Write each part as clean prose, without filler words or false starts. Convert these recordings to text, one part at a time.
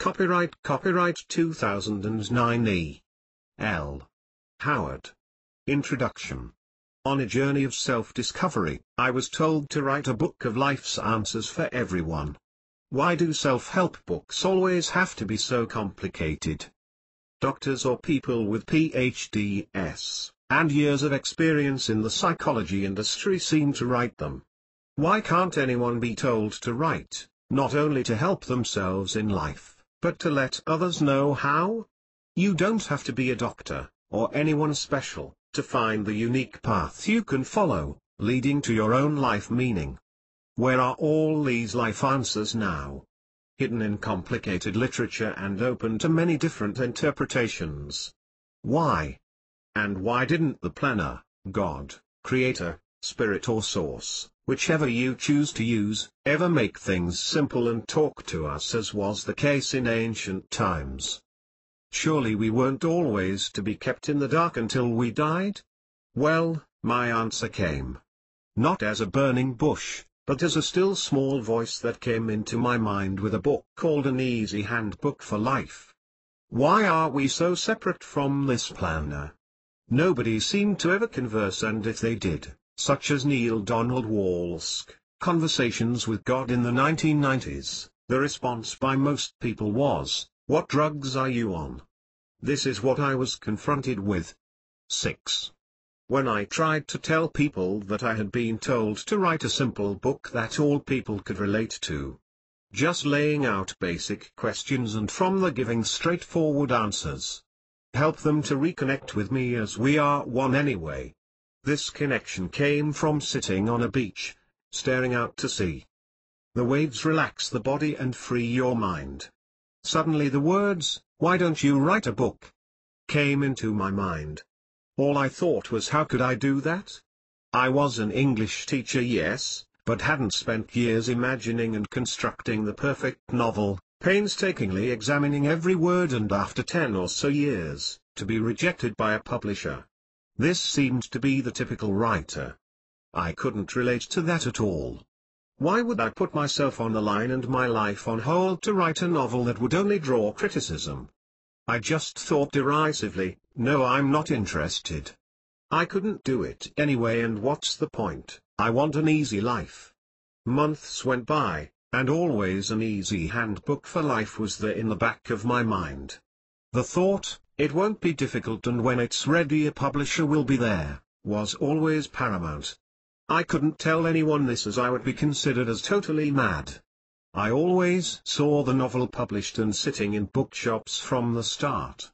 Copyright 2009 E. L. Howard. Introduction. On a journey of self-discovery, I was told to write a book of life's answers for everyone. Why do self-help books always have to be so complicated? Doctors or people with PhDs and years of experience in the psychology industry seem to write them. Why can't anyone be told to write, not only to help themselves in life, but to let others know how? You don't have to be a doctor, or anyone special, to find the unique path you can follow, leading to your own life meaning. Where are all these life answers now? Hidden in complicated literature and open to many different interpretations. Why? And why didn't the planner, God, creator, spirit or source, whichever you choose to use, ever make things simple and talk to us as was the case in ancient times? Surely we weren't always to be kept in the dark until we died? Well, my answer came. Not as a burning bush, but as a still small voice that came into my mind with a book called An Easy Handbook for Life. Why are we so separate from this planner? Nobody seemed to ever converse, and if they did, such as Neale Donald Walsch, Conversations with God in the 1990s, the response by most people was, "What drugs are you on?" This is what I was confronted with. 6. When I tried to tell people that I had been told to write a simple book that all people could relate to, just laying out basic questions and from the giving straightforward answers, help them to reconnect with me as we are one anyway. This connection came from sitting on a beach, staring out to sea. The waves relax the body and free your mind. Suddenly the words, "Why don't you write a book?" came into my mind. All I thought was, how could I do that? I was an English teacher, yes, but hadn't spent years imagining and constructing the perfect novel, painstakingly examining every word, and after 10 or so years, to be rejected by a publisher. This seemed to be the typical writer. I couldn't relate to that at all. Why would I put myself on the line and my life on hold to write a novel that would only draw criticism? I just thought derisively, no, I'm not interested. I couldn't do it anyway, and what's the point? I want an easy life. Months went by, and always An Easy Handbook for Life was there in the back of my mind. The thought, it won't be difficult and when it's ready a publisher will be there, was always paramount. I couldn't tell anyone this, as I would be considered as totally mad. I always saw the novel published and sitting in bookshops from the start.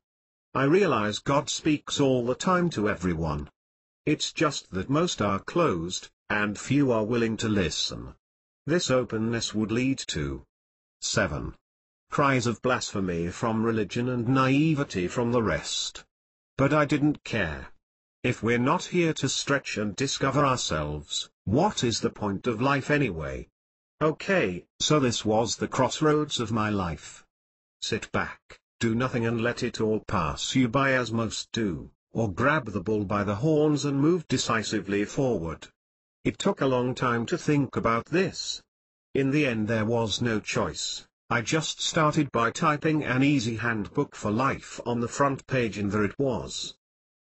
I realize God speaks all the time to everyone. It's just that most are closed, and few are willing to listen. This openness would lead to 7. Cries of blasphemy from religion and naivety from the rest. But I didn't care. If we're not here to stretch and discover ourselves, what is the point of life anyway? Okay, so this was the crossroads of my life. Sit back, do nothing and let it all pass you by as most do, or grab the bull by the horns and move decisively forward. It took a long time to think about this. In the end there was no choice. I just started by typing An Easy Handbook for Life on the front page, and there it was.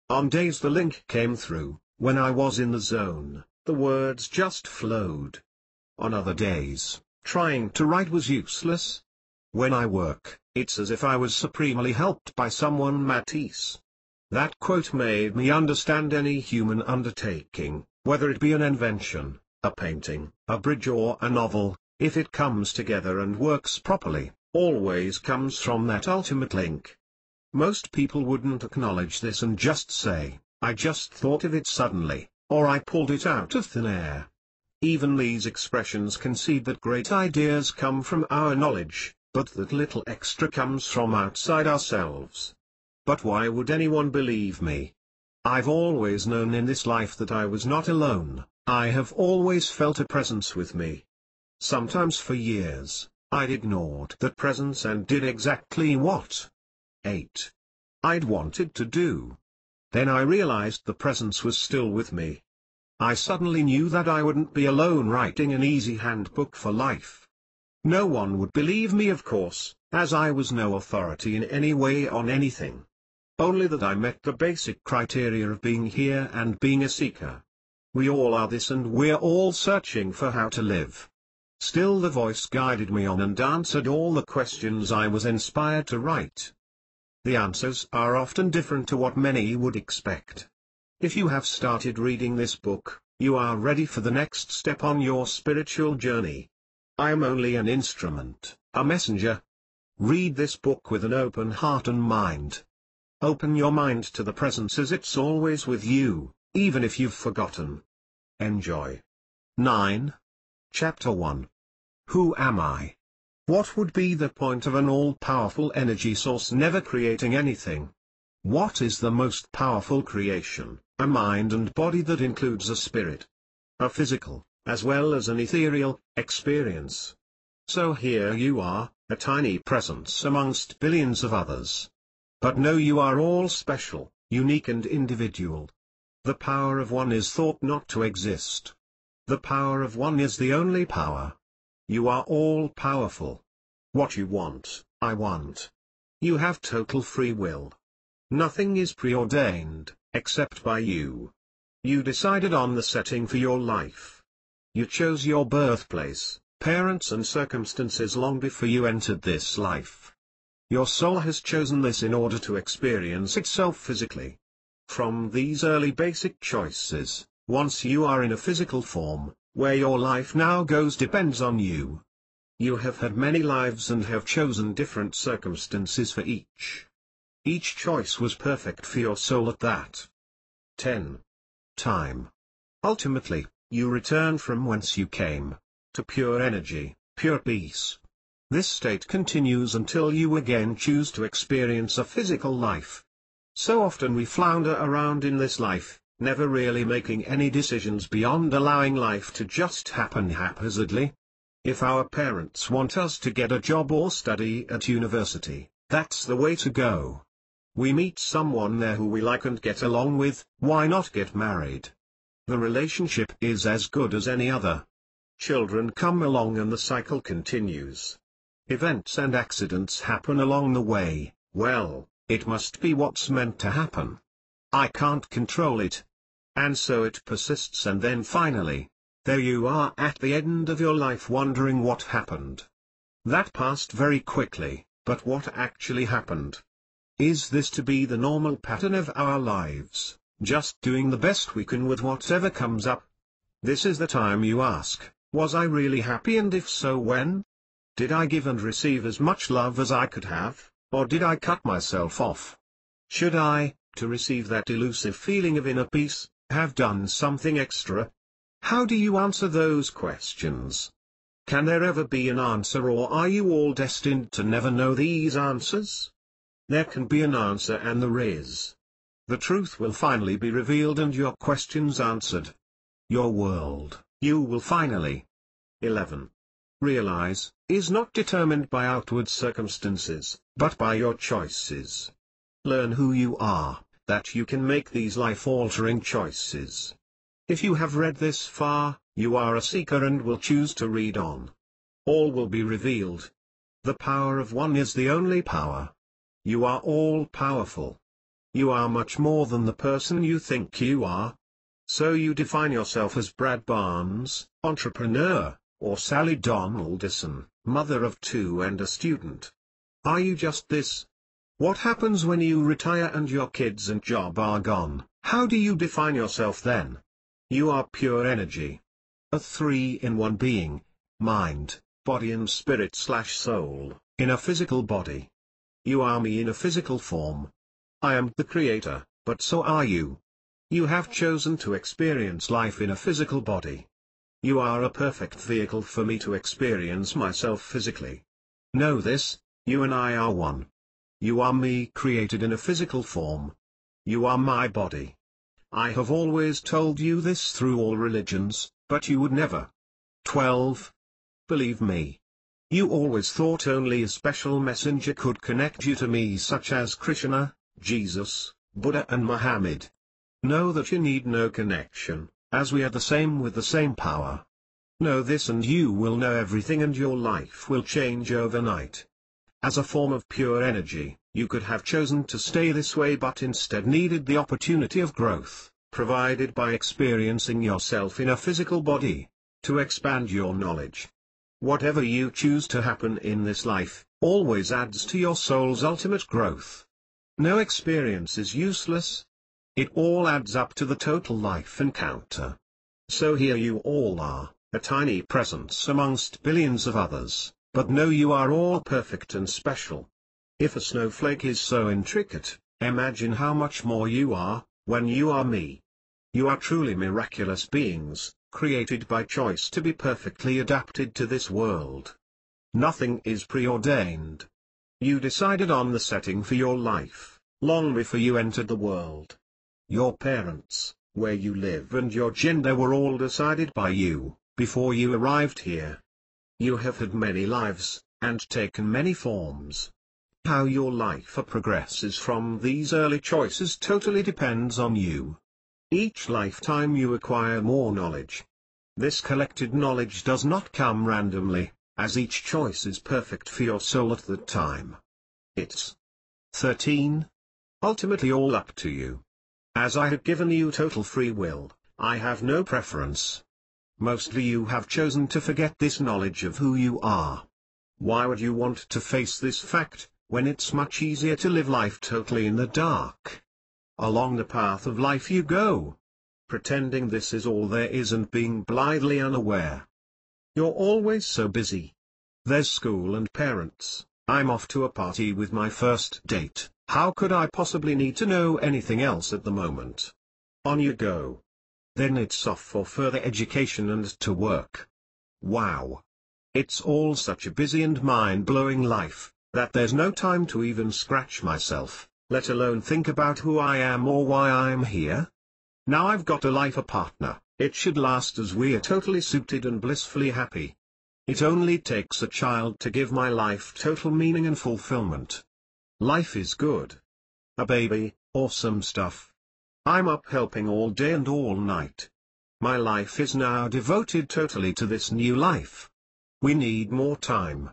On days the link came through, when I was in the zone, the words just flowed. On other days, trying to write was useless. When I work, it's as if I was supremely helped by someone. Matisse. That quote made me understand any human undertaking, whether it be an invention, a painting, a bridge or a novel, if it comes together and works properly, always comes from that ultimate link. Most people wouldn't acknowledge this and just say, I just thought of it suddenly, or I pulled it out of thin air. Even these expressions concede that great ideas come from our knowledge, but that little extra comes from outside ourselves. But why would anyone believe me? I've always known in this life that I was not alone. I have always felt a presence with me. Sometimes for years, I'd ignored that presence and did exactly what 8. I'd wanted to do. Then I realized the presence was still with me. I suddenly knew that I wouldn't be alone writing An Easy Handbook for Life. No one would believe me, of course, as I was no authority in any way on anything. Only that I met the basic criteria of being here and being a seeker. We all are this, and we're all searching for how to live. Still the voice guided me on and answered all the questions I was inspired to write. The answers are often different to what many would expect. If you have started reading this book, you are ready for the next step on your spiritual journey. I am only an instrument, a messenger. Read this book with an open heart and mind. Open your mind to the presence as it's always with you, even if you've forgotten. Enjoy. 9. Chapter 1. Who am I? What would be the point of an all-powerful energy source never creating anything? What is the most powerful creation, a mind and body that includes a spirit? A physical, as well as an ethereal, experience. So here you are, a tiny presence amongst billions of others. But no, you are all special, unique and individual. The power of one is thought not to exist. The power of one is the only power. You are all powerful. What you want, I want. You have total free will. Nothing is preordained, except by you. You decided on the setting for your life. You chose your birthplace, parents and circumstances long before you entered this life. Your soul has chosen this in order to experience itself physically. From these early basic choices, once you are in a physical form, where your life now goes depends on you. You have had many lives and have chosen different circumstances for each. Each choice was perfect for your soul at that 10. time. Ultimately, you return from whence you came, to pure energy, pure peace. This state continues until you again choose to experience a physical life. So often we flounder around in this life, never really making any decisions beyond allowing life to just happen haphazardly. If our parents want us to get a job or study at university, that's the way to go. We meet someone there who we like and get along with, why not get married? The relationship is as good as any other. Children come along and the cycle continues. Events and accidents happen along the way, well, it must be what's meant to happen. I can't control it. And so it persists, and then finally, there you are at the end of your life wondering what happened. That passed very quickly, but what actually happened? Is this to be the normal pattern of our lives, just doing the best we can with whatever comes up? This is the time you ask, was I really happy, and if so, when? Did I give and receive as much love as I could have, or did I cut myself off? Should I, to receive that elusive feeling of inner peace, have done something extra? How do you answer those questions? Can there ever be an answer, or are you all destined to never know these answers? There can be an answer, and there is. The truth will finally be revealed and your questions answered. Your world, you will finally 11. realize, is not determined by outward circumstances, but by your choices. Learn who you are, that you can make these life-altering choices. If you have read this far, you are a seeker and will choose to read on. All will be revealed. The power of one is the only power. You are all powerful. You are much more than the person you think you are. So you define yourself as Brad Barnes, entrepreneur, or Sally Donaldson, mother of 2 and a student. Are you just this? What happens when you retire and your kids and job are gone? How do you define yourself then? You are pure energy. A 3-in-1 being, mind, body and spirit/soul, in a physical body. You are me in a physical form. I am the creator, but so are you. You have chosen to experience life in a physical body. You are a perfect vehicle for me to experience myself physically. Know this, you and I are one. You are me created in a physical form. You are my body. I have always told you this through all religions, but you would never. 12. Believe me. You always thought only a special messenger could connect you to me, such as Krishna, Jesus, Buddha and Muhammad. Know that you need no connection, as we are the same with the same power. Know this and you will know everything and your life will change overnight. As a form of pure energy, you could have chosen to stay this way but instead needed the opportunity of growth, provided by experiencing yourself in a physical body, to expand your knowledge. Whatever you choose to happen in this life, always adds to your soul's ultimate growth. No experience is useless. It all adds up to the total life encounter. So here you all are, a tiny presence amongst billions of others, but know you are all perfect and special. If a snowflake is so intricate, imagine how much more you are, when you are me. You are truly miraculous beings, created by choice to be perfectly adapted to this world. Nothing is preordained. You decided on the setting for your life, long before you entered the world. Your parents, where you live and your gender were all decided by you, before you arrived here. You have had many lives, and taken many forms. How your life progresses from these early choices totally depends on you. Each lifetime you acquire more knowledge. This collected knowledge does not come randomly, as each choice is perfect for your soul at that time. It's 13. Ultimately all up to you. As I have given you total free will, I have no preference. Mostly you have chosen to forget this knowledge of who you are. Why would you want to face this fact, when it's much easier to live life totally in the dark? Along the path of life you go, pretending this is all there is and being blithely unaware. You're always so busy. There's school and parents, I'm off to a party with my first date, how could I possibly need to know anything else at the moment? On you go. Then it's off for further education and to work. Wow. It's all such a busy and mind-blowing life, that there's no time to even scratch myself, let alone think about who I am or why I'm here. Now I've got a life, a partner, it should last as we are totally suited and blissfully happy. It only takes a child to give my life total meaning and fulfillment. Life is good. A baby, awesome stuff. I'm up helping all day and all night. My life is now devoted totally to this new life. We need more time.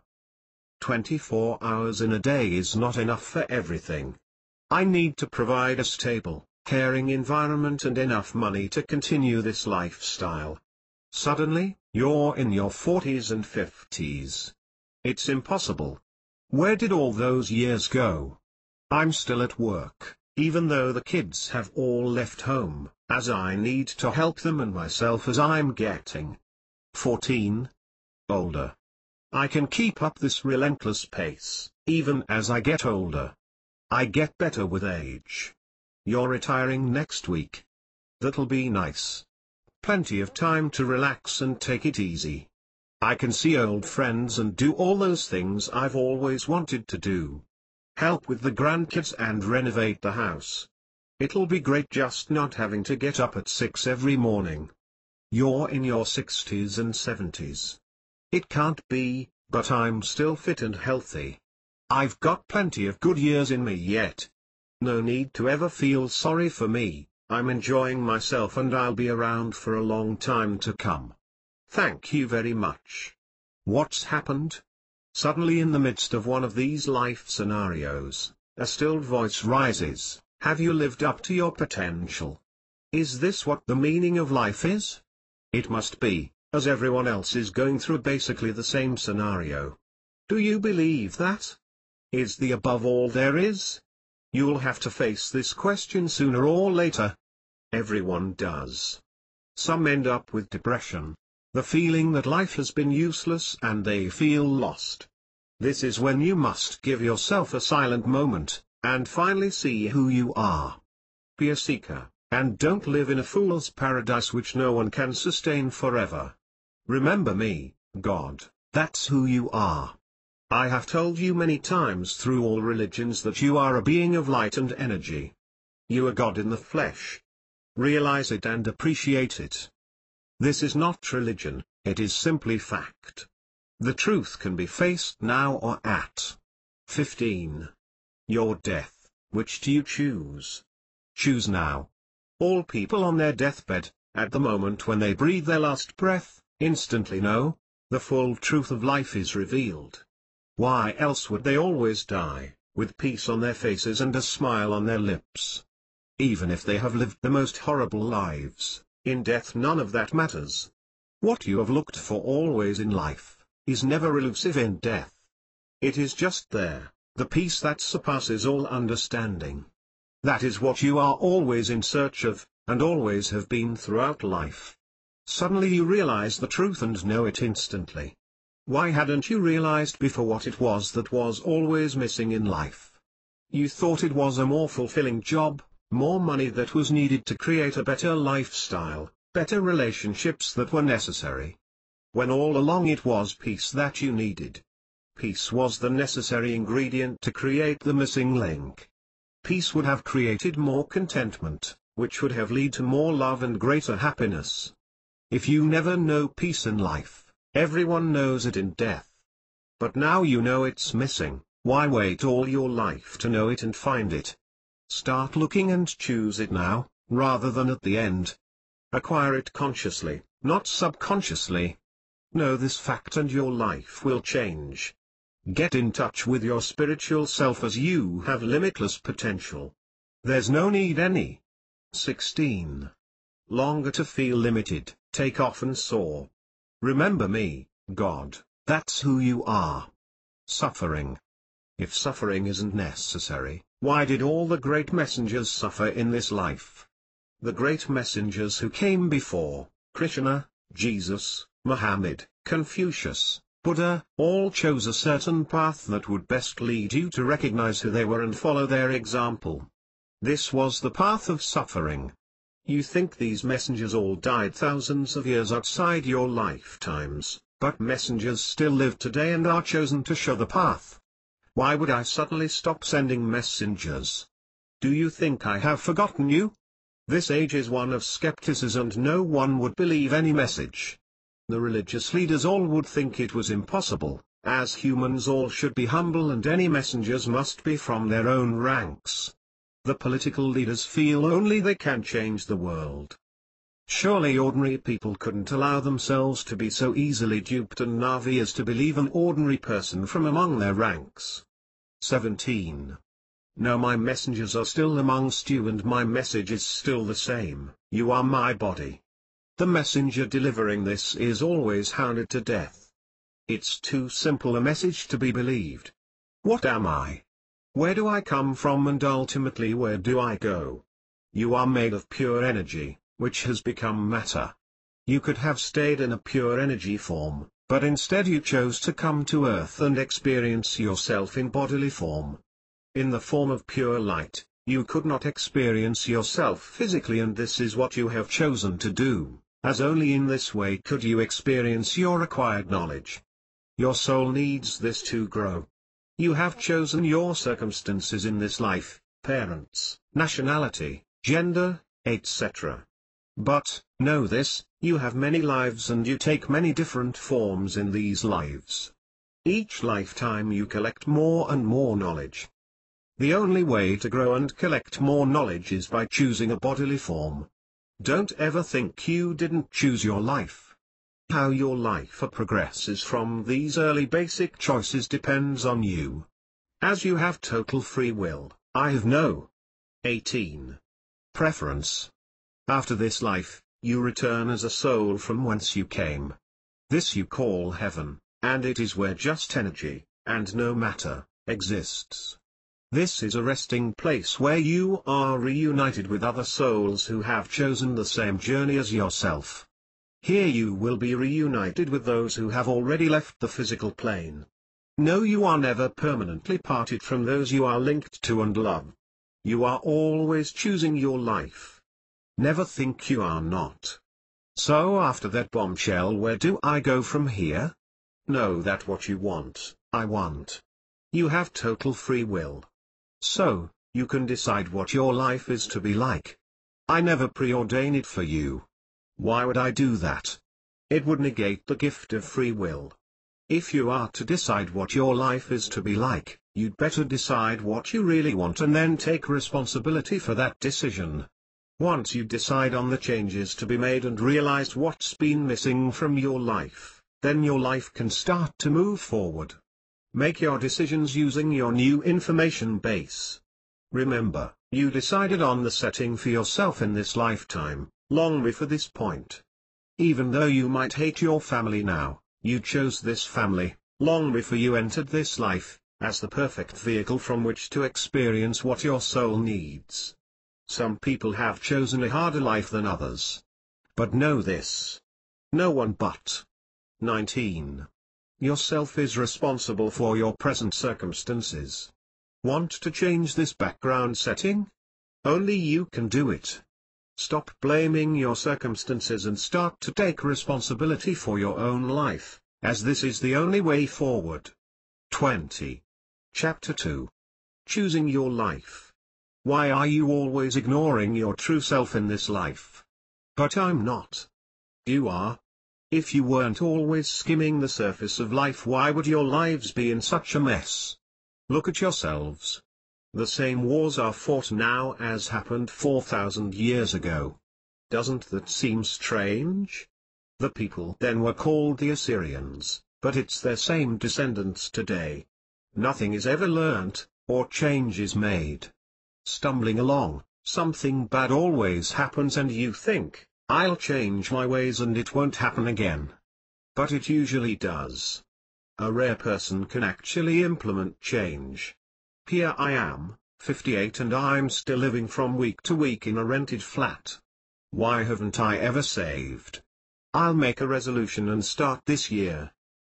24 hours in a day is not enough for everything. I need to provide a stable, caring environment and enough money to continue this lifestyle. Suddenly, you're in your 40s and 50s. It's impossible. Where did all those years go? I'm still at work, even though the kids have all left home, as I need to help them and myself as I'm getting 14. Older. I can keep up this relentless pace, even as I get older. I get better with age. You're retiring next week. That'll be nice. Plenty of time to relax and take it easy. I can see old friends and do all those things I've always wanted to do. Help with the grandkids and renovate the house. It'll be great just not having to get up at 6 every morning. You're in your 60s and 70s. It can't be, but I'm still fit and healthy. I've got plenty of good years in me yet. No need to ever feel sorry for me, I'm enjoying myself and I'll be around for a long time to come. Thank you very much. What's happened? Suddenly in the midst of one of these life scenarios, a stilled voice rises, have you lived up to your potential? Is this what the meaning of life is? It must be, as everyone else is going through basically the same scenario. Do you believe that? Is the above all there is? You'll have to face this question sooner or later. Everyone does. Some end up with depression, the feeling that life has been useless and they feel lost. This is when you must give yourself a silent moment, and finally see who you are. Be a seeker, and don't live in a fool's paradise which no one can sustain forever. Remember me, God, that's who you are. I have told you many times through all religions that you are a being of light and energy. You are God in the flesh. Realize it and appreciate it. This is not religion, it is simply fact. The truth can be faced now or at 15. Your death, which do you choose? Choose now. All people on their deathbed, at the moment when they breathe their last breath, Instantly no. The full truth of life is revealed. Why else would they always die, with peace on their faces and a smile on their lips? Even if they have lived the most horrible lives, in death none of that matters. What you have looked for always in life, is never elusive in death. It is just there, the peace that surpasses all understanding. That is what you are always in search of, and always have been throughout life. Suddenly you realize the truth and know it instantly. Why hadn't you realized before what it was that was always missing in life? You thought it was a more fulfilling job, more money that was needed to create a better lifestyle, better relationships that were necessary. When all along it was peace that you needed. Peace was the necessary ingredient to create the missing link. Peace would have created more contentment, which would have led to more love and greater happiness. If you never know peace in life, everyone knows it in death. But now you know it's missing, why wait all your life to know it and find it? Start looking and choose it now, rather than at the end. Acquire it consciously, not subconsciously. Know this fact and your life will change. Get in touch with your spiritual self as you have limitless potential. There's no need any. 16. Longer to feel limited, take off and soar. Remember me, God, that's who you are. Suffering. If suffering isn't necessary, why did all the great messengers suffer in this life? The great messengers who came before, Krishna, Jesus, Muhammad, Confucius, Buddha, all chose a certain path that would best lead you to recognize who they were and follow their example. This was the path of suffering. You think these messengers all died thousands of years outside your lifetimes, but messengers still live today and are chosen to show the path. Why would I suddenly stop sending messengers? Do you think I have forgotten you? This age is one of skepticism and no one would believe any message. The religious leaders all would think it was impossible, as humans all should be humble and any messengers must be from their own ranks. The political leaders feel only they can change the world. Surely ordinary people couldn't allow themselves to be so easily duped and naive as to believe an ordinary person from among their ranks. 17. No, my messengers are still amongst you and my message is still the same, you are my body. The messenger delivering this is always hounded to death. It's too simple a message to be believed. What am I? Where do I come from and ultimately where do I go? You are made of pure energy, which has become matter. You could have stayed in a pure energy form, but instead you chose to come to earth and experience yourself in bodily form. In the form of pure light, you could not experience yourself physically and this is what you have chosen to do, as only in this way could you experience your acquired knowledge. Your soul needs this to grow. You have chosen your circumstances in this life, parents, nationality, gender, etc. But, know this, you have many lives and you take many different forms in these lives. Each lifetime you collect more and more knowledge. The only way to grow and collect more knowledge is by choosing a bodily form. Don't ever think you didn't choose your life. How your life progresses from these early basic choices depends on you. As you have total free will, I have no 18. Preference. After this life, you return as a soul from whence you came. This you call heaven, and it is where just energy, and no matter, exists. This is a resting place where you are reunited with other souls who have chosen the same journey as yourself. Here you will be reunited with those who have already left the physical plane. No, you are never permanently parted from those you are linked to and love. You are always choosing your life. Never think you are not. So after that bombshell, where do I go from here? Know that what you want, I want. You have total free will. So, you can decide what your life is to be like. I never preordain it for you. Why would I do that? It would negate the gift of free will. If you are to decide what your life is to be like, you'd better decide what you really want and then take responsibility for that decision. Once you decide on the changes to be made and realized what's been missing from your life, then your life can start to move forward. Make your decisions using your new information base. Remember, you decided on the setting for yourself in this lifetime, long before this point. Even though you might hate your family now, you chose this family, long before you entered this life, as the perfect vehicle from which to experience what your soul needs. Some people have chosen a harder life than others. But know this. No one but 19. Yourself is responsible for your present circumstances. Want to change this background setting? Only you can do it. Stop blaming your circumstances and start to take responsibility for your own life, as this is the only way forward. 20. Chapter 2. Choosing your life. Why are you always ignoring your true self in this life? But I'm not. You are. If you weren't always skimming the surface of life, why would your lives be in such a mess? Look at yourselves. The same wars are fought now as happened 4,000 years ago. Doesn't that seem strange? The people then were called the Assyrians, but it's their same descendants today. Nothing is ever learnt, or change is made. Stumbling along, something bad always happens and you think, I'll change my ways and it won't happen again. But it usually does. A rare person can actually implement change. Here I am, 58, and I'm still living from week to week in a rented flat. Why haven't I ever saved? I'll make a resolution and start this year.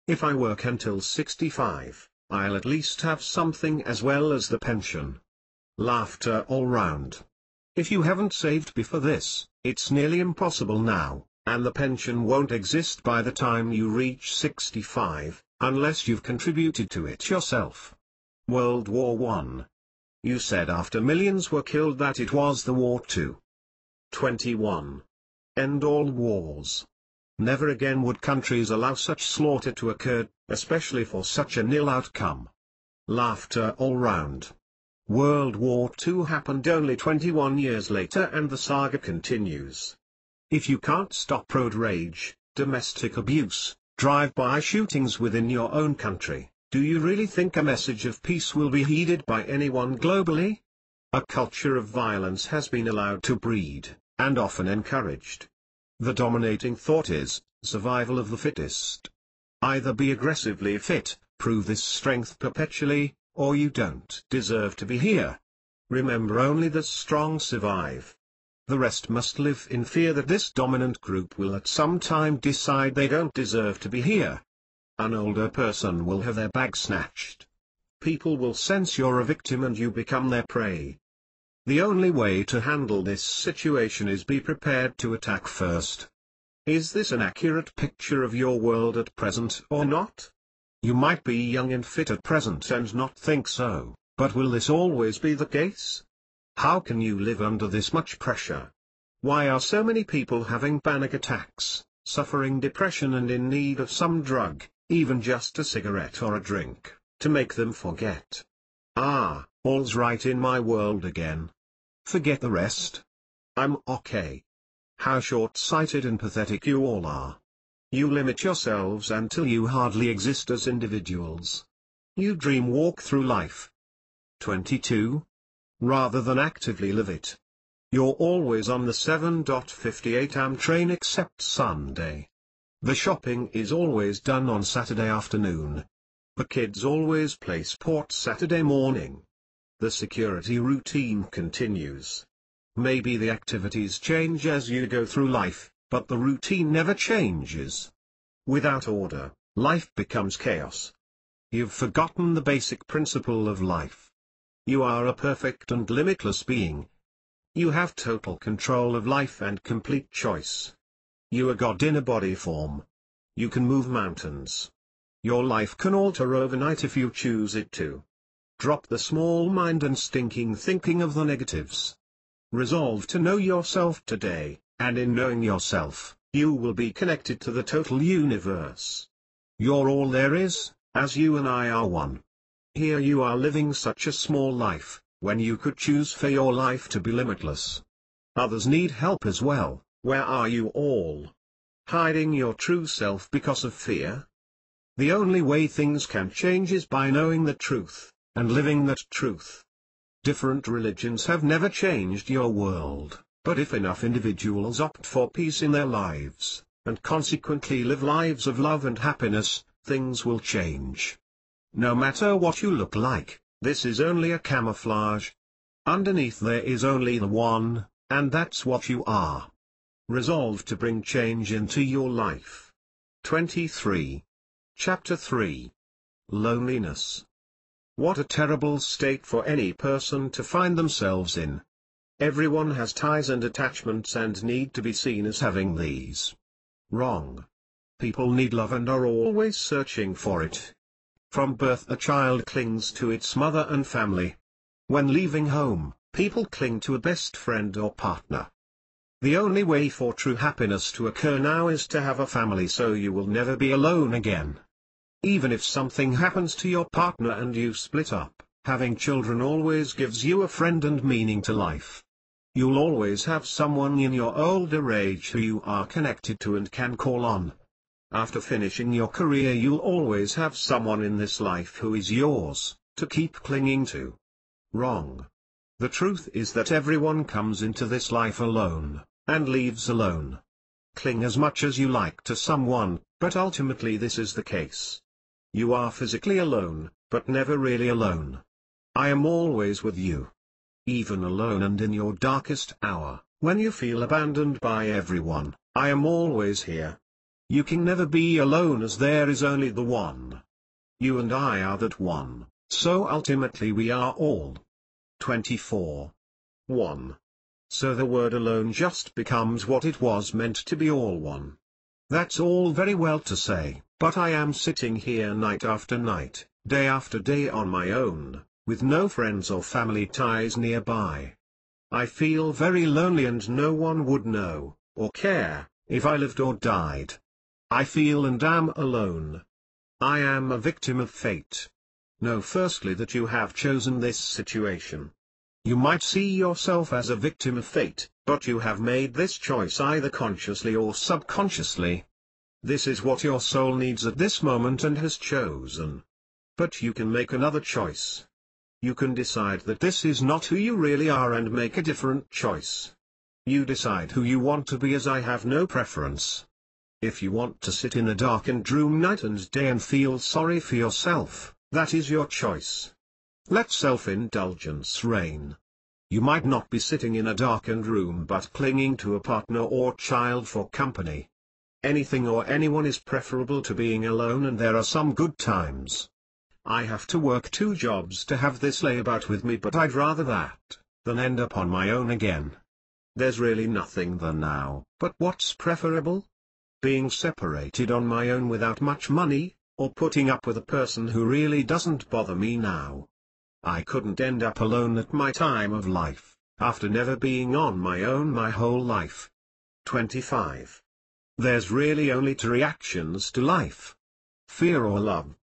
If I work until 65, I'll at least have something as well as the pension. Laughter all round. If you haven't saved before this, it's nearly impossible now, and the pension won't exist by the time you reach 65, unless you've contributed to it yourself. World War I. You said after millions were killed that it was the war too. 21. End all wars. Never again would countries allow such slaughter to occur, especially for such a nil outcome. Laughter all round. World War II happened only 21 years later and the saga continues. If you can't stop road rage, domestic abuse, drive-by shootings within your own country, do you really think a message of peace will be heeded by anyone globally? A culture of violence has been allowed to breed, and often encouraged. The dominating thought is, survival of the fittest. Either be aggressively fit, prove this strength perpetually, or you don't deserve to be here. Remember, only the strong survive. The rest must live in fear that this dominant group will at some time decide they don't deserve to be here. An older person will have their bag snatched. People will sense you're a victim and you become their prey. The only way to handle this situation is be prepared to attack first. Is this an accurate picture of your world at present or not? You might be young and fit at present and not think so, but will this always be the case? How can you live under this much pressure? Why are so many people having panic attacks, suffering depression and in need of some drug, even just a cigarette or a drink, to make them forget? Ah, all's right in my world again. Forget the rest. I'm okay. How short-sighted and pathetic you all are. You limit yourselves until you hardly exist as individuals. You dream walk through life. 22. Rather than actively live it. You're always on the 7:58 am train except Sunday. The shopping is always done on Saturday afternoon. The kids always play sports Saturday morning. The security routine continues. Maybe the activities change as you go through life, but the routine never changes. Without order, life becomes chaos. You've forgotten the basic principle of life. You are a perfect and limitless being. You have total control of life and complete choice. You are God in a body form. You can move mountains. Your life can alter overnight if you choose it to. Drop the small mind and stinking thinking of the negatives. Resolve to know yourself today, and in knowing yourself, you will be connected to the total universe. You're all there is, as you and I are one. Here you are living such a small life, when you could choose for your life to be limitless. Others need help as well. Where are you all? Hiding your true self because of fear? The only way things can change is by knowing the truth, and living that truth. Different religions have never changed your world, but if enough individuals opt for peace in their lives, and consequently live lives of love and happiness, things will change. No matter what you look like, this is only a camouflage. Underneath there is only the one, and that's what you are. Resolve to bring change into your life. 23. Chapter 3. Loneliness. What a terrible state for any person to find themselves in. Everyone has ties and attachments and need to be seen as having these. Wrong. People need love and are always searching for it. From birth a child clings to its mother and family. When leaving home, people cling to a best friend or partner. The only way for true happiness to occur now is to have a family, so you will never be alone again. Even if something happens to your partner and you split up, having children always gives you a friend and meaning to life. You'll always have someone in your older age who you are connected to and can call on. After finishing your career, you'll always have someone in this life who is yours, to keep clinging to. Wrong. The truth is that everyone comes into this life alone, and leaves alone. Cling as much as you like to someone, but ultimately this is the case. You are physically alone, but never really alone. I am always with you. Even alone and in your darkest hour, when you feel abandoned by everyone, I am always here. You can never be alone as there is only the one. You and I are that one, so ultimately we are all. 24. 1. So the word alone just becomes what it was meant to be, all one. That's all very well to say, but I am sitting here night after night, day after day on my own, with no friends or family ties nearby. I feel very lonely and no one would know, or care, if I lived or died. I feel and am alone. I am a victim of fate. Know firstly that you have chosen this situation. You might see yourself as a victim of fate, but you have made this choice either consciously or subconsciously. This is what your soul needs at this moment and has chosen. But you can make another choice. You can decide that this is not who you really are and make a different choice. You decide who you want to be, as I have no preference. If you want to sit in a darkened room night and day and feel sorry for yourself, that is your choice. Let self-indulgence reign. You might not be sitting in a darkened room but clinging to a partner or child for company. Anything or anyone is preferable to being alone, and there are some good times. I have to work 2 jobs to have this layabout with me, but I'd rather that, than end up on my own again. There's really nothing there now, but what's preferable? Being separated on my own without much money, or putting up with a person who really doesn't bother me now. I couldn't end up alone at my time of life, after never being on my own my whole life. 25. There's really only 2 reactions to life. Fear or love.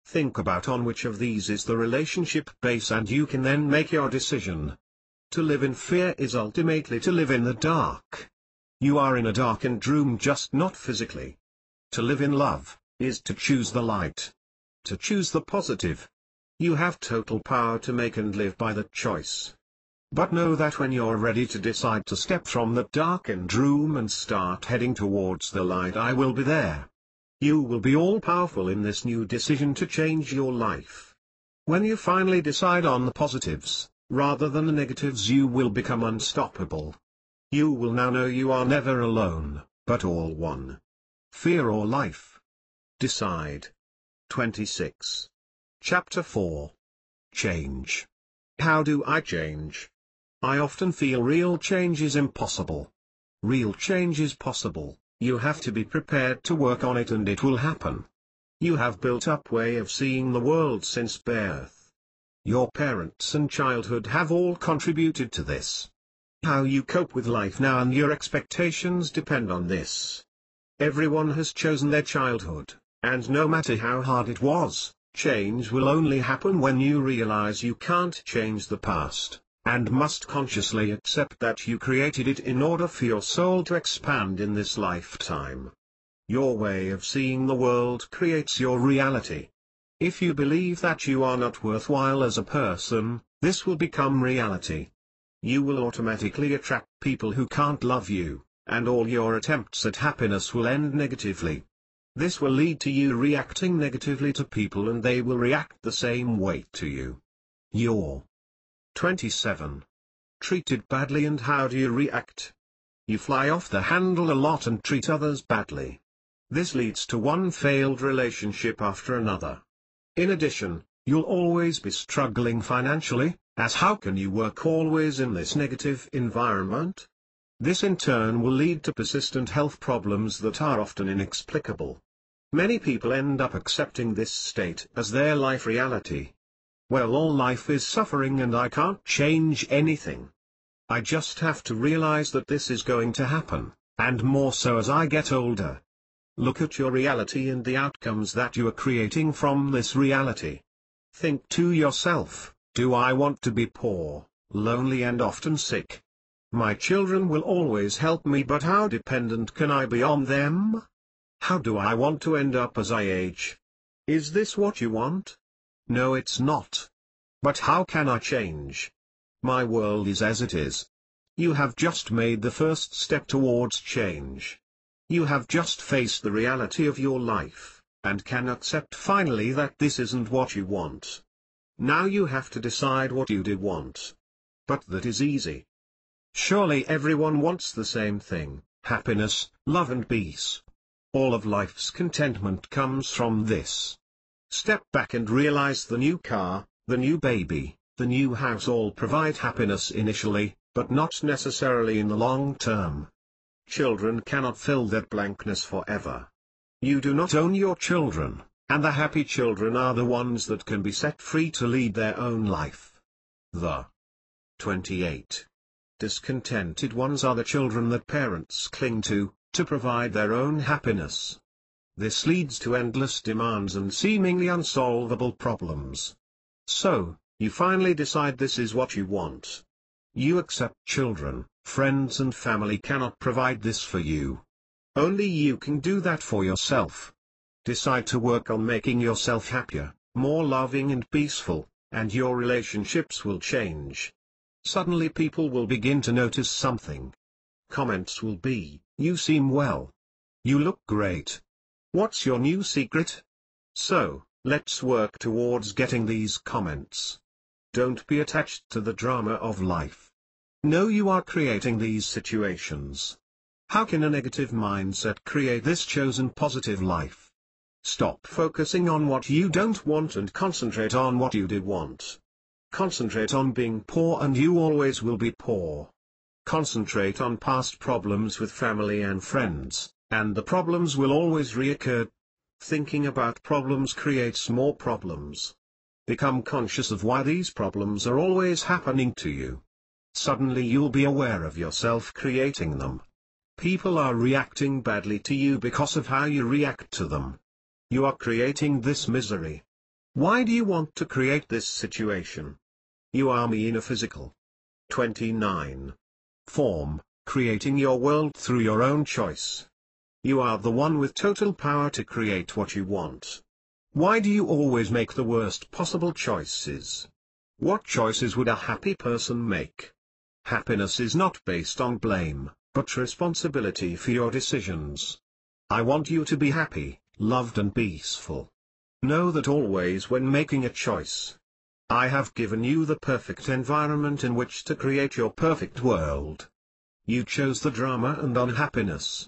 Think about on which of these is the relationship base and you can then make your decision. To live in fear is ultimately to live in the dark. You are in a darkened room, just not physically. To live in love is to choose the light. To choose the positive. You have total power to make and live by that choice. But know that when you're ready to decide to step from that darkened room and start heading towards the light, I will be there. You will be all-powerful in this new decision to change your life. When you finally decide on the positives, rather than the negatives, you will become unstoppable. You will now know you are never alone, but all one. Fear or life? Decide. 26. Chapter 4. Change. How do I change? I often feel real change is impossible. Real change is possible, you have to be prepared to work on it and it will happen. You have built up way of seeing the world since birth. Your parents and childhood have all contributed to this. How you cope with life now and your expectations depend on this. Everyone has chosen their childhood, and no matter how hard it was, change will only happen when you realize you can't change the past, and must consciously accept that you created it in order for your soul to expand in this lifetime. Your way of seeing the world creates your reality. If you believe that you are not worthwhile as a person, this will become reality. You will automatically attract people who can't love you, and all your attempts at happiness will end negatively. This will lead to you reacting negatively to people, and they will react the same way to you. You're 27. Treated badly, and how do you react? You fly off the handle a lot and treat others badly. This leads to one failed relationship after another. In addition, you'll always be struggling financially, as how can you work always in this negative environment? This in turn will lead to persistent health problems that are often inexplicable. Many people end up accepting this state as their life reality. Well, all life is suffering and I can't change anything. I just have to realize that this is going to happen, and more so as I get older. Look at your reality and the outcomes that you are creating from this reality. Think to yourself, do I want to be poor, lonely and often sick? My children will always help me, but how dependent can I be on them? How do I want to end up as I age? Is this what you want? No, it's not. But how can I change? My world is as it is. You have just made the first step towards change. You have just faced the reality of your life, and can accept finally that this isn't what you want. Now you have to decide what you did want. But that is easy. Surely everyone wants the same thing: happiness, love and peace. All of life's contentment comes from this. Step back and realize the new car, the new baby, the new house all provide happiness initially, but not necessarily in the long term. Children cannot fill that blankness forever. You do not own your children, and the happy children are the ones that can be set free to lead their own life. The 28. Discontented ones are the children that parents cling to provide their own happiness. This leads to endless demands and seemingly unsolvable problems. So, you finally decide this is what you want. You accept children, friends and family cannot provide this for you. Only you can do that for yourself. Decide to work on making yourself happier, more loving and peaceful, and your relationships will change. Suddenly people will begin to notice something. Comments will be, "You seem well. You look great. What's your new secret?" So, let's work towards getting these comments. Don't be attached to the drama of life. Know you are creating these situations. How can a negative mindset create this chosen positive life? Stop focusing on what you don't want and concentrate on what you did want. Concentrate on being poor and you always will be poor. Concentrate on past problems with family and friends, and the problems will always reoccur. Thinking about problems creates more problems. Become conscious of why these problems are always happening to you. Suddenly you'll be aware of yourself creating them. People are reacting badly to you because of how you react to them. You are creating this misery. Why do you want to create this situation? You are me in a physical 29. form, creating your world through your own choice. You are the one with total power to create what you want. Why do you always make the worst possible choices? What choices would a happy person make? Happiness is not based on blame, but responsibility for your decisions. I want you to be happy, loved and peaceful. Know that always when making a choice. I have given you the perfect environment in which to create your perfect world. You chose the drama and unhappiness.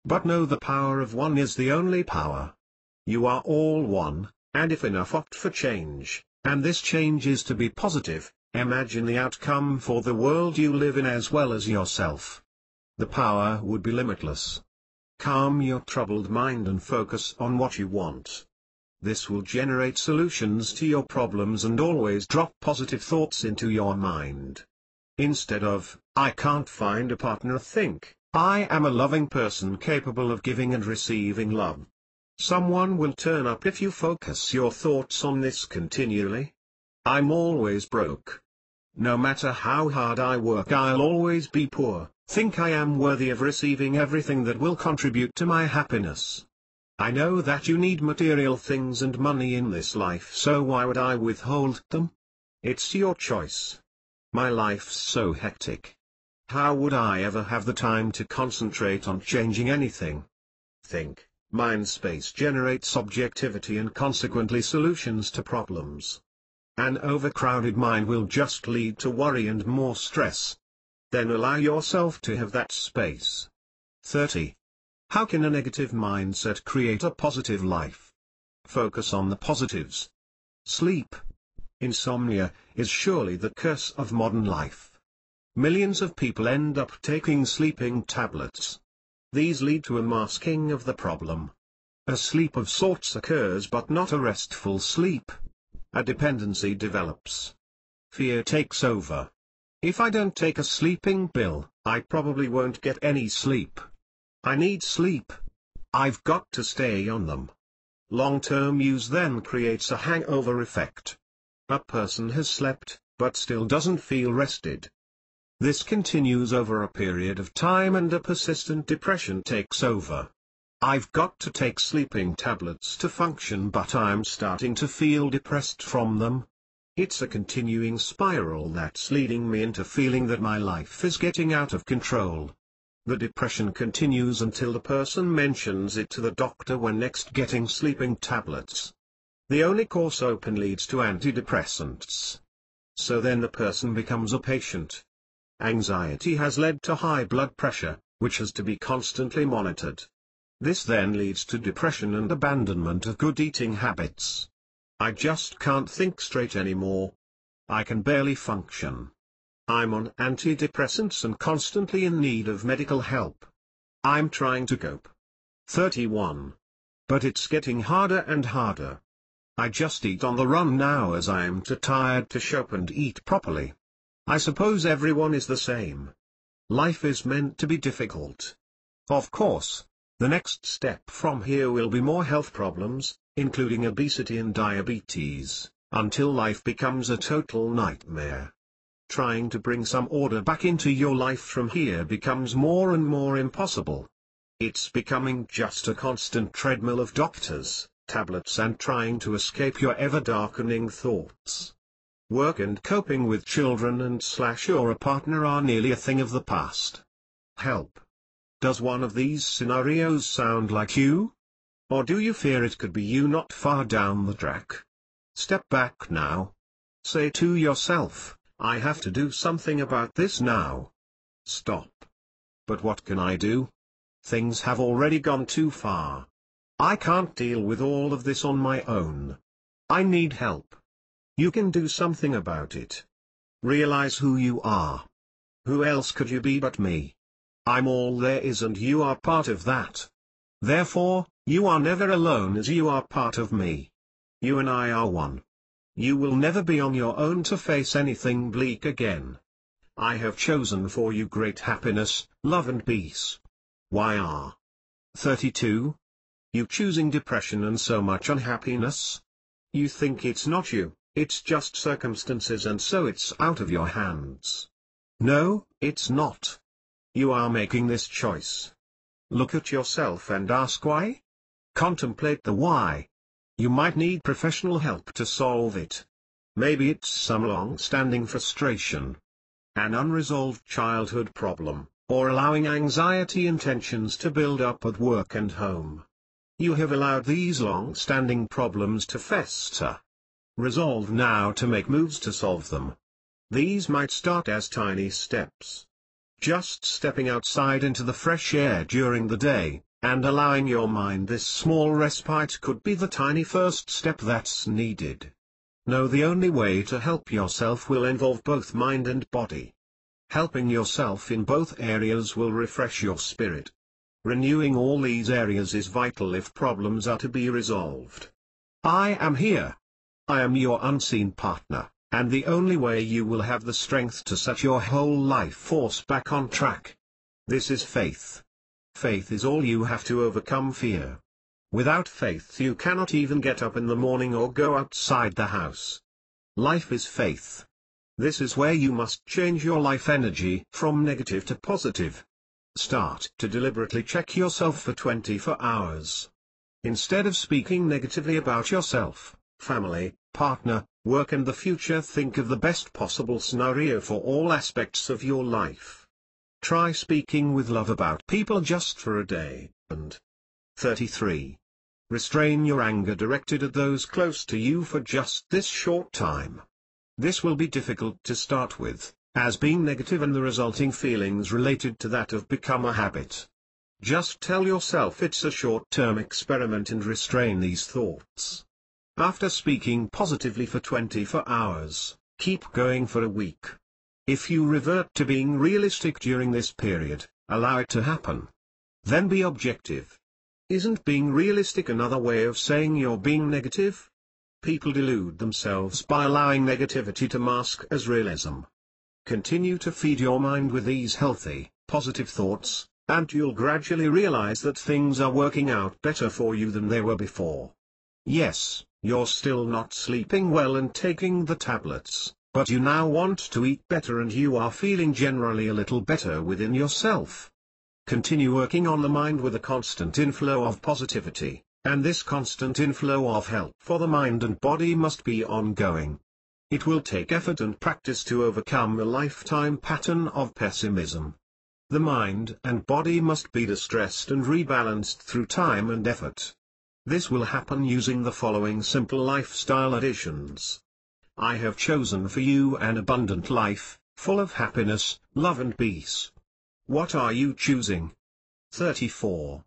But know the power of one is the only power. You are all one, and if enough opt for change, and this change is to be positive, imagine the outcome for the world you live in as well as yourself. The power would be limitless. Calm your troubled mind and focus on what you want. This will generate solutions to your problems and always drop positive thoughts into your mind. Instead of, "I can't find a partner," think, "I am a loving person capable of giving and receiving love." Someone will turn up if you focus your thoughts on this continually. I'm always broke. No matter how hard I work, I'll always be poor. Think I am worthy of receiving everything that will contribute to my happiness. I know that you need material things and money in this life, so why would I withhold them? It's your choice. My life's so hectic. How would I ever have the time to concentrate on changing anything? Think. Mind space generates objectivity and consequently solutions to problems. An overcrowded mind will just lead to worry and more stress. Then allow yourself to have that space. 30. How can a negative mindset create a positive life? Focus on the positives. Sleep. Insomnia is surely the curse of modern life. Millions of people end up taking sleeping tablets. These lead to a masking of the problem. A sleep of sorts occurs but not a restful sleep. A dependency develops. Fear takes over. If I don't take a sleeping pill, I probably won't get any sleep. I need sleep. I've got to stay on them. Long-term use then creates a hangover effect. A person has slept, but still doesn't feel rested. This continues over a period of time and a persistent depression takes over. I've got to take sleeping tablets to function, but I'm starting to feel depressed from them. It's a continuing spiral that's leading me into feeling that my life is getting out of control. The depression continues until the person mentions it to the doctor when next getting sleeping tablets. The only course open leads to antidepressants. So then the person becomes a patient. Anxiety has led to high blood pressure, which has to be constantly monitored. This then leads to depression and abandonment of good eating habits. I just can't think straight anymore. I can barely function. I'm on antidepressants and constantly in need of medical help. I'm trying to cope. 31. But it's getting harder and harder. I just eat on the run now as I am too tired to shop and eat properly. I suppose everyone is the same. Life is meant to be difficult. Of course, the next step from here will be more health problems, including obesity and diabetes, until life becomes a total nightmare. Trying to bring some order back into your life from here becomes more and more impossible. It's becoming just a constant treadmill of doctors, tablets and trying to escape your ever-darkening thoughts. Work and coping with children and or a partner are nearly a thing of the past. Help. Does one of these scenarios sound like you? Or do you fear it could be you not far down the track? Step back now. Say to yourself, I have to do something about this now. Stop. But what can I do? Things have already gone too far. I can't deal with all of this on my own. I need help. You can do something about it. Realize who you are. Who else could you be but me? I'm all there is and you are part of that. Therefore, you are never alone as you are part of me. You and I are one. You will never be on your own to face anything bleak again. I have chosen for you great happiness, love and peace. YR. 32. You choosing depression and so much unhappiness? You think it's not you, it's just circumstances and so it's out of your hands. No, it's not. You are making this choice. Look at yourself and ask why. Contemplate the why. You might need professional help to solve it. Maybe it's some long-standing frustration, an unresolved childhood problem, or allowing anxiety and tensions to build up at work and home. You have allowed these long-standing problems to fester. Resolve now to make moves to solve them. These might start as tiny steps. Just stepping outside into the fresh air during the day, and allowing your mind this small respite could be the tiny first step that's needed. Know the only way to help yourself will involve both mind and body. Helping yourself in both areas will refresh your spirit. Renewing all these areas is vital if problems are to be resolved. I am here. I am your unseen partner, and the only way you will have the strength to set your whole life force back on track. This is faith. Faith is all you have to overcome fear. Without faith you cannot even get up in the morning or go outside the house. Life is faith. This is where you must change your life energy from negative to positive. Start to deliberately check yourself for 24 hours. Instead of speaking negatively about yourself, family, partner, work and the future, think of the best possible scenario for all aspects of your life. Try speaking with love about people just for a day, and 33. Restrain your anger directed at those close to you for just this short time. This will be difficult to start with, as being negative and the resulting feelings related to that have become a habit. Just tell yourself it's a short-term experiment and restrain these thoughts. After speaking positively for 24 hours, keep going for a week. If you revert to being realistic during this period, allow it to happen. Then be objective. Isn't being realistic another way of saying you're being negative? People delude themselves by allowing negativity to mask as realism. Continue to feed your mind with these healthy, positive thoughts, and you'll gradually realize that things are working out better for you than they were before. Yes, you're still not sleeping well and taking the tablets, but you now want to eat better and you are feeling generally a little better within yourself. Continue working on the mind with a constant inflow of positivity, and this constant inflow of help for the mind and body must be ongoing. It will take effort and practice to overcome a lifetime pattern of pessimism. The mind and body must be distressed and rebalanced through time and effort. This will happen using the following simple lifestyle additions. I have chosen for you an abundant life, full of happiness, love and peace. What are you choosing? 34.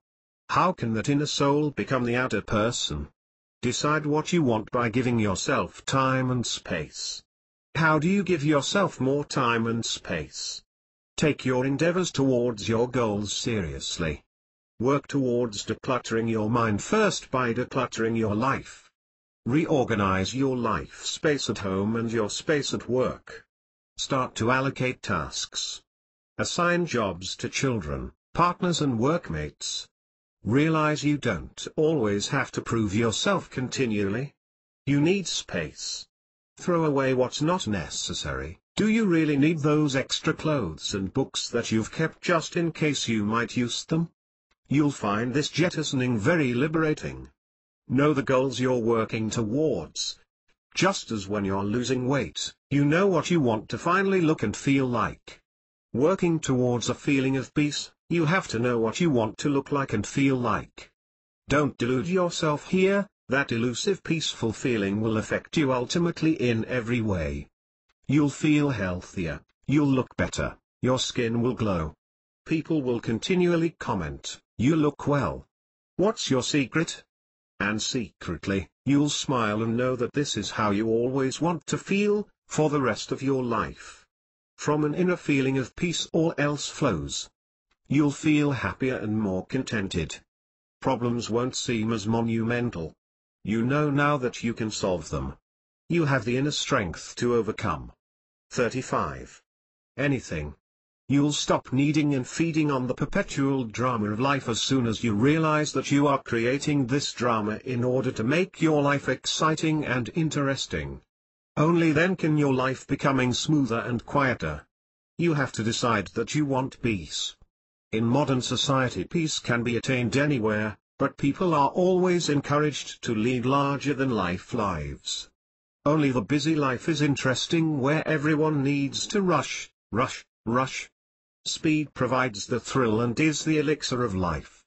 How can that inner soul become the outer person? Decide what you want by giving yourself time and space. How do you give yourself more time and space? Take your endeavors towards your goals seriously. Work towards decluttering your mind first by decluttering your life. Reorganize your life space at home and your space at work. Start to allocate tasks. Assign jobs to children, partners and workmates. Realize you don't always have to prove yourself continually. You need space. Throw away what's not necessary. Do you really need those extra clothes and books that you've kept just in case you might use them? You'll find this jettisoning very liberating. Know the goals you're working towards. Just as when you're losing weight, you know what you want to finally look and feel like. Working towards a feeling of peace, you have to know what you want to look like and feel like. Don't delude yourself here, that elusive peaceful feeling will affect you ultimately in every way. You'll feel healthier, you'll look better, your skin will glow. People will continually comment, you look well. What's your secret? And secretly, you'll smile and know that this is how you always want to feel, for the rest of your life. From an inner feeling of peace all else flows. You'll feel happier and more contented. Problems won't seem as monumental. You know now that you can solve them. You have the inner strength to overcome. 35. Anything. You'll stop needing and feeding on the perpetual drama of life as soon as you realize that you are creating this drama in order to make your life exciting and interesting. Only then can your life becoming smoother and quieter. You have to decide that you want peace. In modern society, peace can be attained anywhere, but people are always encouraged to lead larger-than-life lives. Only the busy life is interesting where everyone needs to rush, rush, rush. Speed provides the thrill and is the elixir of life.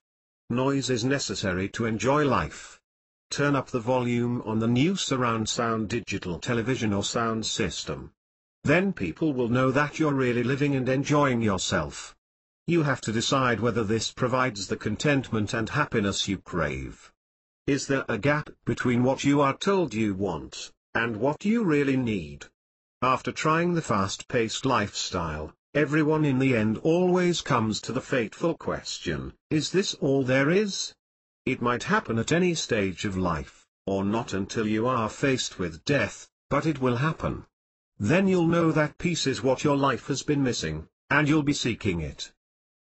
Noise is necessary to enjoy life. Turn up the volume on the new surround sound digital television or sound system. Then people will know that you're really living and enjoying yourself. You have to decide whether this provides the contentment and happiness you crave. Is there a gap between what you are told you want, and what you really need? After trying the fast-paced lifestyle, everyone in the end always comes to the fateful question, is this all there is? It might happen at any stage of life, or not until you are faced with death, but it will happen. Then you'll know that peace is what your life has been missing, and you'll be seeking it.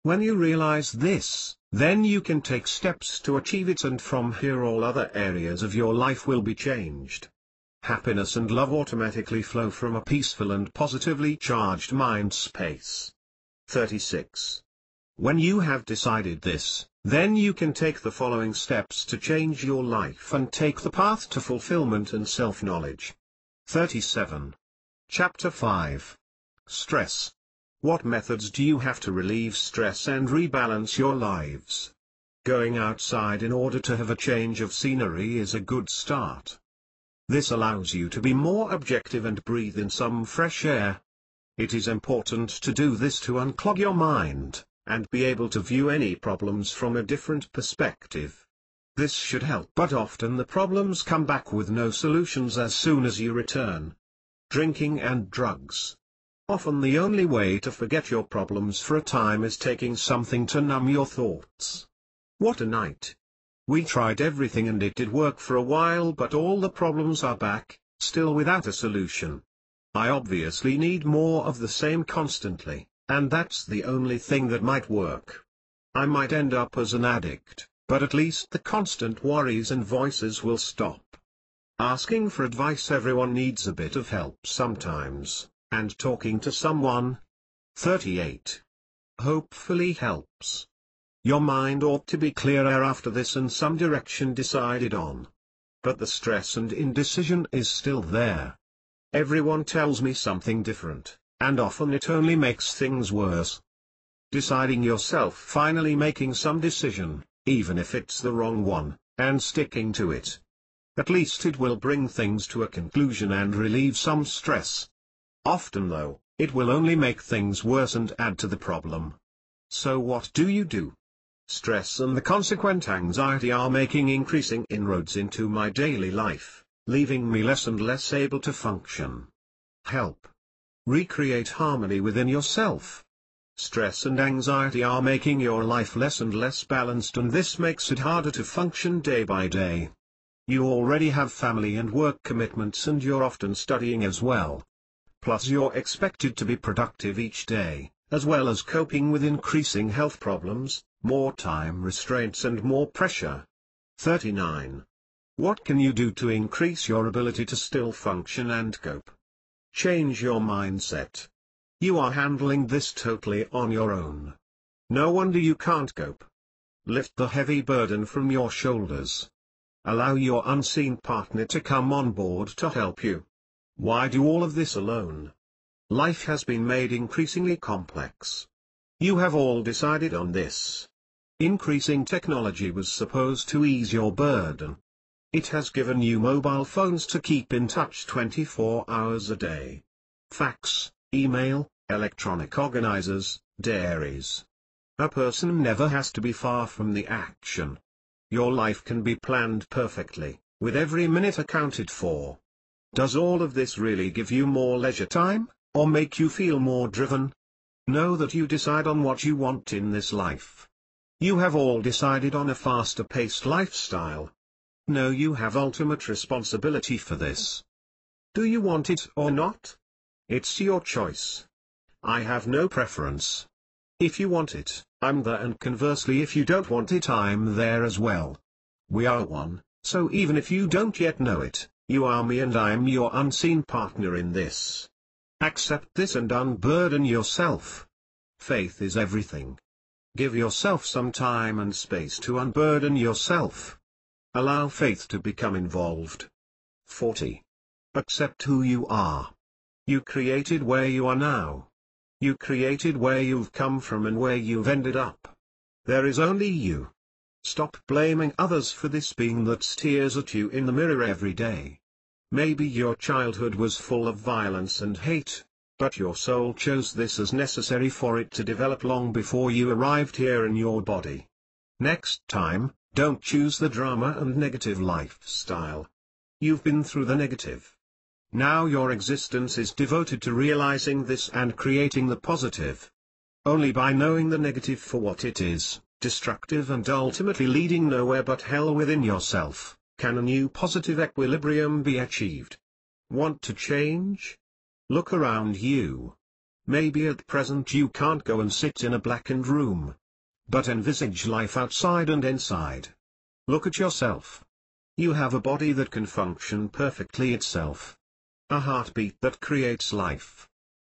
When you realize this, then you can take steps to achieve it, and from here all other areas of your life will be changed. Happiness and love automatically flow from a peaceful and positively charged mind space. 36. When you have decided this, then you can take the following steps to change your life and take the path to fulfillment and self-knowledge. 37. Chapter 5. Stress. What methods do you have to relieve stress and rebalance your lives? Going outside in order to have a change of scenery is a good start. This allows you to be more objective and breathe in some fresh air. It is important to do this to unclog your mind, and be able to view any problems from a different perspective. This should help, but often the problems come back with no solutions as soon as you return. Drinking and drugs. Often the only way to forget your problems for a time is taking something to numb your thoughts. What a night! We tried everything and it did work for a while, but all the problems are back, still without a solution. I obviously need more of the same constantly, and that's the only thing that might work. I might end up as an addict, but at least the constant worries and voices will stop. Asking for advice. Everyone needs a bit of help sometimes, and talking to someone. 38. Hopefully helps. Your mind ought to be clearer after this and some direction decided on. But the stress and indecision is still there. Everyone tells me something different, and often it only makes things worse. Deciding yourself, finally making some decision, even if it's the wrong one, and sticking to it. At least it will bring things to a conclusion and relieve some stress. Often though, it will only make things worse and add to the problem. So what do? Stress and the consequent anxiety are making increasing inroads into my daily life, leaving me less and less able to function. Help. Recreate harmony within yourself. Stress and anxiety are making your life less and less balanced, and this makes it harder to function day by day. You already have family and work commitments, and you're often studying as well. Plus you're expected to be productive each day, as well as coping with increasing health problems, more time restraints and more pressure. 39. What can you do to increase your ability to still function and cope? Change your mindset. You are handling this totally on your own. No wonder you can't cope. Lift the heavy burden from your shoulders. Allow your unseen partner to come on board to help you. Why do all of this alone? Life has been made increasingly complex. You have all decided on this. Increasing technology was supposed to ease your burden. It has given you mobile phones to keep in touch 24 hours a day. Fax, email, electronic organizers, diaries. A person never has to be far from the action. Your life can be planned perfectly, with every minute accounted for. Does all of this really give you more leisure time, or make you feel more driven? Know that you decide on what you want in this life. You have all decided on a faster-paced lifestyle. Know you have ultimate responsibility for this. Do you want it or not? It's your choice. I have no preference. If you want it, I'm there, and conversely if you don't want it, I'm there as well. We are one, so even if you don't yet know it, you are me and I'm your unseen partner in this. Accept this and unburden yourself. Faith is everything. Give yourself some time and space to unburden yourself. Allow faith to become involved. 40. Accept who you are. You created where you are now. You created where you've come from and where you've ended up. There is only you. Stop blaming others for this being that stares at you in the mirror every day. Maybe your childhood was full of violence and hate, but your soul chose this as necessary for it to develop long before you arrived here in your body. Next time, don't choose the drama and negative lifestyle. You've been through the negative. Now your existence is devoted to realizing this and creating the positive. Only by knowing the negative for what it is, destructive and ultimately leading nowhere but hell within yourself, can a new positive equilibrium be achieved. Want to change? Look around you. Maybe at present you can't go and sit in a blackened room. But envisage life outside and inside. Look at yourself. You have a body that can function perfectly itself. A heartbeat that creates life.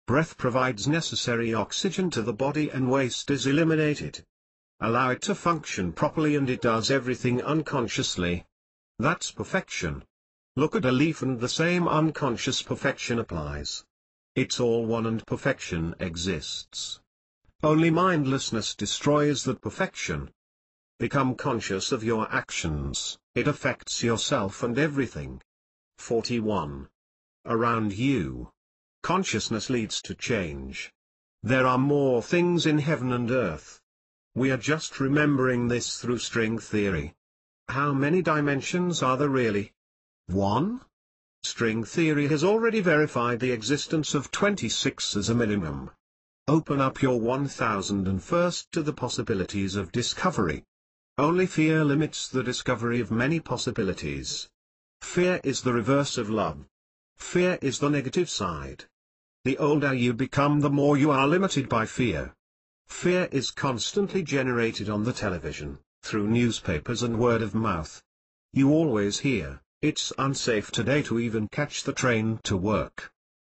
Breath provides necessary oxygen to the body and waste is eliminated. Allow it to function properly and it does everything unconsciously. That's perfection. Look at a leaf and the same unconscious perfection applies. It's all one and perfection exists. Only mindlessness destroys that perfection. Become conscious of your actions, it affects yourself and everything. 41. Around you. Consciousness leads to change. There are more things in heaven and earth. We are just remembering this through string theory. How many dimensions are there really? 1. String theory has already verified the existence of 26 as a minimum. Open up your 1001st to the possibilities of discovery. Only fear limits the discovery of many possibilities. Fear is the reverse of love. Fear is the negative side. The older you become, the more you are limited by fear. Fear is constantly generated on the television, through newspapers and word of mouth. You always hear, "It's unsafe today to even catch the train to work."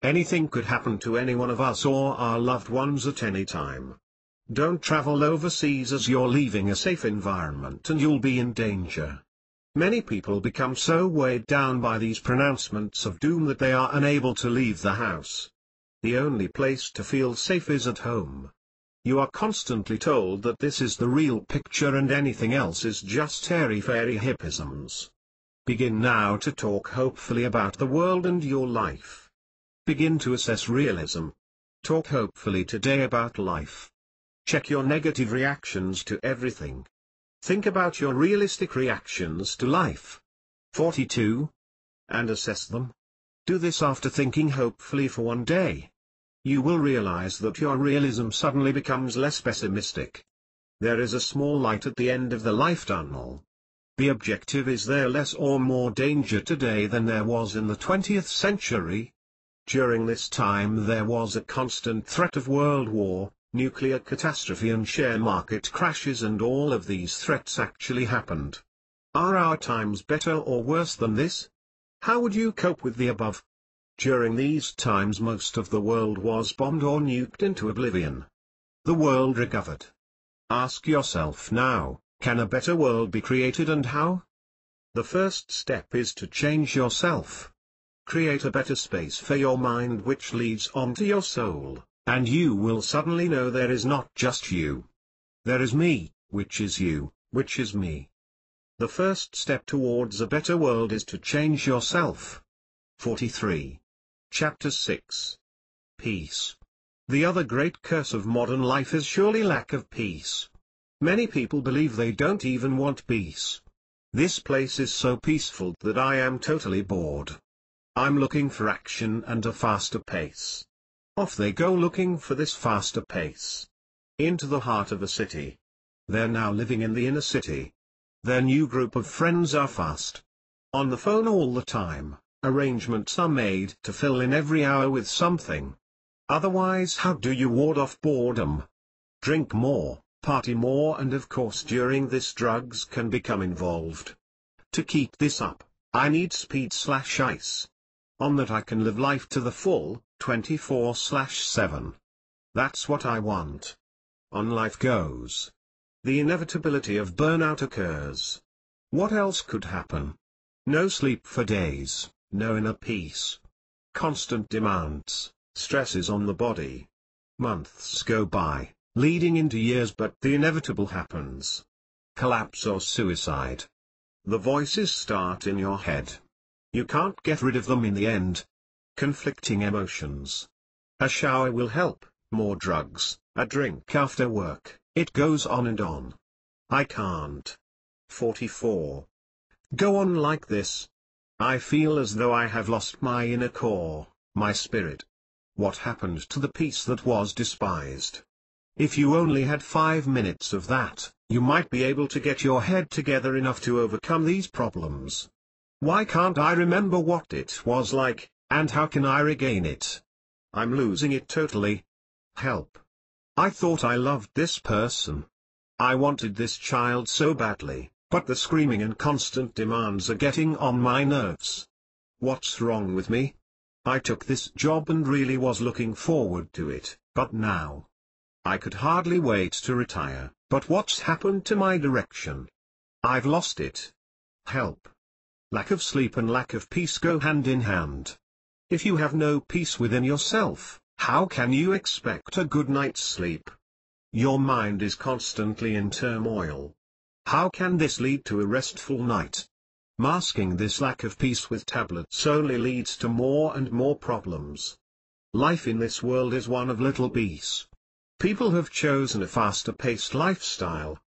Anything could happen to any one of us or our loved ones at any time. Don't travel overseas as you're leaving a safe environment and you'll be in danger. Many people become so weighed down by these pronouncements of doom that they are unable to leave the house. The only place to feel safe is at home. You are constantly told that this is the real picture and anything else is just airy-fairy hippisms. Begin now to talk hopefully about the world and your life. Begin to assess realism. Talk hopefully today about life. Check your negative reactions to everything. Think about your realistic reactions to life. 42. And assess them. Do this after thinking hopefully for one day. You will realize that your realism suddenly becomes less pessimistic. There is a small light at the end of the life tunnel. The objective is there less or more danger today than there was in the 20th century? During this time there was a constant threat of world war, nuclear catastrophe and share market crashes, and all of these threats actually happened. Are our times better or worse than this? How would you cope with the above? During these times most of the world was bombed or nuked into oblivion. The world recovered. Ask yourself now, can a better world be created and how? The first step is to change yourself. Create a better space for your mind which leads on to your soul, and you will suddenly know there is not just you. There is me, which is you, which is me. The first step towards a better world is to change yourself. 43. Chapter 6. Peace. The other great curse of modern life is surely lack of peace. Many people believe they don't even want peace. This place is so peaceful that I am totally bored. I'm looking for action and a faster pace. Off they go looking for this faster pace. Into the heart of a city. They're now living in the inner city. Their new group of friends are fast. On the phone all the time. Arrangements are made to fill in every hour with something. Otherwise, how do you ward off boredom? Drink more, party more, and of course during this drugs can become involved. To keep this up, I need speed/ice. On that I can live life to the full, 24/7. That's what I want. On life goes. The inevitability of burnout occurs. What else could happen? No sleep for days. No inner peace. Constant demands, stresses on the body. Months go by, leading into years, but the inevitable happens. Collapse or suicide. The voices start in your head. You can't get rid of them in the end. Conflicting emotions. A shower will help, more drugs, a drink after work, it goes on and on. I can't. 44. Go on like this. I feel as though I have lost my inner core, my spirit. What happened to the peace that was despised? If you only had 5 minutes of that, you might be able to get your head together enough to overcome these problems. Why can't I remember what it was like, and how can I regain it? I'm losing it totally. Help. I thought I loved this person. I wanted this child so badly, But the screaming and constant demands are getting on my nerves. What's wrong with me? I took this job and really was looking forward to it, but now I could hardly wait to retire. But what's happened to my direction? I've lost it. Help. Lack of sleep and lack of peace go hand in hand. If you have no peace within yourself, how can you expect a good night's sleep? Your mind is constantly in turmoil. How can this lead to a restful night? Masking this lack of peace with tablets only leads to more and more problems. Life in this world is one of little peace. People have chosen a faster-paced lifestyle.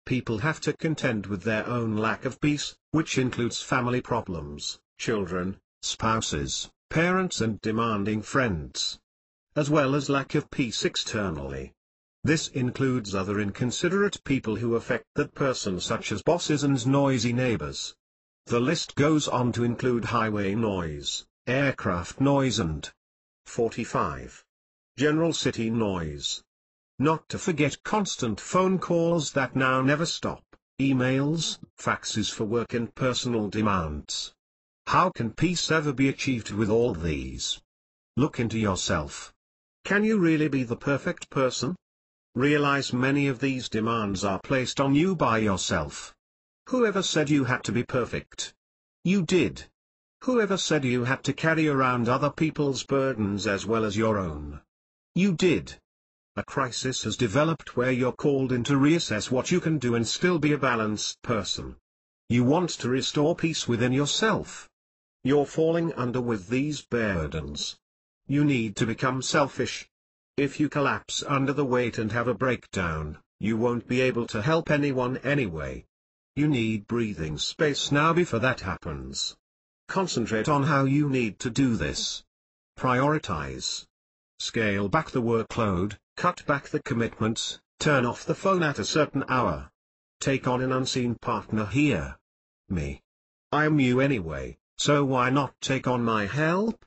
People have to contend with their own lack of peace, which includes family problems, children, spouses, parents and demanding friends, as well as lack of peace externally. This includes other inconsiderate people who affect that person, such as bosses and noisy neighbors. The list goes on to include highway noise, aircraft noise and 45. General city noise. Not to forget constant phone calls that now never stop, emails, faxes for work and personal demands. How can peace ever be achieved with all these? Look into yourself. Can you really be the perfect person? Realize many of these demands are placed on you by yourself. Whoever said you had to be perfect? You did. Whoever said you had to carry around other people's burdens as well as your own? You did. A crisis has developed where you're called in to reassess what you can do and still be a balanced person. You want to restore peace within yourself. You're falling under with these burdens. You need to become selfish. If you collapse under the weight and have a breakdown, you won't be able to help anyone anyway. You need breathing space now before that happens. Concentrate on how you need to do this. Prioritize. Scale back the workload, cut back the commitments, turn off the phone at a certain hour. Take on an unseen partner here. Me. I'm you anyway, so why not take on my help?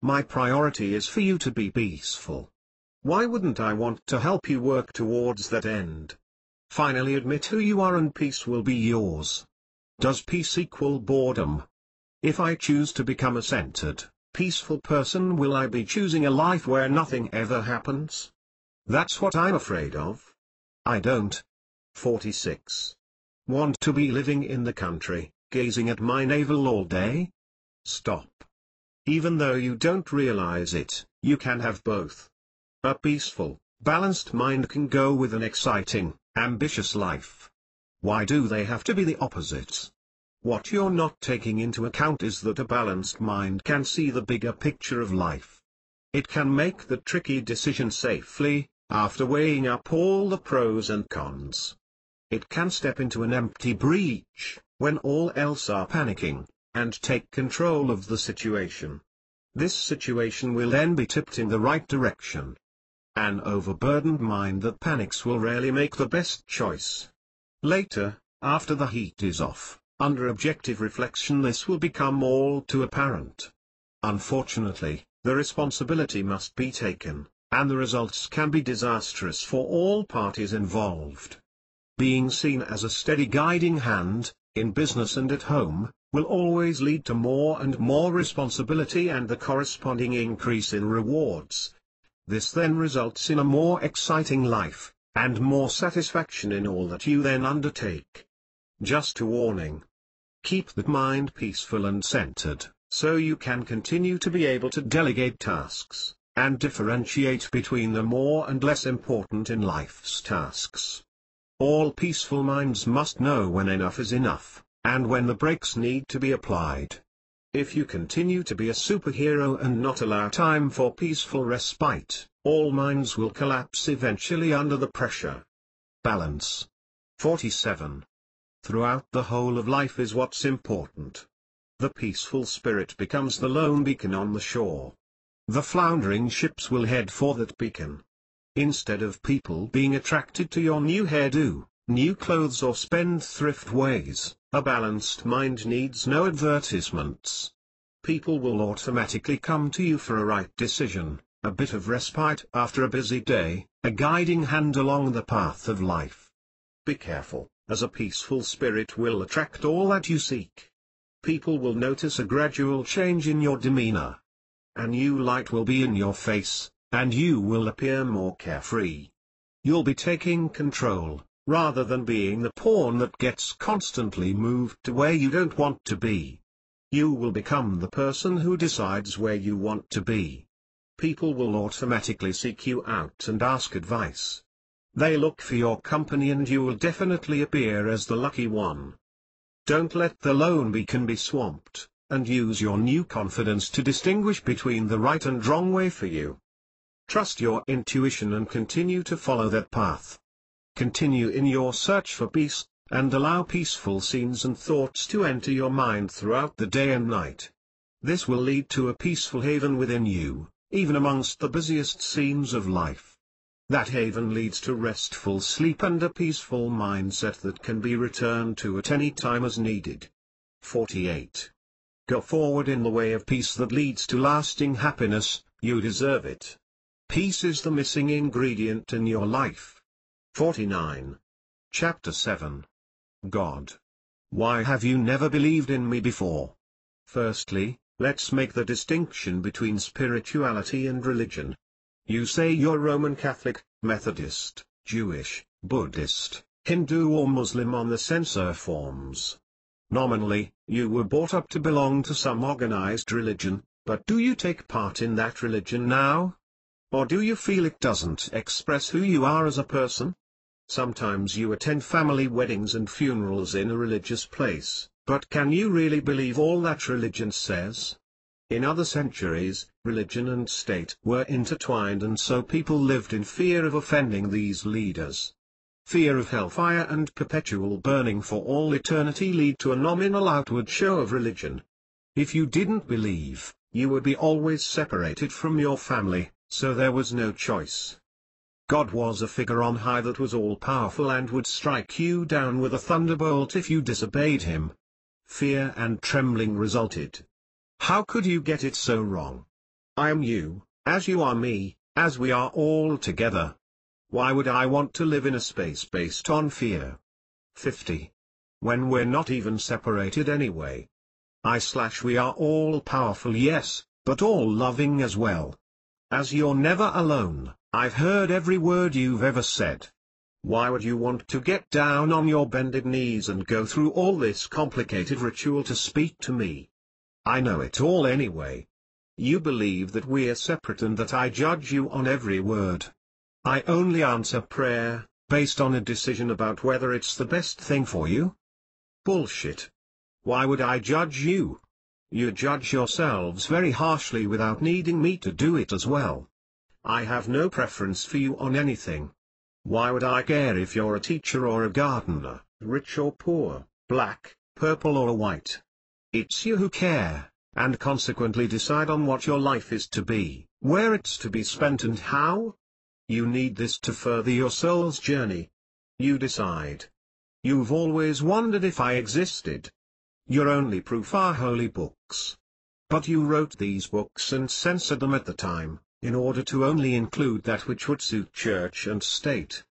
My priority is for you to be peaceful. Why wouldn't I want to help you work towards that end? Finally admit who you are and peace will be yours. Does peace equal boredom? If I choose to become a centered, peaceful person, will I be choosing a life where nothing ever happens? That's what I'm afraid of. I don't. 46. Want to be living in the country, gazing at my navel all day? Stop. Even though you don't realize it, you can have both. A peaceful, balanced mind can go with an exciting, ambitious life. Why do they have to be the opposites? What you're not taking into account is that a balanced mind can see the bigger picture of life. It can make the tricky decision safely, after weighing up all the pros and cons. It can step into an empty breach, when all else are panicking, and take control of the situation. This situation will then be tipped in the right direction. An overburdened mind that panics will rarely make the best choice. Later, after the heat is off, under objective reflection, this will become all too apparent. Unfortunately, the responsibility must be taken, and the results can be disastrous for all parties involved. Being seen as a steady guiding hand, in business and at home, will always lead to more and more responsibility and the corresponding increase in rewards. This then results in a more exciting life, and more satisfaction in all that you then undertake. Just a warning. Keep that mind peaceful and centered, so you can continue to be able to delegate tasks, and differentiate between the more and less important in life's tasks. All peaceful minds must know when enough is enough, and when the brakes need to be applied. If you continue to be a superhero and not allow time for peaceful respite, all minds will collapse eventually under the pressure. Balance. 47. Throughout the whole of life is what's important. The peaceful spirit becomes the lone beacon on the shore. The floundering ships will head for that beacon. Instead of people being attracted to your new hairdo, new clothes or spendthrift ways, a balanced mind needs no advertisements. People will automatically come to you for a right decision, a bit of respite after a busy day, a guiding hand along the path of life. Be careful. as a peaceful spirit will attract all that you seek. People will notice a gradual change in your demeanor. A new light will be in your face, and you will appear more carefree. You'll be taking control, rather than being the pawn that gets constantly moved to where you don't want to be. You will become the person who decides where you want to be. People will automatically seek you out and ask advice. They look for your company and you will definitely appear as the lucky one. Don't let the lone beacon be swamped, and use your new confidence to distinguish between the right and wrong way for you. Trust your intuition and continue to follow that path. Continue in your search for peace, and allow peaceful scenes and thoughts to enter your mind throughout the day and night. This will lead to a peaceful haven within you, even amongst the busiest scenes of life. That haven leads to restful sleep and a peaceful mindset that can be returned to at any time as needed. 48. Go forward in the way of peace that leads to lasting happiness. You deserve it. Peace is the missing ingredient in your life. 49. Chapter 7. God. Why have you never believed in me before? Firstly, let's make the distinction between spirituality and religion. You say you're Roman Catholic, Methodist, Jewish, Buddhist, Hindu or Muslim on the censor forms. Nominally, you were brought up to belong to some organized religion, but do you take part in that religion now? Or do you feel it doesn't express who you are as a person? Sometimes you attend family weddings and funerals in a religious place, but can you really believe all that religion says? In other centuries, religion and state were intertwined, and so people lived in fear of offending these leaders. Fear of hellfire and perpetual burning for all eternity lead to a nominal outward show of religion. If you didn't believe, you would be always separated from your family, so there was no choice. God was a figure on high that was all-powerful and would strike you down with a thunderbolt if you disobeyed him. Fear and trembling resulted. How could you get it so wrong? I am you, as you are me, as we are all together. Why would I want to live in a space based on fear? 50. When we're not even separated anyway. We are all powerful, yes, but all loving as well. As you're never alone, I've heard every word you've ever said. Why would you want to get down on your bended knees and go through all this complicated ritual to speak to me? I know it all anyway. You believe that we're separate and that I judge you on every word. I only answer prayer, based on a decision about whether it's the best thing for you. Bullshit. Why would I judge you? You judge yourselves very harshly without needing me to do it as well. I have no preference for you on anything. Why would I care if you're a teacher or a gardener, rich or poor, black, purple or white? It's you who care, and consequently decide on what your life is to be, where it's to be spent and how. You need this to further your soul's journey. You decide. You've always wondered if I existed. Your only proof are holy books. But you wrote these books and censored them at the time, in order to only include that which would suit church and state.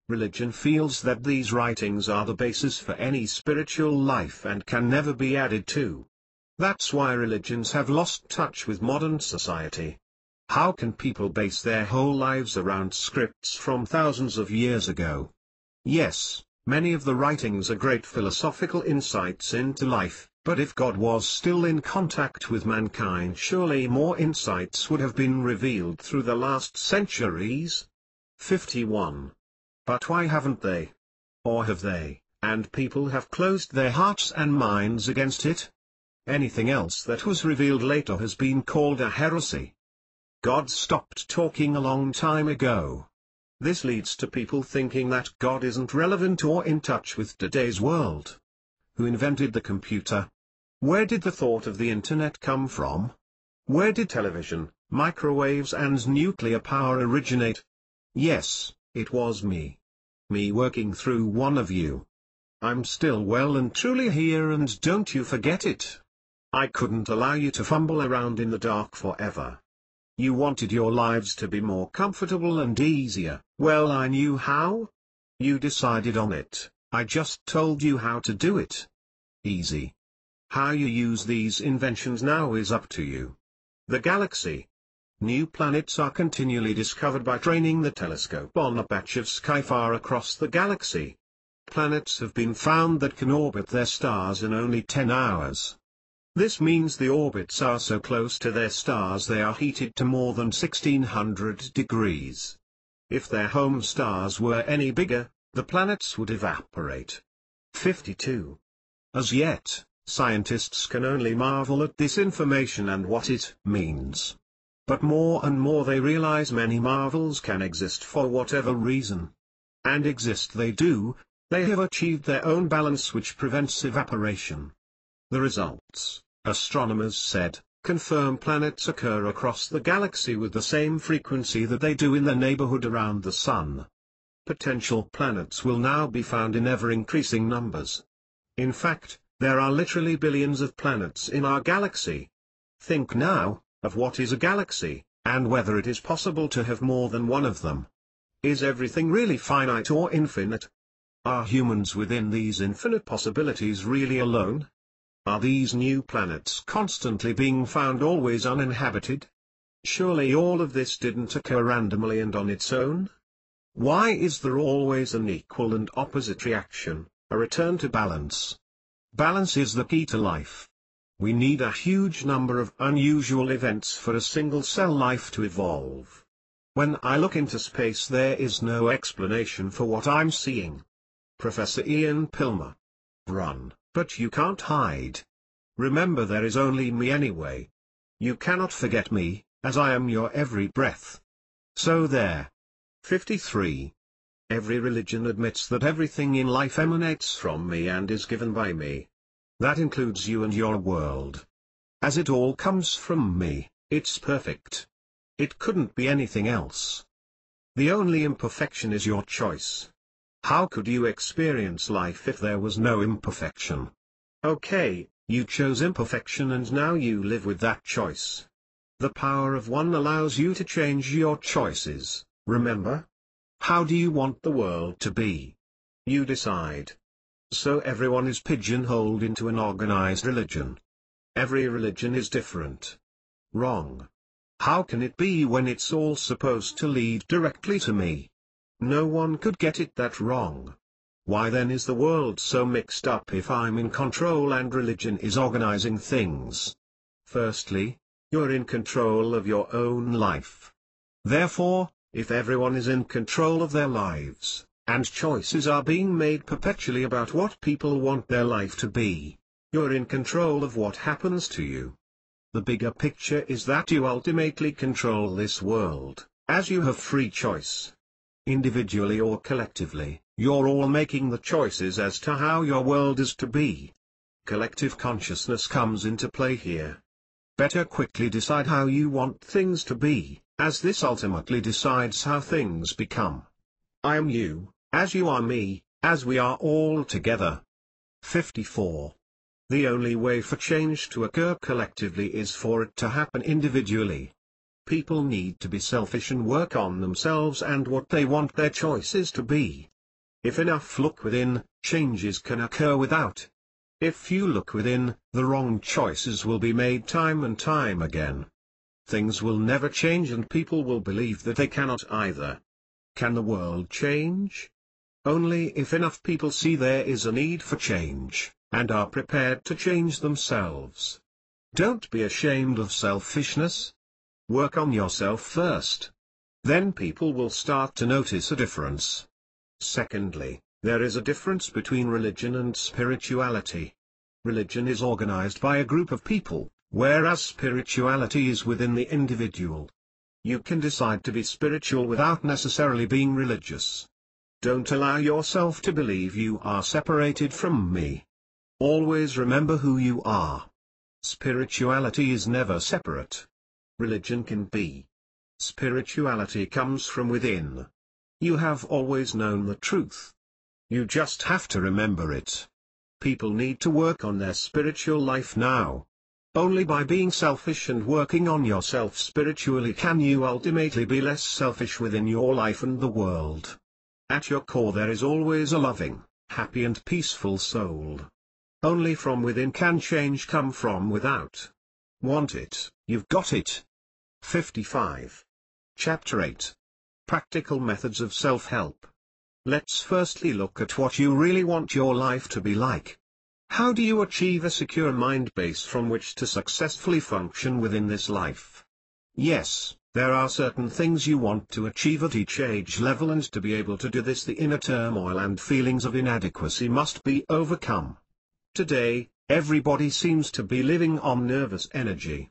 Religion feels that these writings are the basis for any spiritual life and can never be added to. That's why religions have lost touch with modern society. How can people base their whole lives around scripts from thousands of years ago? Yes, many of the writings are great philosophical insights into life, but if God was still in contact with mankind, surely more insights would have been revealed through the last centuries. 51. But why haven't they? Or have they, and people have closed their hearts and minds against it? Anything else that was revealed later has been called a heresy. God stopped talking a long time ago. This leads to people thinking that God isn't relevant or in touch with today's world. Who invented the computer? Where did the thought of the internet come from? Where did television, microwaves and nuclear power originate? Yes, it was me. Me working through one of you. I'm still well and truly here, and don't you forget it. I couldn't allow you to fumble around in the dark forever. You wanted your lives to be more comfortable and easier. Well, I knew how. You decided on it, I just told you how to do it. Easy. How you use these inventions now is up to you. The galaxy. New planets are continually discovered by training the telescope on a patch of sky far across the galaxy. Planets have been found that can orbit their stars in only 10 hours. This means the orbits are so close to their stars they are heated to more than 1600 degrees. If their home stars were any bigger, the planets would evaporate. 52. As yet, scientists can only marvel at this information and what it means. But more and more they realize many marvels can exist for whatever reason. And exist they do. They have achieved their own balance which prevents evaporation. The results, astronomers said, confirm planets occur across the galaxy with the same frequency that they do in their neighborhood around the Sun. Potential planets will now be found in ever-increasing numbers. In fact, there are literally billions of planets in our galaxy. Think now, of what is a galaxy, and whether it is possible to have more than one of them. Is everything really finite or infinite? Are humans within these infinite possibilities really alone? Are these new planets constantly being found always uninhabited? Surely all of this didn't occur randomly and on its own? Why is there always an equal and opposite reaction, a return to balance? Balance is the key to life. We need a huge number of unusual events for a single-cell life to evolve. When I look into space there is no explanation for what I'm seeing. Professor Ian Pilmer. Run, but you can't hide. Remember there is only me anyway. You cannot forget me, as I am your every breath. So there. 53. Every religion admits that everything in life emanates from me and is given by me. That includes you and your world. As it all comes from me, it's perfect. It couldn't be anything else. The only imperfection is your choice. How could you experience life if there was no imperfection? Okay, you chose imperfection and now you live with that choice. The power of one allows you to change your choices, remember? How do you want the world to be? You decide. So everyone is pigeonholed into an organized religion. Every religion is different. Wrong. How can it be when it's all supposed to lead directly to me? No one could get it that wrong. Why then is the world so mixed up if I'm in control and religion is organizing things? Firstly, you're in control of your own life. Therefore, if everyone is in control of their lives, and choices are being made perpetually about what people want their life to be, you're in control of what happens to you. The bigger picture is that you ultimately control this world, as you have free choice. Individually or collectively, you're all making the choices as to how your world is to be. Collective consciousness comes into play here. Better quickly decide how you want things to be, as this ultimately decides how things become. I am you, as you are me, as we are all together. 54. The only way for change to occur collectively is for it to happen individually. People need to be selfish and work on themselves and what they want their choices to be. If enough look within, changes can occur without. If you look within, the wrong choices will be made time and time again. Things will never change and people will believe that they cannot either. Can the world change? Only if enough people see there is a need for change, and are prepared to change themselves. Don't be ashamed of selfishness. Work on yourself first. Then people will start to notice a difference. Secondly, there is a difference between religion and spirituality. Religion is organized by a group of people, whereas spirituality is within the individual. You can decide to be spiritual without necessarily being religious. Don't allow yourself to believe you are separated from me. Always remember who you are. Spirituality is never separate. Religion can be. Spirituality comes from within. You have always known the truth. You just have to remember it. People need to work on their spiritual life now. Only by being selfish and working on yourself spiritually can you ultimately be less selfish within your life and the world. At your core there is always a loving, happy and peaceful soul. Only from within can change come from without. Want it, you've got it. 55. Chapter 8. Practical Methods of Self-Help. Let's firstly look at what you really want your life to be like. How do you achieve a secure mind base from which to successfully function within this life? Yes, there are certain things you want to achieve at each age level, and to be able to do this the inner turmoil and feelings of inadequacy must be overcome. Today, everybody seems to be living on nervous energy.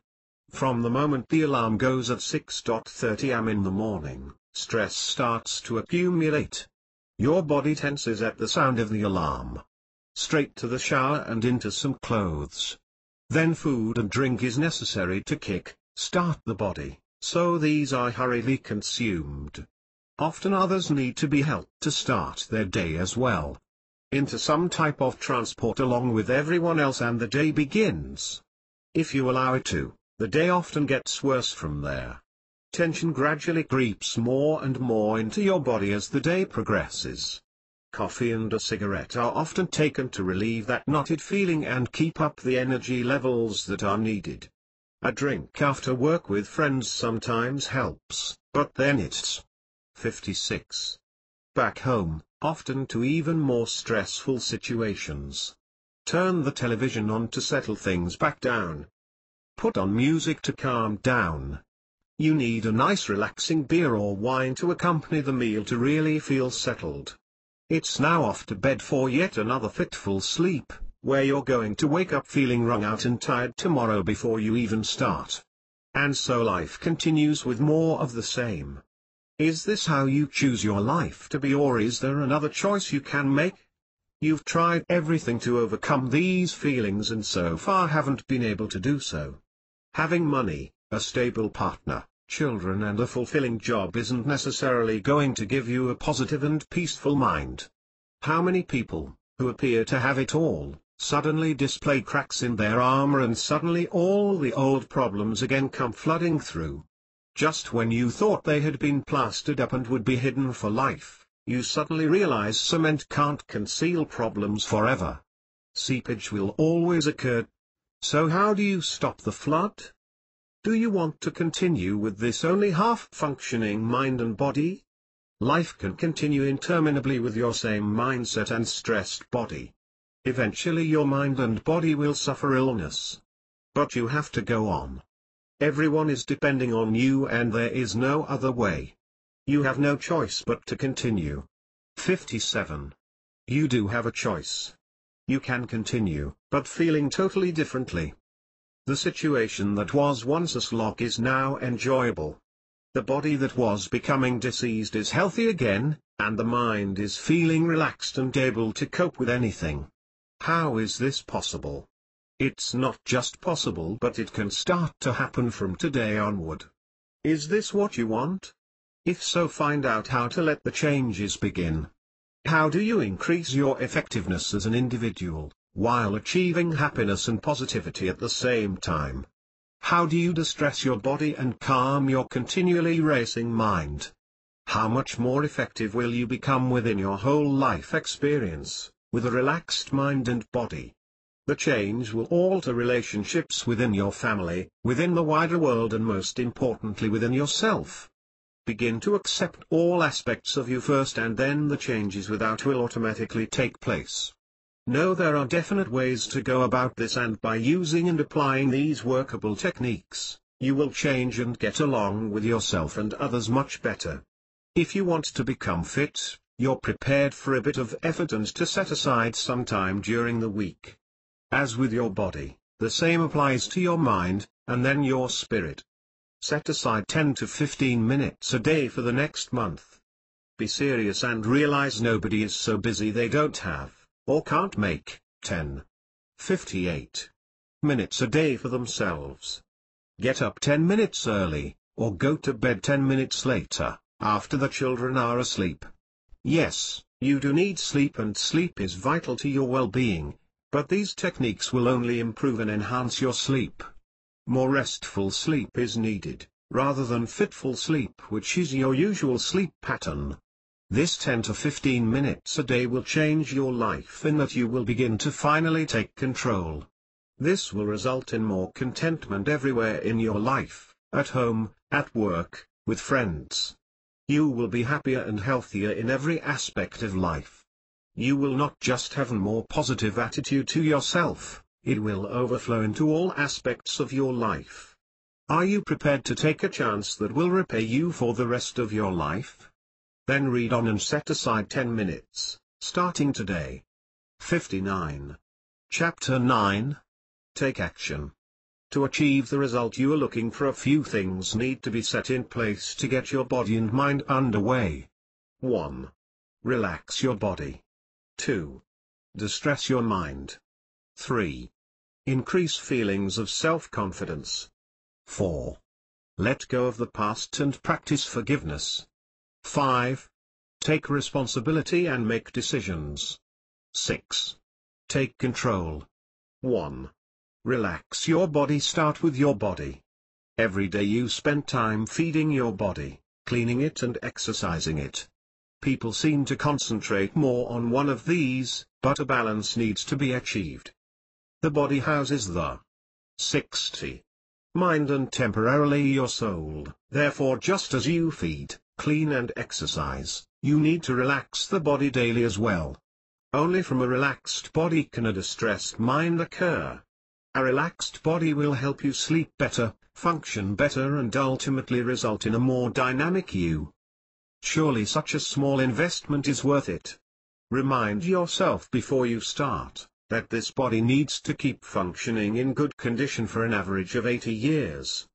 From the moment the alarm goes at 6:30 am in the morning, stress starts to accumulate. Your body tenses at the sound of the alarm. Straight to the shower and into some clothes. Then food and drink is necessary to kick-start the body, so these are hurriedly consumed. Often others need to be helped to start their day as well. Into some type of transport along with everyone else, and the day begins. If you allow it to, the day often gets worse from there. Tension gradually creeps more and more into your body as the day progresses. Coffee and a cigarette are often taken to relieve that knotted feeling and keep up the energy levels that are needed. A drink after work with friends sometimes helps, but then it's 56. Back home, often to even more stressful situations. Turn the television on to settle things back down. Put on music to calm down. You need a nice relaxing beer or wine to accompany the meal to really feel settled. It's now off to bed for yet another fitful sleep, where you're going to wake up feeling wrung out and tired tomorrow before you even start. And so life continues with more of the same. Is this how you choose your life to be, or is there another choice you can make? You've tried everything to overcome these feelings and so far haven't been able to do so. Having money, a stable partner, children and a fulfilling job isn't necessarily going to give you a positive and peaceful mind. How many people, who appear to have it all, suddenly display cracks in their armor, and suddenly all the old problems again come flooding through? Just when you thought they had been plastered up and would be hidden for life, you suddenly realize cement can't conceal problems forever. Seepage will always occur. So how do you stop the flood? Do you want to continue with this only half-functioning mind and body? Life can continue interminably with your same mindset and stressed body. Eventually your mind and body will suffer illness. But you have to go on. Everyone is depending on you, and there is no other way. You have no choice but to continue. 57. You do have a choice. You can continue, but feeling totally differently. The situation that was once a slog is now enjoyable. The body that was becoming diseased is healthy again, and the mind is feeling relaxed and able to cope with anything. How is this possible? It's not just possible, but it can start to happen from today onward. Is this what you want? If so, find out how to let the changes begin. How do you increase your effectiveness as an individual, while achieving happiness and positivity at the same time? How do you distress your body and calm your continually racing mind? How much more effective will you become within your whole life experience, with a relaxed mind and body? The change will alter relationships within your family, within the wider world, and most importantly within yourself. Begin to accept all aspects of you first, and then the changes without will automatically take place. Know there are definite ways to go about this, and by using and applying these workable techniques, you will change and get along with yourself and others much better. If you want to become fit, you're prepared for a bit of effort and to set aside some time during the week. As with your body, the same applies to your mind, and then your spirit. Set aside 10 to 15 minutes a day for the next month. Be serious and realize nobody is so busy they don't have, or can't make, 10. 58 minutes a day for themselves. Get up 10 minutes early, or go to bed 10 minutes later, after the children are asleep. Yes, you do need sleep, and sleep is vital to your well-being, but these techniques will only improve and enhance your sleep. More restful sleep is needed, rather than fitful sleep, which is your usual sleep pattern. This 10 to 15 minutes a day will change your life in that you will begin to finally take control. This will result in more contentment everywhere in your life, at home, at work, with friends. You will be happier and healthier in every aspect of life. You will not just have a more positive attitude to yourself, it will overflow into all aspects of your life. Are you prepared to take a chance that will repay you for the rest of your life? Then read on and set aside 10 minutes, starting today. 59. Chapter 9. Take action. To achieve the result you are looking for, a few things need to be set in place to get your body and mind underway. 1. Relax your body. 2. Distress your mind. 3. Increase feelings of self-confidence. 4. Let go of the past and practice forgiveness. 5. Take responsibility and make decisions. 6. Take control. 1. Relax your body. Start with your body. Every day you spend time feeding your body, cleaning it and exercising it. People seem to concentrate more on one of these, but a balance needs to be achieved. The body houses the 60. Mind and temporarily your soul. Therefore, just as you feed, clean and exercise, you need to relax the body daily as well. Only from a relaxed body can a distressed mind occur. A relaxed body will help you sleep better, function better and ultimately result in a more dynamic you. Surely such a small investment is worth it. Remind yourself before you start, that this body needs to keep functioning in good condition for an average of 80 years.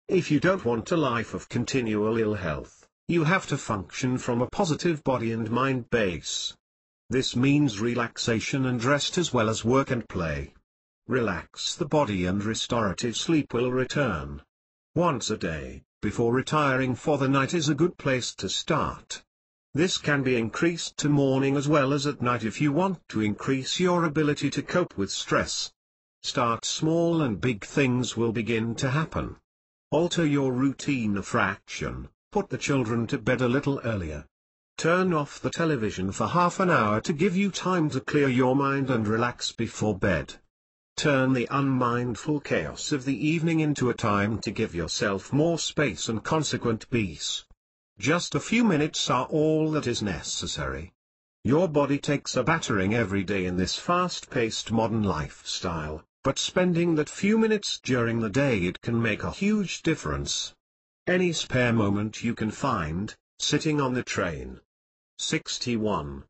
If you don't want a life of continual ill health, you have to function from a positive body and mind base. This means relaxation and rest as well as work and play. Relax the body and restorative sleep will return. Once a day, before retiring for the night, is a good place to start. This can be increased to morning as well as at night if you want to increase your ability to cope with stress. Start small and big things will begin to happen. Alter your routine a fraction, put the children to bed a little earlier. Turn off the television for half an hour to give you time to clear your mind and relax before bed. Turn the unmindful chaos of the evening into a time to give yourself more space and consequent peace. Just a few minutes are all that is necessary. Your body takes a battering every day in this fast-paced modern lifestyle, but spending that few minutes during the day, it can make a huge difference. Any spare moment you can find, sitting on the train. 61.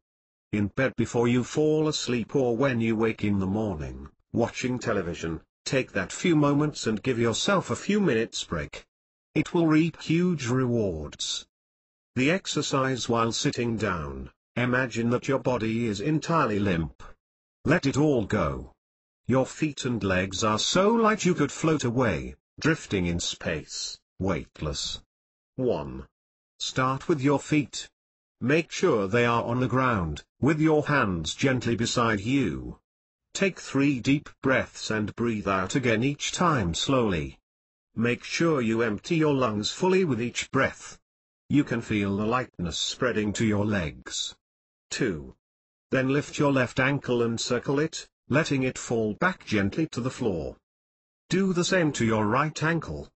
In bed before you fall asleep or when you wake in the morning, watching television, take that few moments and give yourself a few minutes break. It will reap huge rewards. The exercise while sitting down, imagine that your body is entirely limp. Let it all go. Your feet and legs are so light you could float away, drifting in space, weightless. 1. Start with your feet. Make sure they are on the ground, with your hands gently beside you. Take 3 deep breaths and breathe out again each time slowly. Make sure you empty your lungs fully with each breath. You can feel the lightness spreading to your legs. 2. Then lift your left ankle and circle it, letting it fall back gently to the floor. Do the same to your right ankle.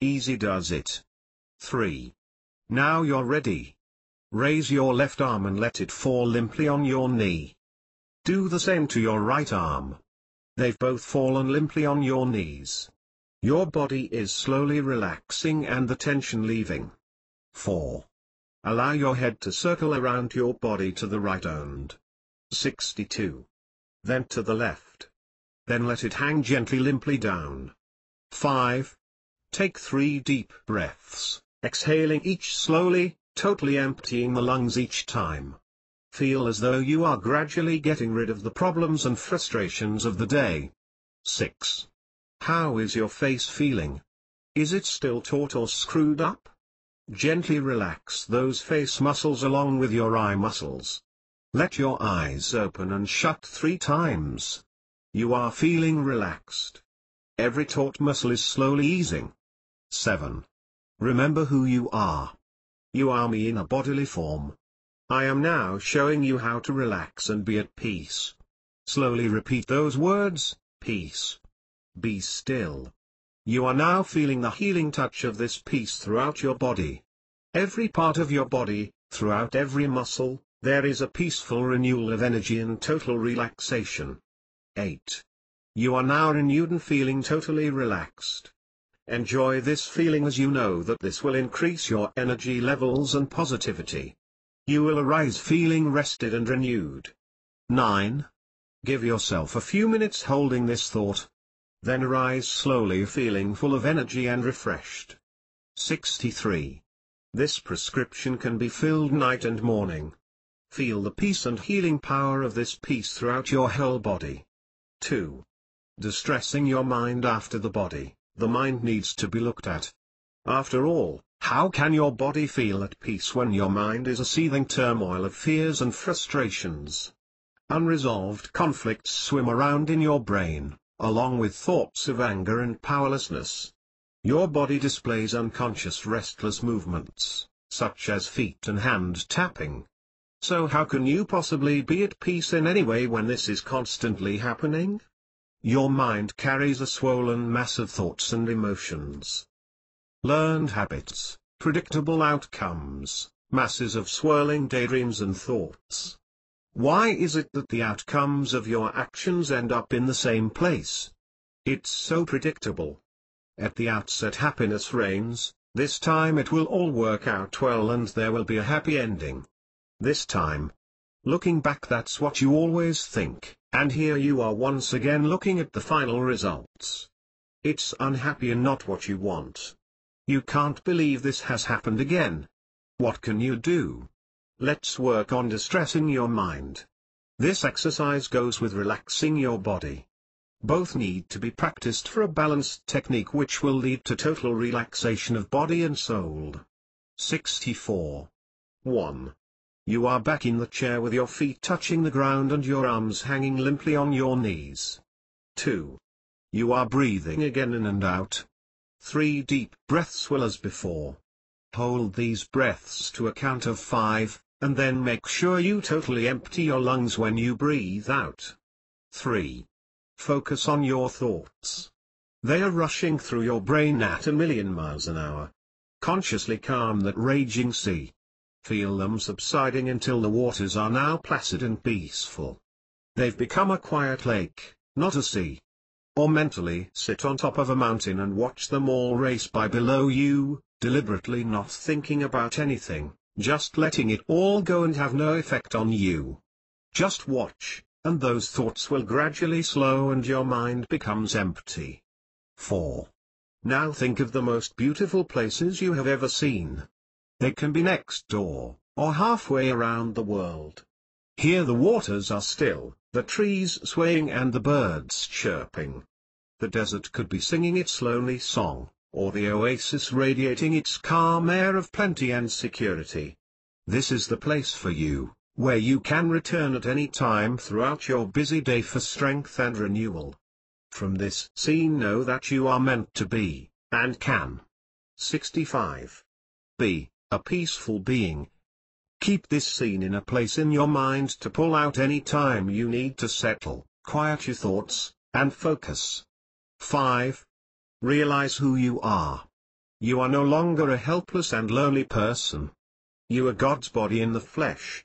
Easy does it. 3. Now you're ready. Raise your left arm and let it fall limply on your knee. Do the same to your right arm. They've both fallen limply on your knees. Your body is slowly relaxing and the tension leaving. 4. Allow your head to circle around your body to the right and 62. Then to the left. Then let it hang gently limply down. 5. Take 3 deep breaths, exhaling each slowly, totally emptying the lungs each time. Feel as though you are gradually getting rid of the problems and frustrations of the day. 6. How is your face feeling? Is it still taut or screwed up? Gently relax those face muscles along with your eye muscles. Let your eyes open and shut 3 times. You are feeling relaxed. Every taut muscle is slowly easing. 7. Remember who you are. You are me in a bodily form. I am now showing you how to relax and be at peace. Slowly repeat those words: peace. Be still. You are now feeling the healing touch of this peace throughout your body. Every part of your body, throughout every muscle, there is a peaceful renewal of energy and total relaxation. 8. You are now renewed and feeling totally relaxed. Enjoy this feeling as you know that this will increase your energy levels and positivity. You will arise feeling rested and renewed. 9. Give yourself a few minutes holding this thought. Then arise slowly feeling full of energy and refreshed. 63. This prescription can be filled night and morning. Feel the peace and healing power of this peace throughout your whole body. 2. Distressing your mind after the body. The mind needs to be looked at. After all, how can your body feel at peace when your mind is a seething turmoil of fears and frustrations? Unresolved conflicts swim around in your brain, along with thoughts of anger and powerlessness. Your body displays unconscious restless movements, such as feet and hand tapping. So how can you possibly be at peace in any way when this is constantly happening? Your mind carries a swollen mass of thoughts and emotions. Learned habits, predictable outcomes, masses of swirling daydreams and thoughts. Why is it that the outcomes of your actions end up in the same place? It's so predictable. At the outset happiness reigns, this time it will all work out well and there will be a happy ending. This time. Looking back, that's what you always think, and here you are once again looking at the final results. It's unhappy and not what you want. You can't believe this has happened again. What can you do? Let's work on distressing your mind. This exercise goes with relaxing your body. Both need to be practiced for a balanced technique which will lead to total relaxation of body and soul. 64. 1. You are back in the chair with your feet touching the ground and your arms hanging limply on your knees. 2. You are breathing again in and out. 3 deep breaths will as before. Hold these breaths to a count of 5, and then make sure you totally empty your lungs when you breathe out. 3. Focus on your thoughts. They are rushing through your brain at 1,000,000 miles an hour. Consciously calm that raging sea. Feel them subsiding until the waters are now placid and peaceful. They've become a quiet lake, not a sea. Or mentally sit on top of a mountain and watch them all race by below you, deliberately not thinking about anything, just letting it all go and have no effect on you. Just watch, and those thoughts will gradually slow and your mind becomes empty. 4. Now think of the most beautiful places you have ever seen. They can be next door, or halfway around the world. Here the waters are still, the trees swaying and the birds chirping. The desert could be singing its lonely song, or the oasis radiating its calm air of plenty and security. This is the place for you, where you can return at any time throughout your busy day for strength and renewal. From this scene know that you are meant to be, and can. 65. Be a peaceful being. Keep this scene in a place in your mind to pull out any time you need to settle, quiet your thoughts, and focus. 5. Realize who you are. You are no longer a helpless and lonely person. You are God's body in the flesh.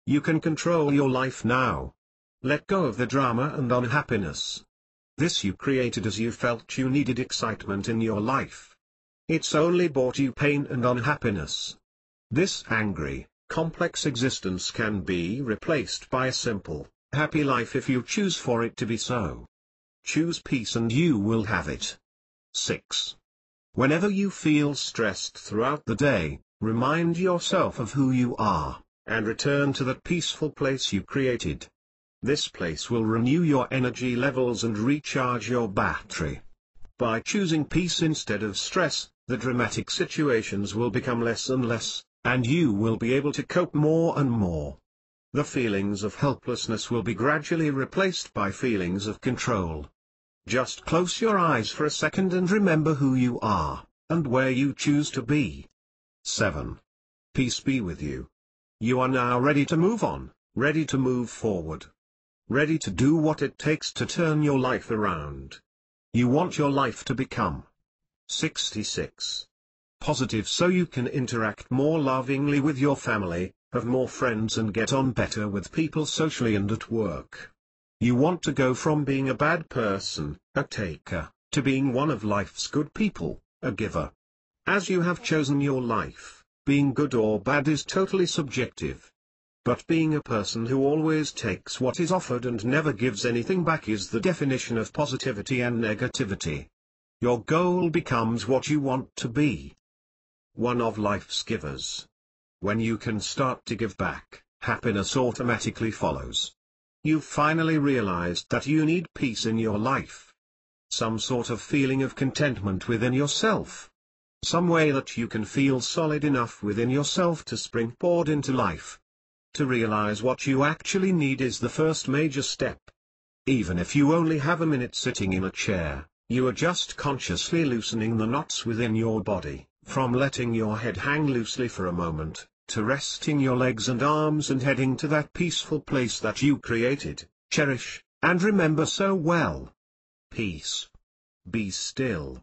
You can control your life now. Let go of the drama and unhappiness. This you created as you felt you needed excitement in your life. It's only brought you pain and unhappiness. This angry, complex existence can be replaced by a simple, happy life if you choose for it to be so. Choose peace and you will have it. 6. Whenever you feel stressed throughout the day, remind yourself of who you are, and return to that peaceful place you created. This place will renew your energy levels and recharge your battery. By choosing peace instead of stress, the dramatic situations will become less and less, and you will be able to cope more and more. The feelings of helplessness will be gradually replaced by feelings of control. Just close your eyes for a second and remember who you are, and where you choose to be. 7. Peace be with you. You are now ready to move on, ready to move forward. Ready to do what it takes to turn your life around. You want your life to become 66. Positive so you can interact more lovingly with your family, have more friends and get on better with people socially and at work. You want to go from being a bad person, a taker, to being one of life's good people, a giver. As you have chosen your life, being good or bad is totally subjective. But being a person who always takes what is offered and never gives anything back is the definition of positivity and negativity. Your goal becomes what you want to be. One of life's givers. When you can start to give back, happiness automatically follows. You've finally realized that you need peace in your life. Some sort of feeling of contentment within yourself. Some way that you can feel solid enough within yourself to springboard into life. To realize what you actually need is the first major step. Even if you only have a minute sitting in a chair, you are just consciously loosening the knots within your body, from letting your head hang loosely for a moment, to resting your legs and arms and heading to that peaceful place that you created, cherish, and remember so well. Peace. Be still.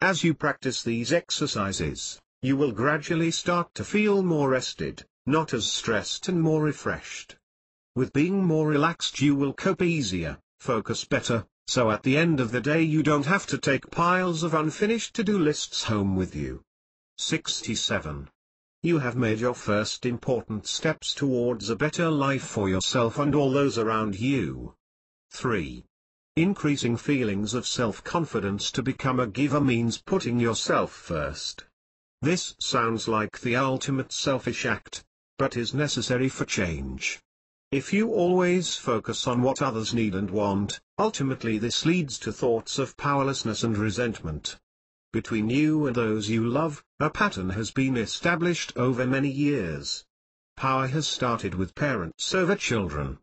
As you practice these exercises, you will gradually start to feel more rested, not as stressed and more refreshed. With being more relaxed you will cope easier, focus better, so at the end of the day you don't have to take piles of unfinished to-do lists home with you. 67. You have made your first important steps towards a better life for yourself and all those around you. 3. Increasing feelings of self-confidence to become a giver means putting yourself first. This sounds like the ultimate selfish act, but is necessary for change. If you always focus on what others need and want, ultimately this leads to thoughts of powerlessness and resentment. Between you and those you love, a pattern has been established over many years. Power has started with parents over children.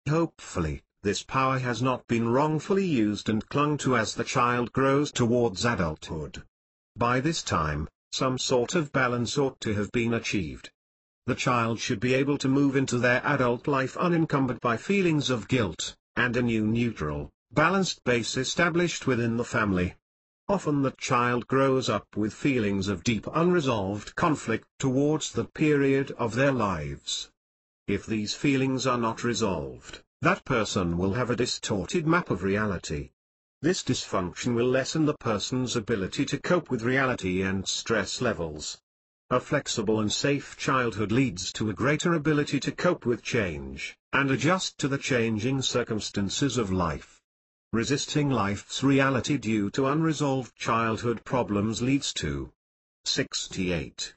Hopefully, this power has not been wrongfully used and clung to as the child grows towards adulthood. By this time, some sort of balance ought to have been achieved. The child should be able to move into their adult life unencumbered by feelings of guilt, and a new neutral, balanced base established within the family. Often the child grows up with feelings of deep unresolved conflict towards the period of their lives. If these feelings are not resolved, that person will have a distorted map of reality. This dysfunction will lessen the person's ability to cope with reality and stress levels. A flexible and safe childhood leads to a greater ability to cope with change, and adjust to the changing circumstances of life. Resisting life's reality due to unresolved childhood problems leads to 68.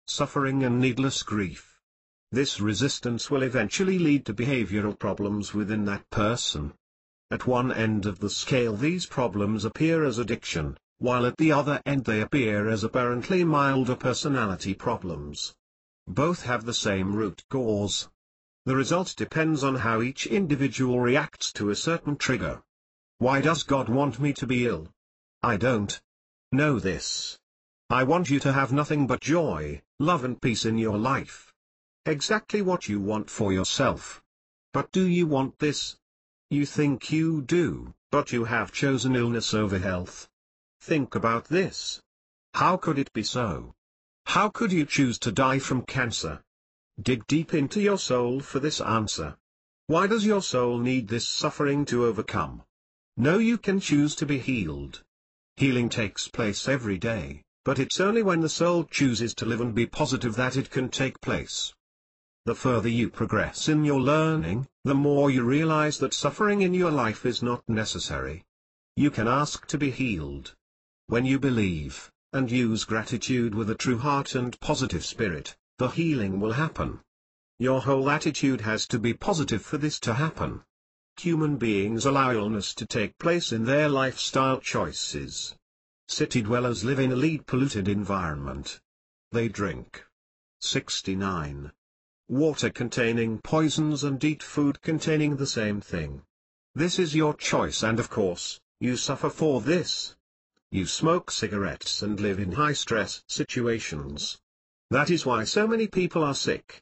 Suffering and needless grief. This resistance will eventually lead to behavioral problems within that person. At one end of the scale these problems appear as addiction, while at the other end they appear as apparently milder personality problems. Both have the same root cause. The result depends on how each individual reacts to a certain trigger. Why does God want me to be ill? I don't know this. I want you to have nothing but joy, love and peace in your life. Exactly what you want for yourself. But do you want this? You think you do, but you have chosen illness over health. Think about this. How could it be so? How could you choose to die from cancer? Dig deep into your soul for this answer. Why does your soul need this suffering to overcome? No, you can choose to be healed. Healing takes place every day, but it's only when the soul chooses to live and be positive that it can take place. The further you progress in your learning, the more you realize that suffering in your life is not necessary. You can ask to be healed. When you believe, and use gratitude with a true heart and positive spirit, the healing will happen. Your whole attitude has to be positive for this to happen. Human beings allow illness to take place in their lifestyle choices. City dwellers live in a lead-polluted environment. They drink 69. Water containing poisons and eat food containing the same thing. This is your choice and of course, you suffer for this. You smoke cigarettes and live in high-stress situations. That is why so many people are sick.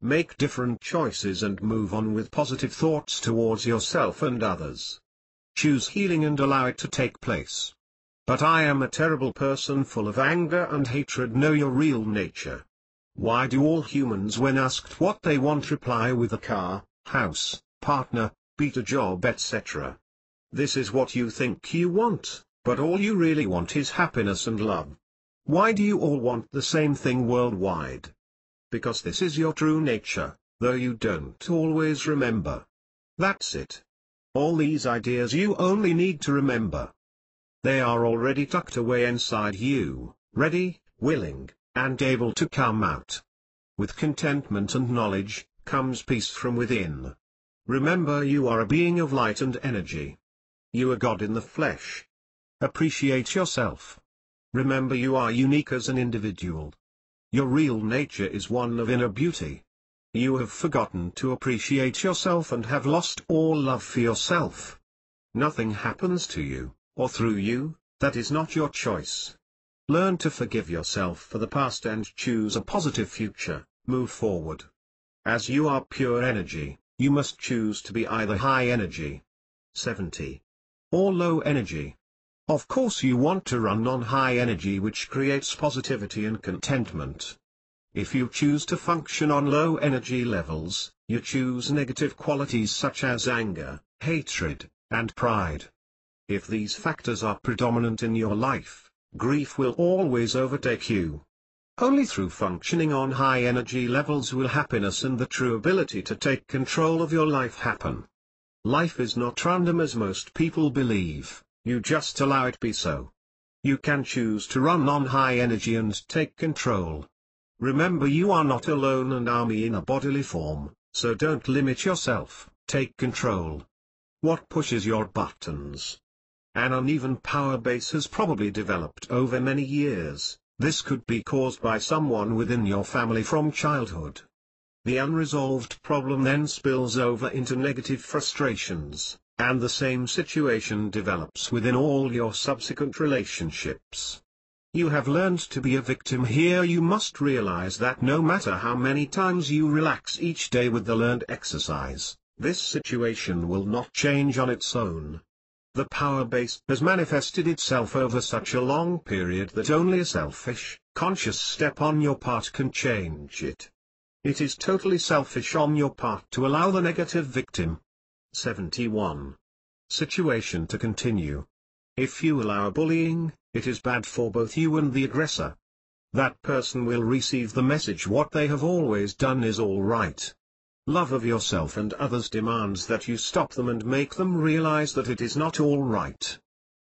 Make different choices and move on with positive thoughts towards yourself and others. Choose healing and allow it to take place. But I am a terrible person full of anger and hatred. Know your real nature. Why do all humans, when asked what they want, reply with a car, house, partner, better job, etc.? This is what you think you want, but all you really want is happiness and love. Why do you all want the same thing worldwide? Because this is your true nature, though you don't always remember. That's it. All these ideas you only need to remember. They are already tucked away inside you, ready, willing, and able to come out. With contentment and knowledge, comes peace from within. Remember, you are a being of light and energy. You are God in the flesh. Appreciate yourself. Remember, you are unique as an individual. Your real nature is one of inner beauty. You have forgotten to appreciate yourself and have lost all love for yourself. Nothing happens to you, or through you, that is not your choice. Learn to forgive yourself for the past and choose a positive future. Move forward. As you are pure energy, you must choose to be either high energy, 70, or low energy. Of course you want to run on high energy, which creates positivity and contentment. If you choose to function on low energy levels, you choose negative qualities such as anger, hatred, and pride. If these factors are predominant in your life, grief will always overtake you. Only through functioning on high energy levels will happiness and the true ability to take control of your life happen. Life is not random as most people believe, you just allow it be so. You can choose to run on high energy and take control. Remember, you are not alone and army in a bodily form, so don't limit yourself, take control. What pushes your buttons? An uneven power base has probably developed over many years. This could be caused by someone within your family from childhood. The unresolved problem then spills over into negative frustrations, and the same situation develops within all your subsequent relationships. You have learned to be a victim here. You must realize that no matter how many times you relax each day with the learned exercise, this situation will not change on its own. The power base has manifested itself over such a long period that only a selfish, conscious step on your part can change it. It is totally selfish on your part to allow the negative victim, 71, situation to continue. If you allow bullying, it is bad for both you and the aggressor. That person will receive the message what they have always done is all right. Love of yourself and others demands that you stop them and make them realize that it is not all right.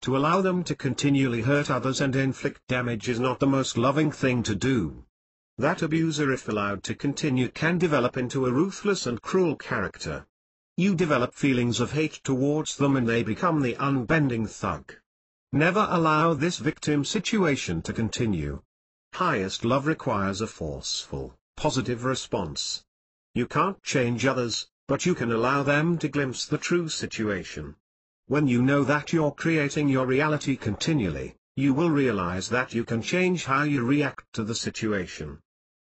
To allow them to continually hurt others and inflict damage is not the most loving thing to do. That abuser, if allowed to continue, can develop into a ruthless and cruel character. You develop feelings of hate towards them and they become the unbending thug. Never allow this victim situation to continue. Highest love requires a forceful, positive response. You can't change others, but you can allow them to glimpse the true situation. When you know that you're creating your reality continually, you will realize that you can change how you react to the situation.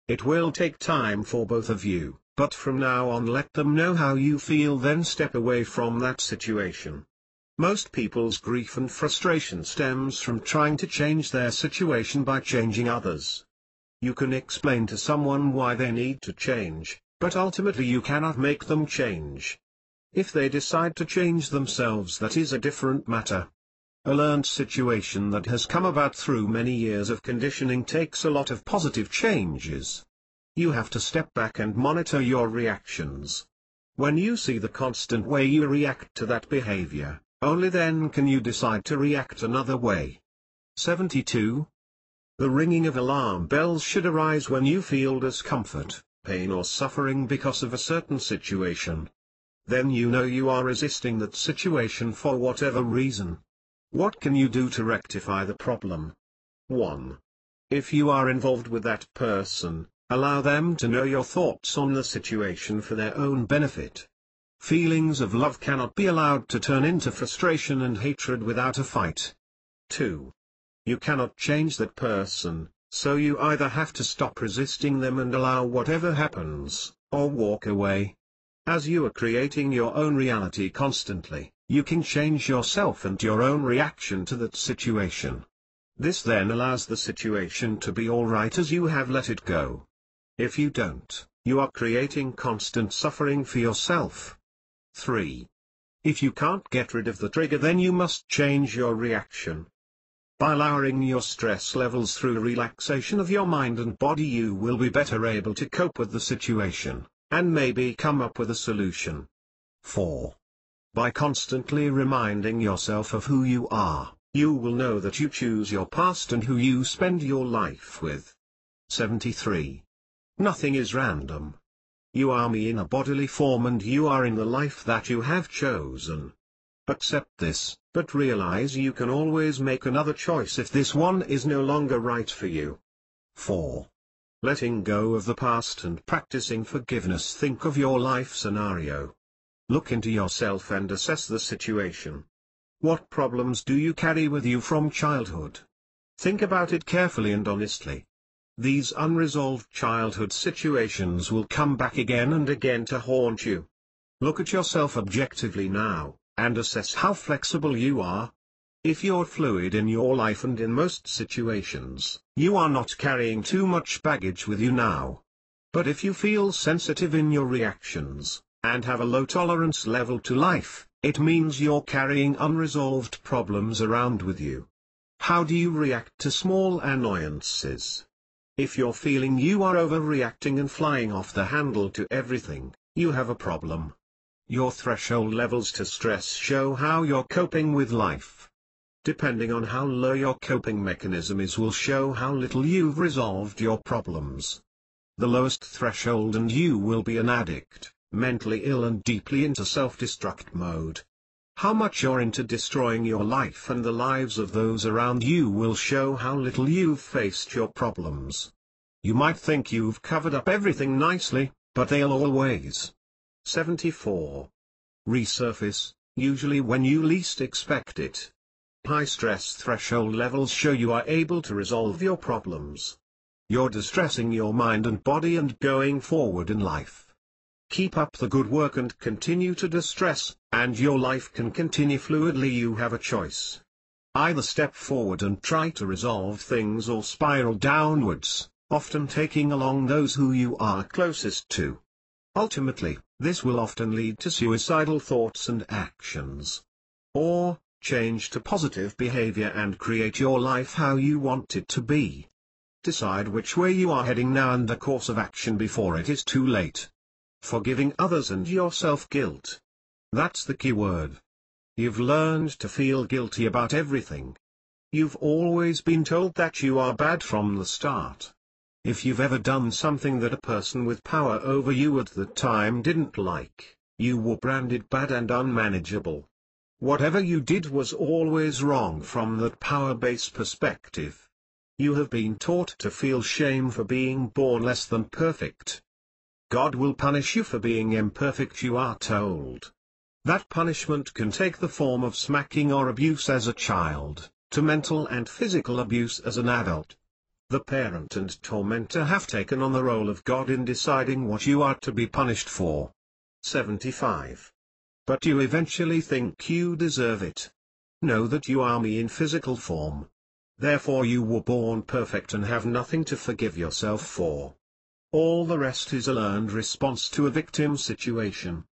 It will take time for both of you, but from now on let them know how you feel, then step away from that situation. Most people's grief and frustration stems from trying to change their situation by changing others. You can explain to someone why they need to change, but ultimately you cannot make them change. If they decide to change themselves, that is a different matter. A learned situation that has come about through many years of conditioning takes a lot of positive changes. You have to step back and monitor your reactions. When you see the constant way you react to that behavior, only then can you decide to react another way. 72. The ringing of alarm bells should arise when you feel discomfort, pain or suffering because of a certain situation. Then you know you are resisting that situation for whatever reason. What can you do to rectify the problem? 1. If you are involved with that person, allow them to know your thoughts on the situation for their own benefit. Feelings of love cannot be allowed to turn into frustration and hatred without a fight. 2. You cannot change that person, so you either have to stop resisting them and allow whatever happens, or walk away. As you are creating your own reality constantly, you can change yourself and your own reaction to that situation. This then allows the situation to be alright as you have let it go. If you don't, you are creating constant suffering for yourself. 3. If you can't get rid of the trigger, then you must change your reaction. By lowering your stress levels through relaxation of your mind and body, you will be better able to cope with the situation, and maybe come up with a solution. 4. By constantly reminding yourself of who you are, you will know that you choose your past and who you spend your life with. 73. Nothing is random. You are me in a bodily form and you are in the life that you have chosen. Accept this, but realize you can always make another choice if this one is no longer right for you. 4. Letting go of the past and practicing forgiveness. Think of your life scenario. Look into yourself and assess the situation. What problems do you carry with you from childhood? Think about it carefully and honestly. These unresolved childhood situations will come back again and again to haunt you. Look at yourself objectively now, and assess how flexible you are. If you're fluid in your life and in most situations, you are not carrying too much baggage with you now. But if you feel sensitive in your reactions, and have a low tolerance level to life, it means you're carrying unresolved problems around with you. How do you react to small annoyances? If you're feeling you are overreacting and flying off the handle to everything, you have a problem. Your threshold levels to stress show how you're coping with life. Depending on how low your coping mechanism is will show how little you've resolved your problems. The lowest threshold and you will be an addict, mentally ill and deeply into self-destruct mode. How much you're into destroying your life and the lives of those around you will show how little you've faced your problems. You might think you've covered up everything nicely, but they'll always 74. Resurface, usually when you least expect it. High stress threshold levels show you are able to resolve your problems. You're distressing your mind and body and going forward in life. Keep up the good work and continue to distress, and your life can continue fluidly. You have a choice. Either step forward and try to resolve things or spiral downwards, often taking along those who you are closest to. Ultimately, this will often lead to suicidal thoughts and actions. Or, change to positive behavior and create your life how you want it to be. Decide which way you are heading now and the course of action before it is too late. Forgiving others and yourself. Guilt. That's the key word. You've learned to feel guilty about everything. You've always been told that you are bad from the start. If you've ever done something that a person with power over you at the time didn't like, you were branded bad and unmanageable. Whatever you did was always wrong from that power-based perspective. You have been taught to feel shame for being born less than perfect. God will punish you for being imperfect, you are told. That punishment can take the form of smacking or abuse as a child, to mental and physical abuse as an adult. The parent and tormentor have taken on the role of God in deciding what you are to be punished for. 75. But you eventually think you deserve it. Know that you are me in physical form. Therefore you were born perfect and have nothing to forgive yourself for. All the rest is a learned response to a victim situation.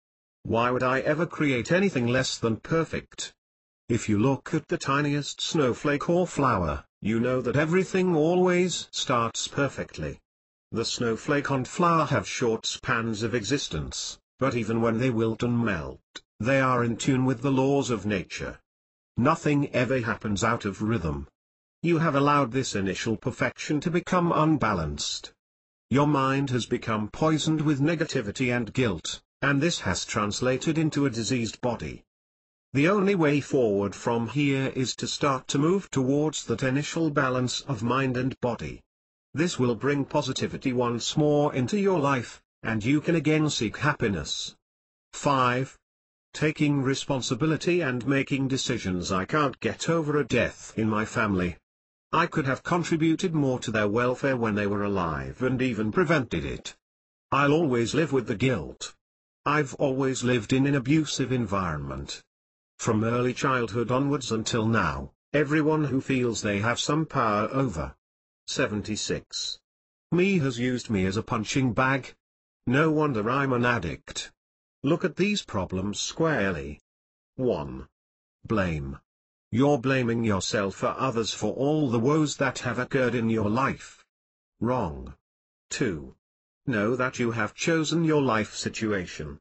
Why would I ever create anything less than perfect? If you look at the tiniest snowflake or flower, you know that everything always starts perfectly. The snowflake and flower have short spans of existence, but even when they wilt and melt, they are in tune with the laws of nature. Nothing ever happens out of rhythm. You have allowed this initial perfection to become unbalanced. Your mind has become poisoned with negativity and guilt, and this has translated into a diseased body. The only way forward from here is to start to move towards that initial balance of mind and body. This will bring positivity once more into your life, and you can again seek happiness. 5. Taking responsibility and making decisions. I can't get over a death in my family. I could have contributed more to their welfare when they were alive and even prevented it. I'll always live with the guilt. I've always lived in an abusive environment. From early childhood onwards until now, everyone who feels they have some power over 76. Me has used me as a punching bag. No wonder I'm an addict. Look at these problems squarely. 1. Blame. You're blaming yourself or others for all the woes that have occurred in your life. Wrong. 2. Know that you have chosen your life situation.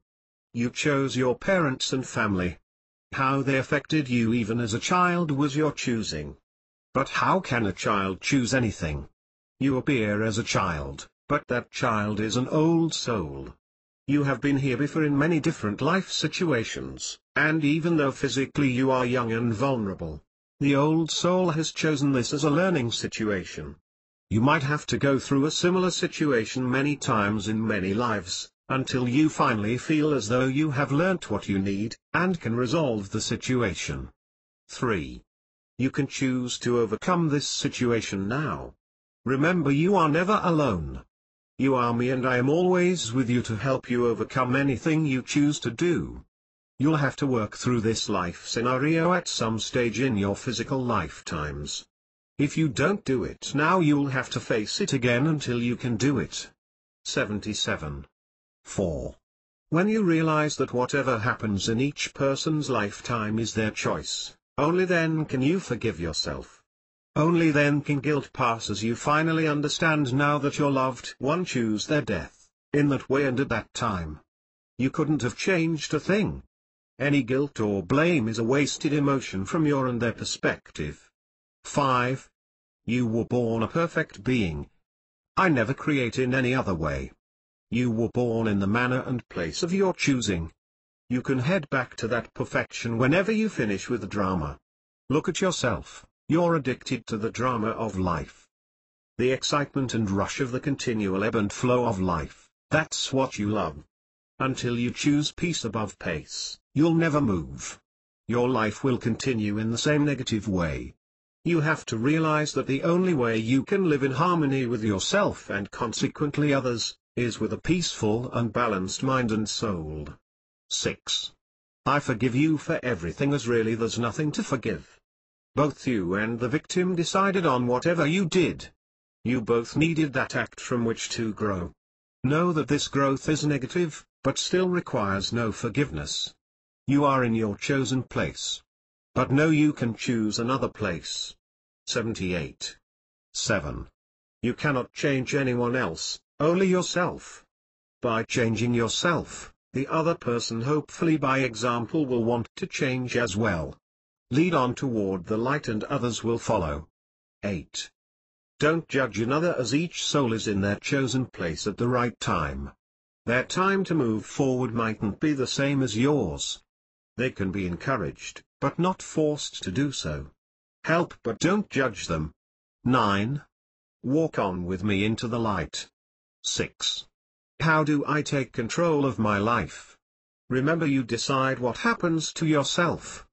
You chose your parents and family. How they affected you even as a child was your choosing. But how can a child choose anything? You appear as a child, but that child is an old soul. You have been here before in many different life situations, and even though physically you are young and vulnerable, the old soul has chosen this as a learning situation. You might have to go through a similar situation many times in many lives, until you finally feel as though you have learnt what you need, and can resolve the situation. 3. You can choose to overcome this situation now. Remember, you are never alone. You are me and I am always with you to help you overcome anything you choose to do. You'll have to work through this life scenario at some stage in your physical lifetimes. If you don't do it now, you'll have to face it again until you can do it. 77. 4. When you realize that whatever happens in each person's lifetime is their choice, only then can you forgive yourself. Only then can guilt pass, as you finally understand now that your loved one chose their death, in that way and at that time. You couldn't have changed a thing. Any guilt or blame is a wasted emotion from your and their perspective. 5. You were born a perfect being. I never create in any other way. You were born in the manner and place of your choosing. You can head back to that perfection whenever you finish with the drama. Look at yourself, you're addicted to the drama of life. The excitement and rush of the continual ebb and flow of life, that's what you love. Until you choose peace above pace, you'll never move. Your life will continue in the same negative way. You have to realize that the only way you can live in harmony with yourself and consequently others, is with a peaceful and balanced mind and soul. 6. I forgive you for everything, as really there's nothing to forgive. Both you and the victim decided on whatever you did. You both needed that act from which to grow. Know that this growth is negative, but still requires no forgiveness. You are in your chosen place. But know you can choose another place. 78. 7. You cannot change anyone else, only yourself. By changing yourself, the other person hopefully by example will want to change as well. Lead on toward the light and others will follow. 8. Don't judge another, as each soul is in their chosen place at the right time. Their time to move forward mightn't be the same as yours. They can be encouraged, but not forced to do so. Help but don't judge them. 9. Walk on with me into the light. 6. How do I take control of my life? Remember, you decide what happens to yourself.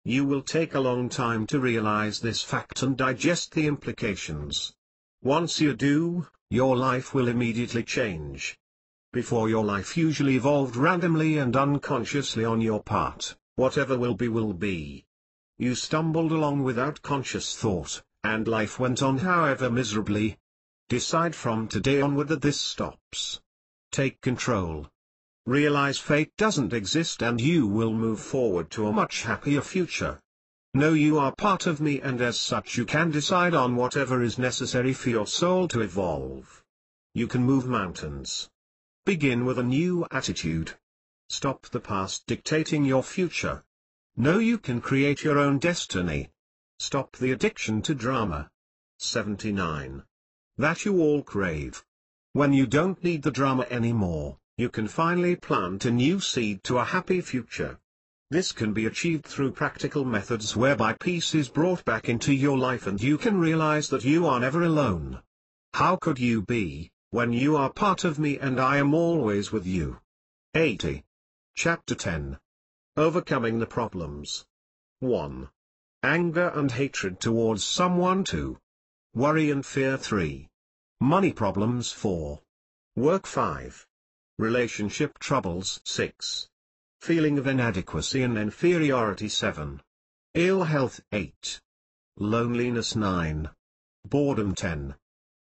You will take a long time to realize this fact and digest the implications. Once you do, your life will immediately change. Before, your life usually evolved randomly and unconsciously on your part. Whatever will be will be. You stumbled along without conscious thought, and life went on however miserably. Decide from today onward that this stops. Take control. Realize fate doesn't exist and you will move forward to a much happier future. Know you are part of me, and as such you can decide on whatever is necessary for your soul to evolve. You can move mountains. Begin with a new attitude. Stop the past dictating your future. Know you can create your own destiny. Stop the addiction to drama. 79. That you all crave. When you don't need the drama anymore, you can finally plant a new seed to a happy future. This can be achieved through practical methods whereby peace is brought back into your life and you can realize that you are never alone. How could you be, when you are part of me and I am always with you? 80. Chapter 10. Overcoming the problems. 1. Anger and hatred towards someone. 2. Worry and fear. 3. Money problems. 4. Work. 5. Relationship troubles 6. Feeling of inadequacy and inferiority 7. Ill health 8. Loneliness 9. Boredom 10.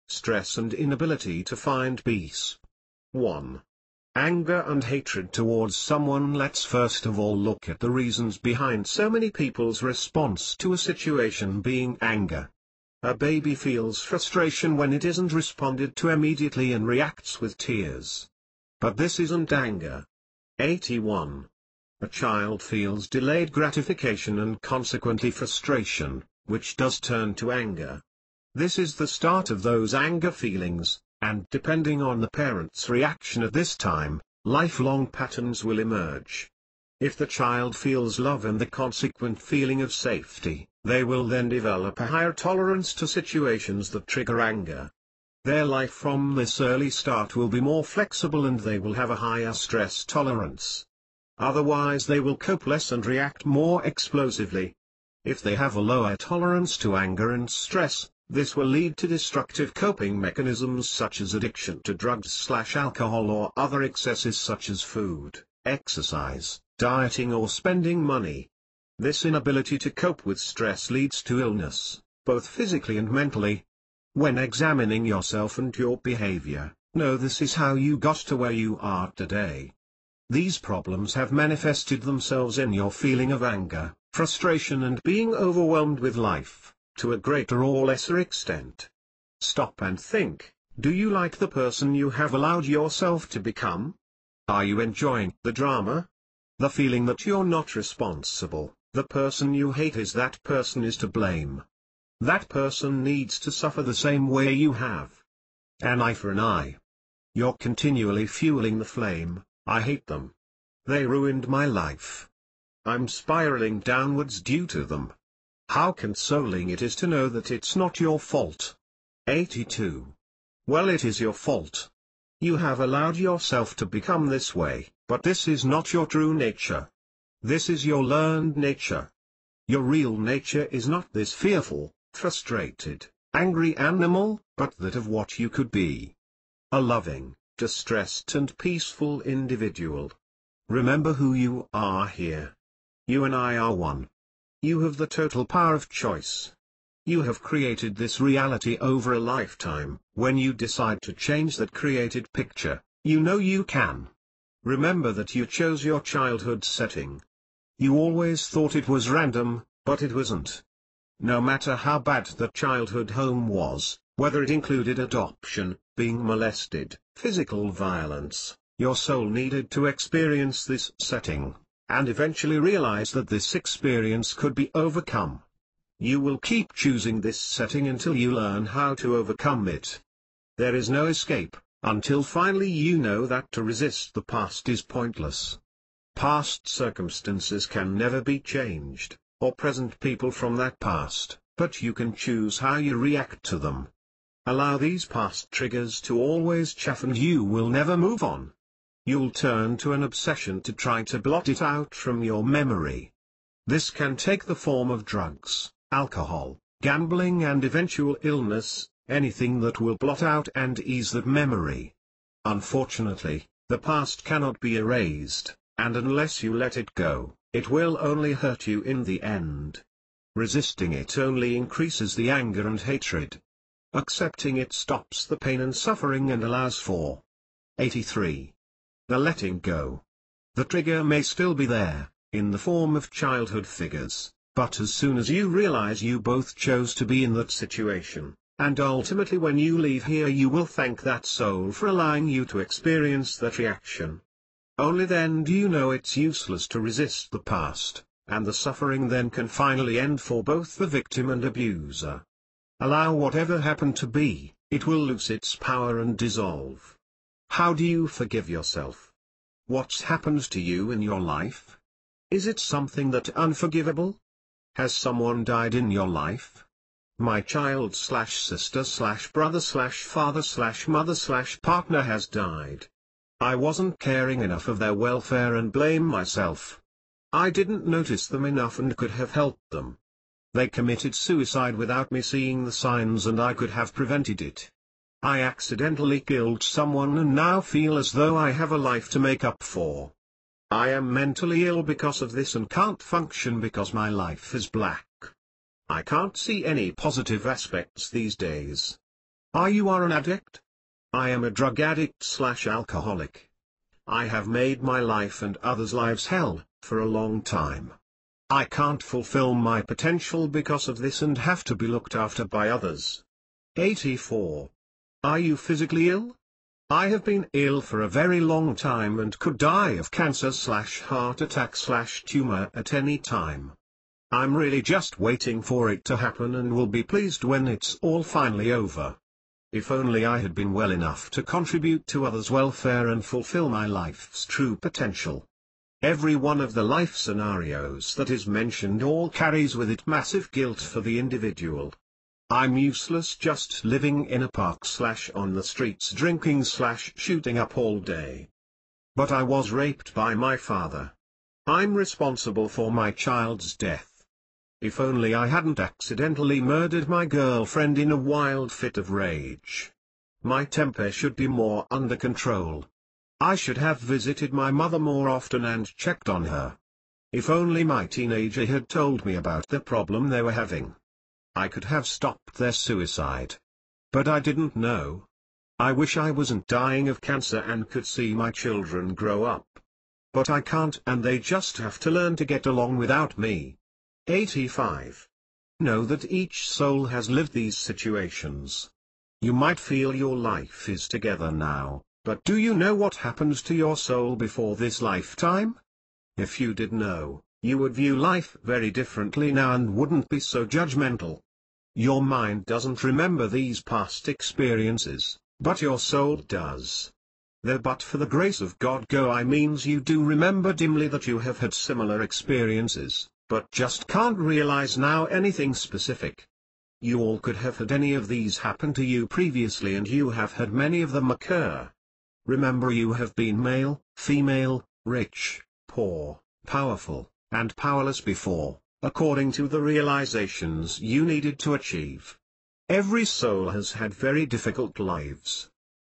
Stress and inability to find peace. 1. Anger and hatred towards someone. Let's first of all look at the reasons behind so many people's response to a situation being anger. A baby feels frustration when it isn't responded to immediately and reacts with tears. But this isn't anger. 81. A child feels delayed gratification and consequently frustration, which does turn to anger. This is the start of those anger feelings, and depending on the parent's reaction at this time, lifelong patterns will emerge. If the child feels love and the consequent feeling of safety, they will then develop a higher tolerance to situations that trigger anger. Their life from this early start will be more flexible and they will have a higher stress tolerance. Otherwise they will cope less and react more explosively. If they have a lower tolerance to anger and stress, this will lead to destructive coping mechanisms such as addiction to drugs/alcohol or other excesses such as food, exercise, dieting or spending money. This inability to cope with stress leads to illness, both physically and mentally. When examining yourself and your behavior, know this is how you got to where you are today. These problems have manifested themselves in your feeling of anger, frustration and being overwhelmed with life, to a greater or lesser extent. Stop and think, do you like the person you have allowed yourself to become? Are you enjoying the drama? The feeling that you're not responsible, the person you hate is that person is to blame. That person needs to suffer the same way you have. An eye for an eye. You're continually fueling the flame. I hate them. They ruined my life. I'm spiraling downwards due to them. How consoling it is to know that it's not your fault. 82. Well, it is your fault. You have allowed yourself to become this way, but this is not your true nature. This is your learned nature. Your real nature is not this fearful, frustrated, angry animal, but that of what you could be. A loving, distressed and peaceful individual. Remember who you are here. You and I are one. You have the total power of choice. You have created this reality over a lifetime. When you decide to change that created picture, you know you can. Remember that you chose your childhood setting. You always thought it was random, but it wasn't. No matter how bad the childhood home was, whether it included adoption, being molested, physical violence, your soul needed to experience this setting, and eventually realize that this experience could be overcome. You will keep choosing this setting until you learn how to overcome it. There is no escape, until finally you know that to resist the past is pointless. Past circumstances can never be changed, or present people from that past, but you can choose how you react to them. Allow these past triggers to always chafe and you will never move on. You'll turn to an obsession to try to blot it out from your memory. This can take the form of drugs, alcohol, gambling and eventual illness, anything that will blot out and ease that memory. Unfortunately, the past cannot be erased, and unless you let it go, it will only hurt you in the end. Resisting it only increases the anger and hatred. Accepting it stops the pain and suffering and allows for 83. The letting go. The trigger may still be there, in the form of childhood figures, but as soon as you realize you both chose to be in that situation, and ultimately when you leave here you will thank that soul for allowing you to experience that reaction. Only then do you know it's useless to resist the past, and the suffering then can finally end for both the victim and abuser. Allow whatever happened to be, it will lose its power and dissolve. How do you forgive yourself? What's happened to you in your life? Is it something that's unforgivable? Has someone died in your life? My child/sister/brother/father/mother/partner has died. I wasn't caring enough of their welfare and blame myself. I didn't notice them enough and could have helped them. They committed suicide without me seeing the signs and I could have prevented it. I accidentally killed someone and now feel as though I have a life to make up for. I am mentally ill because of this and can't function because my life is black. I can't see any positive aspects these days. Are you an addict? I am a drug addict/alcoholic. I have made my life and others' lives hell, for a long time. I can't fulfill my potential because of this and have to be looked after by others. 84. Are you physically ill? I have been ill for a very long time and could die of cancer/heart attack/tumor at any time. I'm really just waiting for it to happen and will be pleased when it's all finally over. If only I had been well enough to contribute to others' welfare and fulfill my life's true potential. Every one of the life scenarios that is mentioned all carries with it massive guilt for the individual. I'm useless just living in a park/on the streets drinking/shooting up all day. But I was raped by my father. I'm responsible for my child's death. If only I hadn't accidentally murdered my girlfriend in a wild fit of rage. My temper should be more under control. I should have visited my mother more often and checked on her. If only my teenager had told me about the problem they were having. I could have stopped their suicide. But I didn't know. I wish I wasn't dying of cancer and could see my children grow up. But I can't and they just have to learn to get along without me. 85. Know that each soul has lived these situations. You might feel your life is together now, but do you know what happened to your soul before this lifetime? If you did know, you would view life very differently now and wouldn't be so judgmental. Your mind doesn't remember these past experiences, but your soul does. The "but for the grace of God go I" means you do remember dimly that you have had similar experiences, but just can't realize now anything specific. You all could have had any of these happen to you previously and you have had many of them occur. Remember you have been male, female, rich, poor, powerful, and powerless before, according to the realizations you needed to achieve. Every soul has had very difficult lives.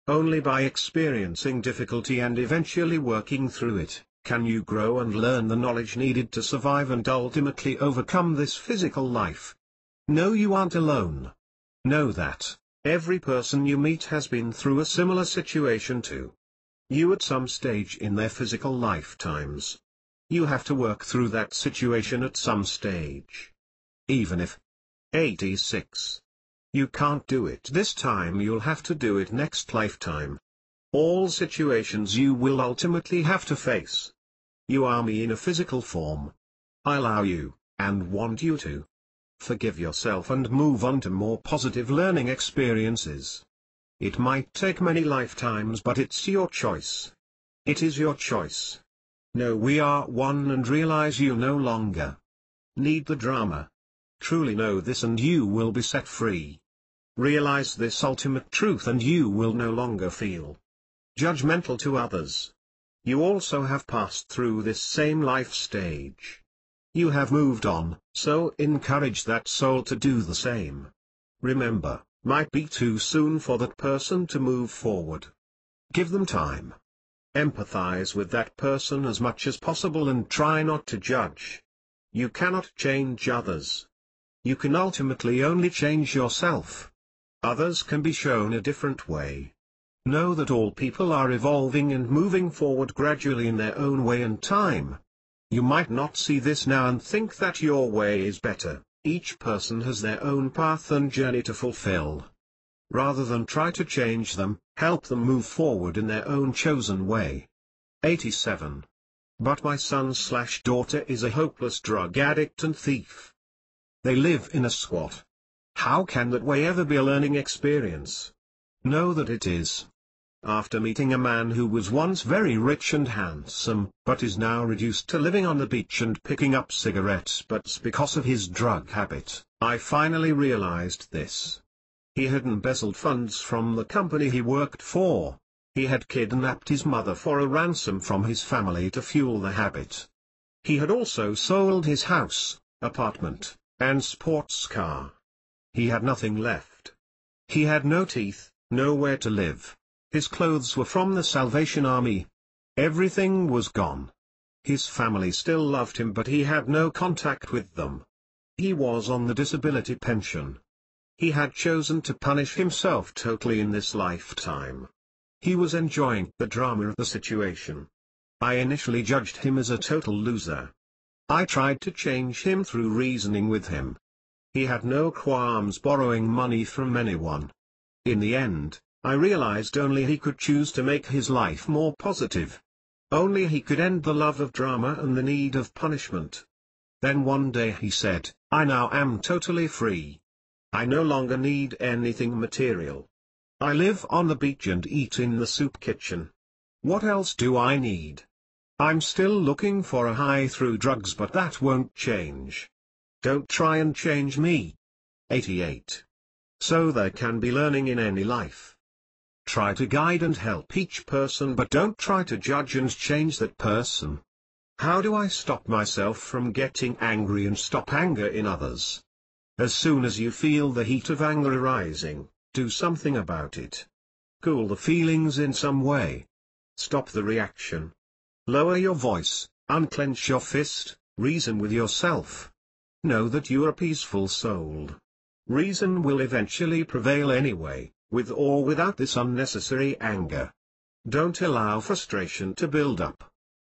Only by experiencing difficulty and eventually working through it, can you grow and learn the knowledge needed to survive and ultimately overcome this physical life. No, you aren't alone. Know that every person you meet has been through a similar situation to you at some stage in their physical lifetimes. You have to work through that situation at some stage. Even if 86. You can't do it this time, you'll have to do it next lifetime. All situations you will ultimately have to face. You are me in a physical form. I allow you, and want you to forgive yourself and move on to more positive learning experiences. It might take many lifetimes, but it's your choice. It is your choice. Know we are one and realize you no longer need the drama. Truly know this and you will be set free. Realize this ultimate truth and you will no longer feel judgmental to others. You also have passed through this same life stage. You have moved on, so encourage that soul to do the same. Remember, might be too soon for that person to move forward. Give them time. Empathize with that person as much as possible and try not to judge. You cannot change others. You can ultimately only change yourself. Others can be shown a different way. Know that all people are evolving and moving forward gradually in their own way and time. You might not see this now and think that your way is better. Each person has their own path and journey to fulfill. Rather than try to change them, help them move forward in their own chosen way. 87. But my son/daughter is a hopeless drug addict and thief. They live in a squat. How can that way ever be a learning experience? Know that it is. After meeting a man who was once very rich and handsome, but is now reduced to living on the beach and picking up cigarette butts because of his drug habit, I finally realized this. He had embezzled funds from the company he worked for. He had kidnapped his mother for a ransom from his family to fuel the habit. He had also sold his house, apartment, and sports car. He had nothing left. He had no teeth, nowhere to live. His clothes were from the Salvation Army. Everything was gone. His family still loved him, but he had no contact with them. He was on the disability pension. He had chosen to punish himself totally in this lifetime. He was enjoying the drama of the situation. I initially judged him as a total loser. I tried to change him through reasoning with him. He had no qualms borrowing money from anyone. In the end, I realized only he could choose to make his life more positive. Only he could end the love of drama and the need of punishment. Then one day he said, "I now am totally free. I no longer need anything material. I live on the beach and eat in the soup kitchen. What else do I need? I'm still looking for a high through drugs, but that won't change. Don't try and change me." 88. So there can be learning in any life. Try to guide and help each person, but don't try to judge and change that person. How do I stop myself from getting angry and stop anger in others? As soon as you feel the heat of anger arising, do something about it. Cool the feelings in some way. Stop the reaction. Lower your voice, unclench your fist, reason with yourself. Know that you are a peaceful soul. Reason will eventually prevail anyway, with or without this unnecessary anger. Don't allow frustration to build up.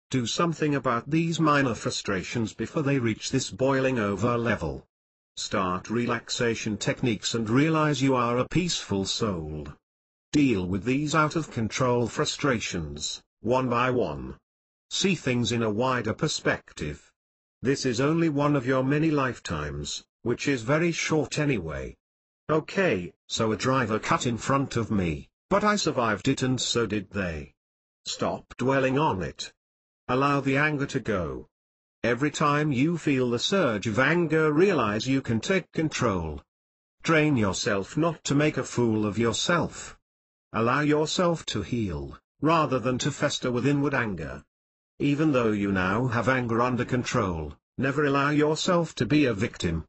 Do something about these minor frustrations before they reach this boiling over level. Start relaxation techniques and realize you are a peaceful soul. Deal with these out-of-control frustrations, one by one. See things in a wider perspective. This is only one of your many lifetimes, which is very short anyway. Okay, so a driver cut in front of me, but I survived it and so did they. Stop dwelling on it. Allow the anger to go. Every time you feel the surge of anger, realize you can take control. Train yourself not to make a fool of yourself. Allow yourself to heal, rather than to fester with inward anger. Even though you now have anger under control, never allow yourself to be a victim.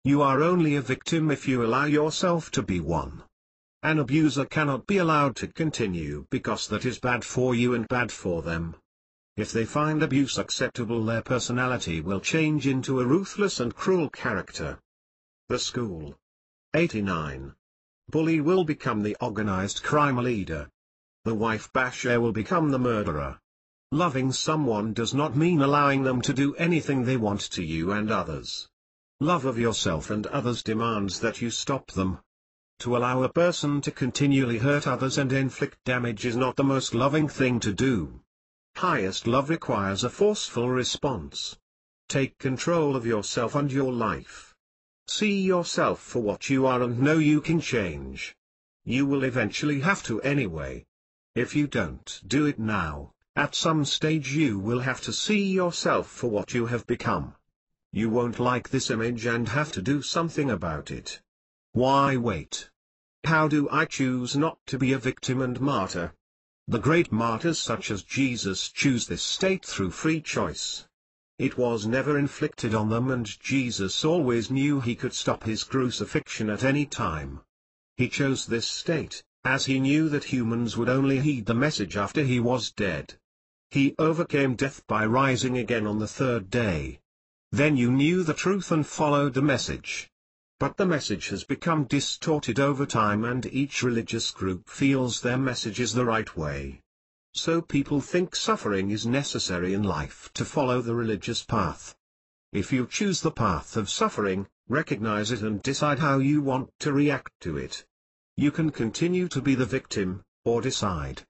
You are only a victim if you allow yourself to be one. An abuser cannot be allowed to continue because that is bad for you and bad for them. If they find abuse acceptable, their personality will change into a ruthless and cruel character. The school. 89. Bully will become the organized crime leader. The wife basher will become the murderer. Loving someone does not mean allowing them to do anything they want to you and others. Love of yourself and others demands that you stop them. To allow a person to continually hurt others and inflict damage is not the most loving thing to do. Highest love requires a forceful response. Take control of yourself and your life. See yourself for what you are and know you can change. You will eventually have to anyway. If you don't do it now, at some stage you will have to see yourself for what you have become. You won't like this image and have to do something about it. Why wait? How do I choose not to be a victim and martyr? The great martyrs such as Jesus choose this state through free choice. It was never inflicted on them, and Jesus always knew he could stop his crucifixion at any time. He chose this state, as he knew that humans would only heed the message after he was dead. He overcame death by rising again on the third day. Then you knew the truth and followed the message. But the message has become distorted over time, and each religious group feels their message is the right way. So people think suffering is necessary in life to follow the religious path. If you choose the path of suffering, recognize it and decide how you want to react to it. You can continue to be the victim, or decide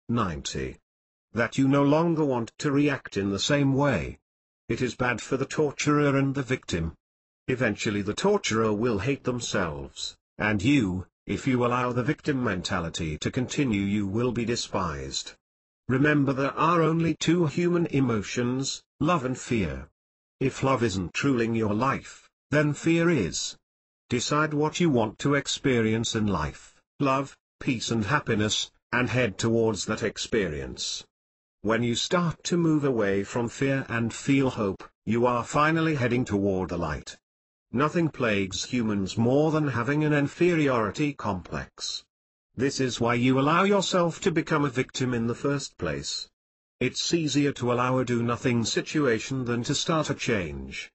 90. That you no longer want to react in the same way. It is bad for the torturer and the victim. Eventually the torturer will hate themselves, and you, if you allow the victim mentality to continue, you will be despised. Remember, there are only two human emotions, love and fear. If love isn't ruling your life, then fear is. Decide what you want to experience in life, love, peace and happiness, and head towards that experience. When you start to move away from fear and feel hope, you are finally heading toward the light. Nothing plagues humans more than having an inferiority complex. This is why you allow yourself to become a victim in the first place. It's easier to allow a do-nothing situation than to start a change.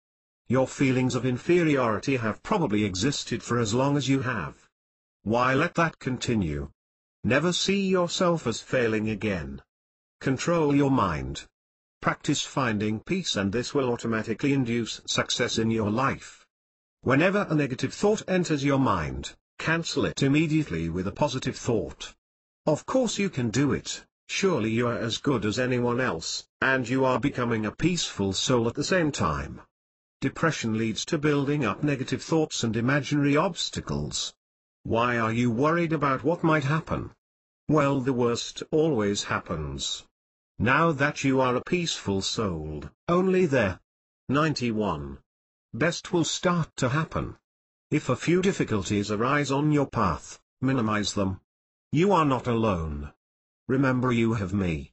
Your feelings of inferiority have probably existed for as long as you have. Why let that continue? Never see yourself as failing again. Control your mind. Practice finding peace, and this will automatically induce success in your life. Whenever a negative thought enters your mind, cancel it immediately with a positive thought. Of course you can do it, surely you are as good as anyone else, and you are becoming a peaceful soul at the same time. Depression leads to building up negative thoughts and imaginary obstacles. Why are you worried about what might happen? Well, the worst always happens. Now that you are a peaceful soul, only there. 91. Best will start to happen. If a few difficulties arise on your path, minimize them. You are not alone. Remember, you have me.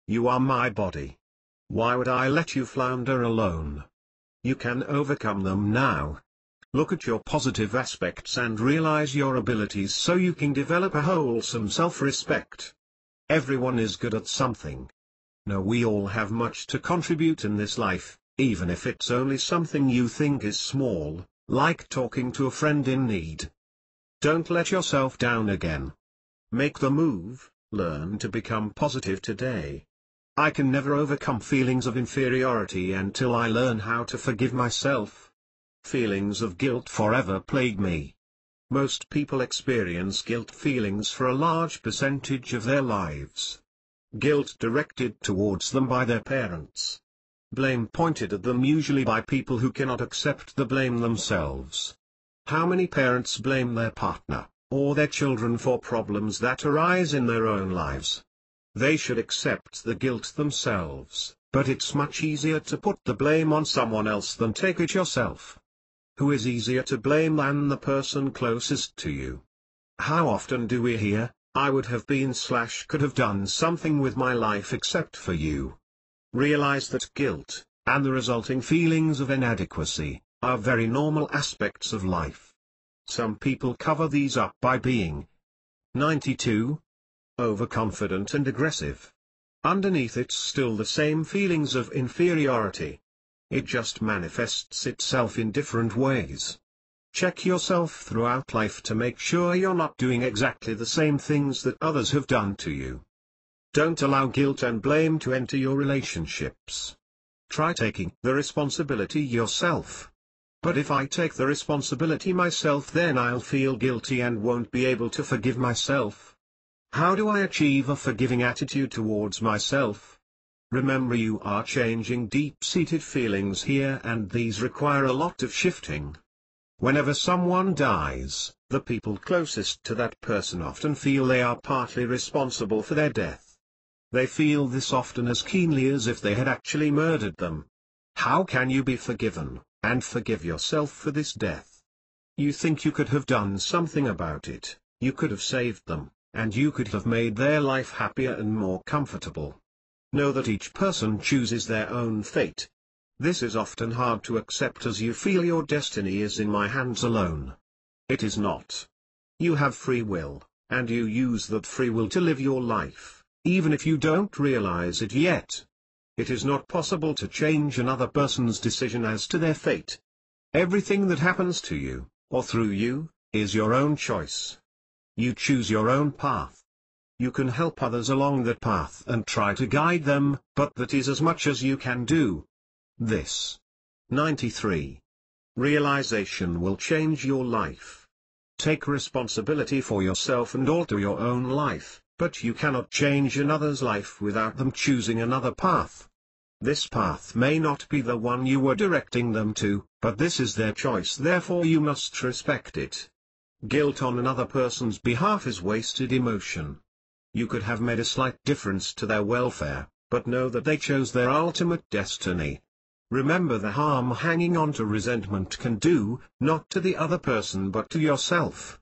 You are my body. Why would I let you flounder alone? You can overcome them now. Look at your positive aspects and realize your abilities so you can develop a wholesome self-respect. Everyone is good at something. No, we all have much to contribute in this life, even if it's only something you think is small, like talking to a friend in need. Don't let yourself down again. Make the move, learn to become positive today. I can never overcome feelings of inferiority until I learn how to forgive myself. Feelings of guilt forever plague me. Most people experience guilt feelings for a large percentage of their lives. Guilt directed towards them by their parents. Blame pointed at them usually by people who cannot accept the blame themselves. How many parents blame their partner, or their children for problems that arise in their own lives? They should accept the guilt themselves, but it's much easier to put the blame on someone else than take it yourself. Who is easier to blame than the person closest to you? How often do we hear, "I would have been / could have done something with my life except for you"? Realize that guilt, and the resulting feelings of inadequacy, are very normal aspects of life. Some people cover these up by being 92. Overconfident and aggressive. Underneath it's still the same feelings of inferiority. It just manifests itself in different ways. Check yourself throughout life to make sure you're not doing exactly the same things that others have done to you. Don't allow guilt and blame to enter your relationships. Try taking the responsibility yourself. But if I take the responsibility myself, then I'll feel guilty and won't be able to forgive myself. How do I achieve a forgiving attitude towards myself? Remember, you are changing deep-seated feelings here, and these require a lot of shifting. Whenever someone dies, the people closest to that person often feel they are partly responsible for their death. They feel this often as keenly as if they had actually murdered them. How can you be forgiven, and forgive yourself for this death? You think you could have done something about it, you could have saved them, and you could have made their life happier and more comfortable. Know that each person chooses their own fate. This is often hard to accept, as you feel your destiny is in my hands alone. It is not. You have free will, and you use that free will to live your life, even if you don't realize it yet. It is not possible to change another person's decision as to their fate. Everything that happens to you, or through you, is your own choice. You choose your own path. You can help others along that path and try to guide them, but that is as much as you can do. This. 93. Realization will change your life. Take responsibility for yourself and alter your own life, but you cannot change another's life without them choosing another path. This path may not be the one you were directing them to, but this is their choice, therefore you must respect it. Guilt on another person's behalf is wasted emotion. You could have made a slight difference to their welfare, but know that they chose their ultimate destiny. Remember the harm hanging on to resentment can do, not to the other person but to yourself.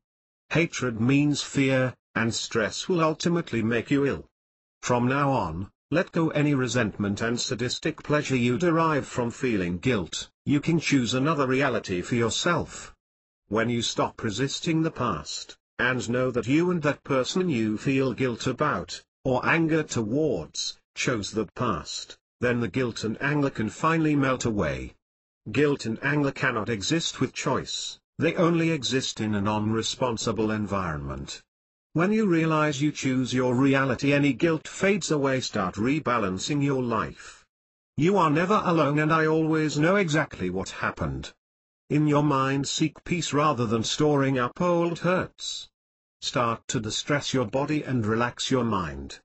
Hatred means fear, and stress will ultimately make you ill. From now on, let go any resentment and sadistic pleasure you derive from feeling guilt. You can choose another reality for yourself. When you stop resisting the past, and know that you and that person you feel guilt about, or anger towards, chose the past, then the guilt and anger can finally melt away. Guilt and anger cannot exist with choice, they only exist in a non-responsible environment. When you realize you choose your reality, any guilt fades away. Start rebalancing your life. You are never alone, and I always know exactly what happened. In your mind, seek peace rather than storing up old hurts. Start to distress your body and relax your mind.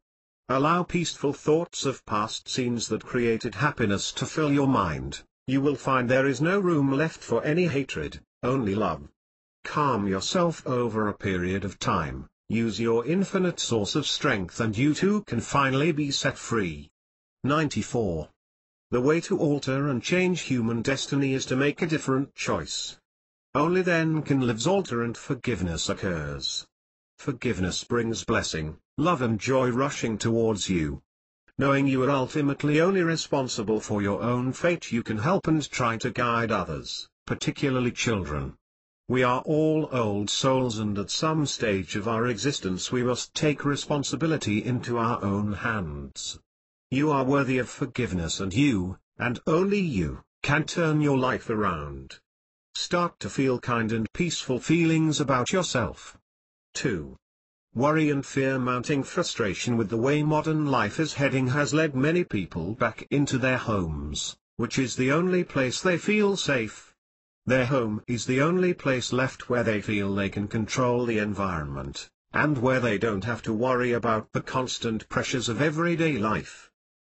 Allow peaceful thoughts of past scenes that created happiness to fill your mind. You will find there is no room left for any hatred, only love. Calm yourself over a period of time, use your infinite source of strength, and you too can finally be set free. 94. The way to alter and change human destiny is to make a different choice. Only then can lives alter and forgiveness occurs. Forgiveness brings blessing, love and joy rushing towards you. Knowing you are ultimately only responsible for your own fate, you can help and try to guide others, particularly children. We are all old souls, and at some stage of our existence we must take responsibility into our own hands. You are worthy of forgiveness, and you, and only you, can turn your life around. Start to feel kind and peaceful feelings about yourself. 2. Worry and fear. Mounting frustration with the way modern life is heading has led many people back into their homes, which is the only place they feel safe. Their home is the only place left where they feel they can control the environment, and where they don't have to worry about the constant pressures of everyday life.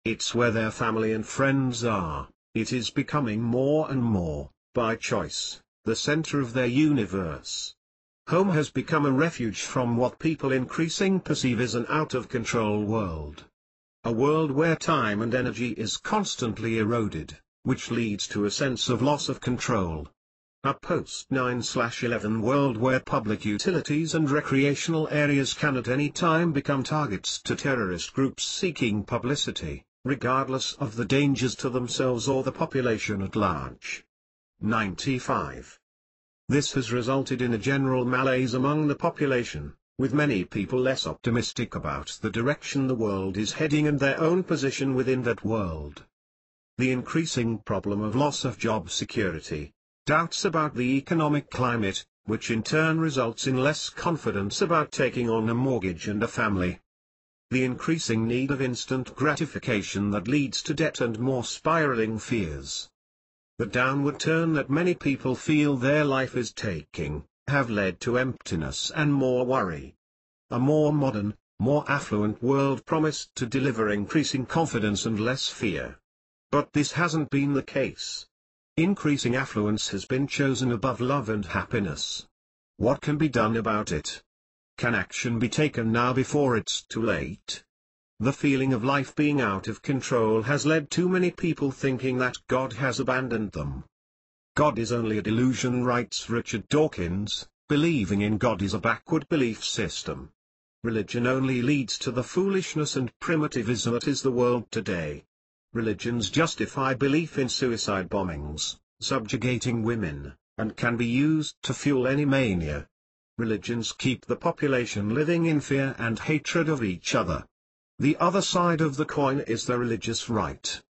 It's where their family and friends are. It is becoming more and more, by choice, the center of their universe. Home has become a refuge from what people increasingly perceive as an out-of-control world. A world where time and energy is constantly eroded, which leads to a sense of loss of control. A post-9/11 world where public utilities and recreational areas can at any time become targets to terrorist groups seeking publicity, regardless of the dangers to themselves or the population at large. 95. This has resulted in a general malaise among the population, with many people less optimistic about the direction the world is heading and their own position within that world. The increasing problem of loss of job security, doubts about the economic climate, which in turn results in less confidence about taking on a mortgage and a family. The increasing need of instant gratification that leads to debt and more spiraling fears. The downward turn that many people feel their life is taking, have led to emptiness and more worry. A more modern, more affluent world promised to deliver increasing confidence and less fear. But this hasn't been the case. Increasing affluence has been chosen above love and happiness. What can be done about it? Can action be taken now before it's too late? The feeling of life being out of control has led too many people thinking that God has abandoned them. God is only a delusion, writes Richard Dawkins. Believing in God is a backward belief system. Religion only leads to the foolishness and primitivism that is the world today. Religions justify belief in suicide bombings, subjugating women, and can be used to fuel any mania. Religions keep the population living in fear and hatred of each other. The other side of the coin is the religious right.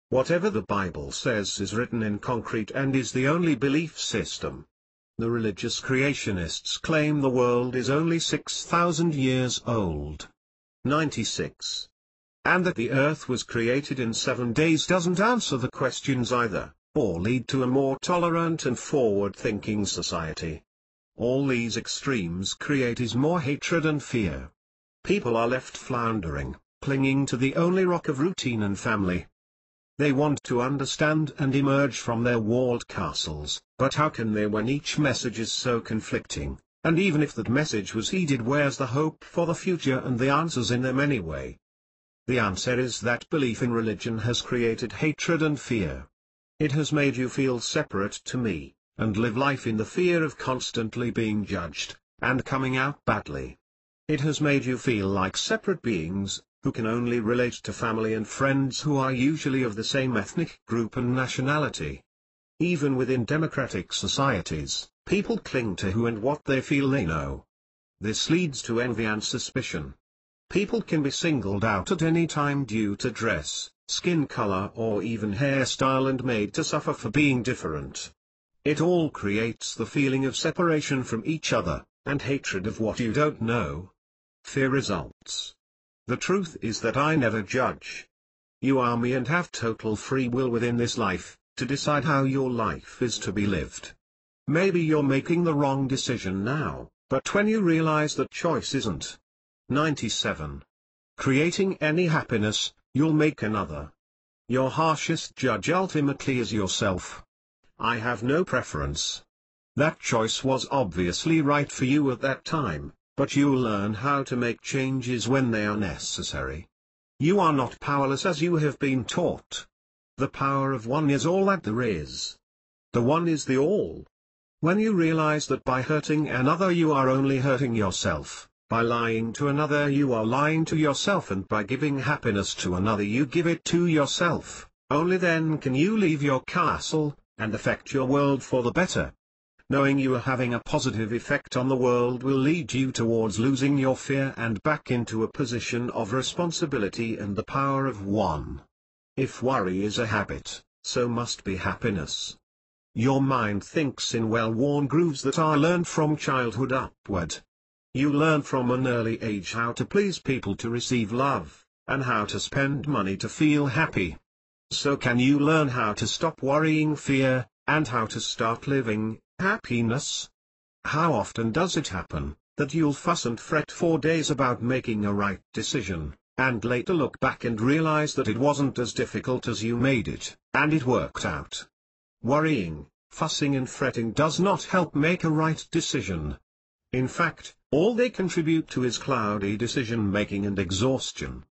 Whatever the Bible says is written in concrete and is the only belief system. The religious creationists claim the world is only 6,000 years old. 96. And that the earth was created in 7 days doesn't answer the questions either, or lead to a more tolerant and forward-thinking society. All these extremes create is more hatred and fear. People are left floundering, clinging to the only rock of routine and family. They want to understand and emerge from their walled castles, but how can they when each message is so conflicting, and even if that message was heeded, where's the hope for the future and the answers in them anyway? The answer is that belief in religion has created hatred and fear. It has made you feel separate to me, and live life in the fear of constantly being judged, and coming out badly. It has made you feel like separate beings, who can only relate to family and friends who are usually of the same ethnic group and nationality. Even within democratic societies, people cling to who and what they feel they know. This leads to envy and suspicion. People can be singled out at any time due to dress, skin color or even hairstyle and made to suffer for being different. It all creates the feeling of separation from each other, and hatred of what you don't know. Fear results. The truth is that I never judge. You are me and have total free will within this life, to decide how your life is to be lived. Maybe you're making the wrong decision now, but when you realize that choice isn't 97. Creating any happiness, you'll make another. Your harshest judge ultimately is yourself. I have no preference. That choice was obviously right for you at that time, but you'll learn how to make changes when they are necessary. You are not powerless as you have been taught. The power of one is all that there is. The one is the all. When you realize that by hurting another you are only hurting yourself, by lying to another you are lying to yourself, and by giving happiness to another you give it to yourself, only then can you leave your castle, and affect your world for the better. Knowing you are having a positive effect on the world will lead you towards losing your fear and back into a position of responsibility and the power of one. If worry is a habit, so must be happiness. Your mind thinks in well-worn grooves that are learned from childhood upward. You learn from an early age how to please people to receive love, and how to spend money to feel happy. So can you learn how to stop worrying fear, and how to start living happiness? How often does it happen, that you'll fuss and fret for days about making a right decision, and later look back and realize that it wasn't as difficult as you made it, and it worked out? Worrying, fussing and fretting does not help make a right decision. In fact, all they contribute to is cloudy decision-making and exhaustion.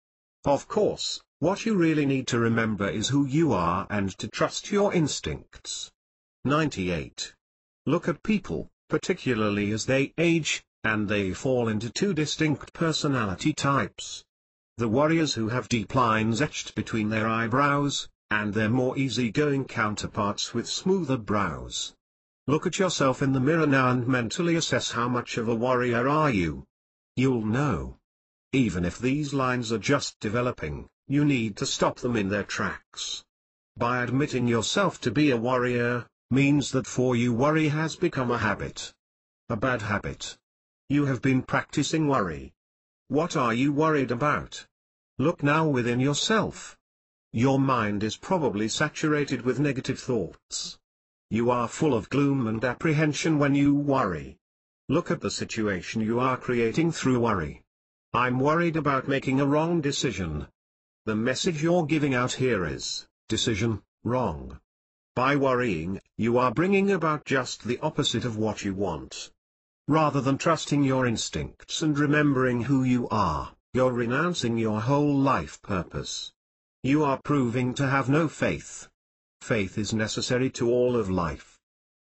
Of course, what you really need to remember is who you are and to trust your instincts. 98. Look at people, particularly as they age, and they fall into two distinct personality types. The warriors who have deep lines etched between their eyebrows, and their more easygoing counterparts with smoother brows. Look at yourself in the mirror now and mentally assess how much of a warrior are you. You'll know. Even if these lines are just developing, you need to stop them in their tracks. By admitting yourself to be a warrior, means that for you worry has become a habit. A bad habit. You have been practicing worry. What are you worried about? Look now within yourself. Your mind is probably saturated with negative thoughts. You are full of gloom and apprehension when you worry. Look at the situation you are creating through worry. I'm worried about making a wrong decision. The message you're giving out here is, decision, wrong. By worrying, you are bringing about just the opposite of what you want. Rather than trusting your instincts and remembering who you are, you're renouncing your whole life purpose. You are proving to have no faith. Faith is necessary to all of life.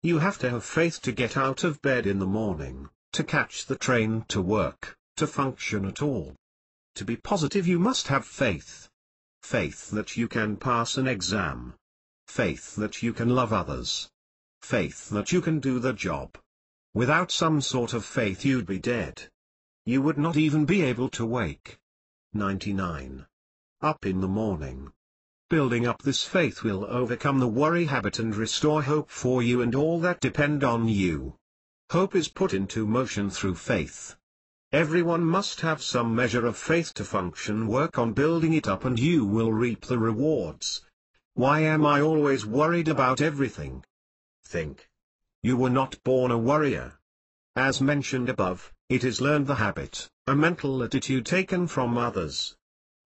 You have to have faith to get out of bed in the morning, to catch the train to work, to function at all. To be positive you must have faith. Faith that you can pass an exam. Faith that you can love others. Faith that you can do the job. Without some sort of faith you'd be dead. You would not even be able to wake. 99. Up in the morning. Building up this faith will overcome the worry habit and restore hope for you and all that depend on you. Hope is put into motion through faith. Everyone must have some measure of faith to function. Work on building it up and you will reap the rewards. Why am I always worried about everything? Think. You were not born a worrier. As mentioned above, it is learned the habit, a mental attitude taken from others.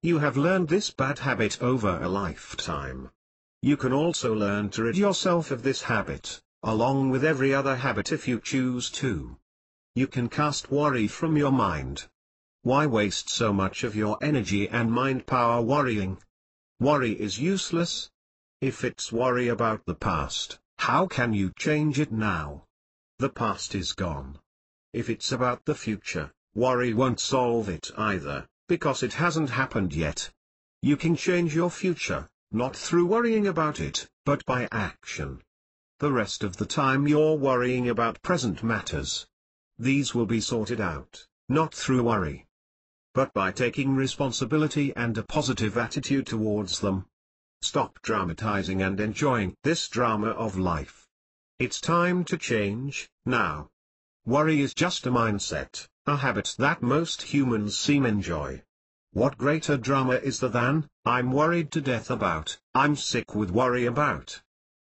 You have learned this bad habit over a lifetime. You can also learn to rid yourself of this habit, along with every other habit if you choose to. You can cast worry from your mind. Why waste so much of your energy and mind power worrying? Worry is useless. If it's worry about the past, how can you change it now? The past is gone. If it's about the future, worry won't solve it either, because it hasn't happened yet. You can change your future, not through worrying about it, but by action. The rest of the time you're worrying about present matters. These will be sorted out, not through worry, but by taking responsibility and a positive attitude towards them. Stop dramatizing and enjoying this drama of life. It's time to change, now. Worry is just a mindset, a habit that most humans seem enjoy. What greater drama is there than, I'm worried to death about, I'm sick with worry about.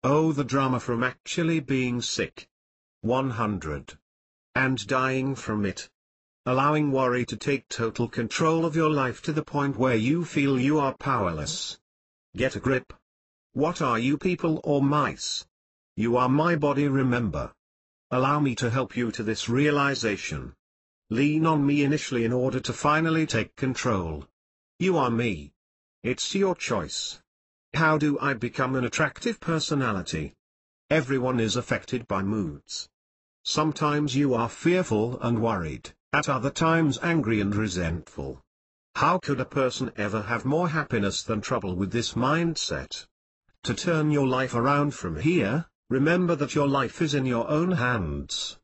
Oh, the drama from actually being sick. 100. And dying from it. Allowing worry to take total control of your life to the point where you feel you are powerless. Get a grip. What are you, people or mice? You are my body, remember. Allow me to help you to this realization. Lean on me initially in order to finally take control. You are me. It's your choice. How do I become an attractive personality? Everyone is affected by moods. Sometimes you are fearful and worried, at other times angry and resentful. How could a person ever have more happiness than trouble with this mindset? To turn your life around from here, remember that your life is in your own hands.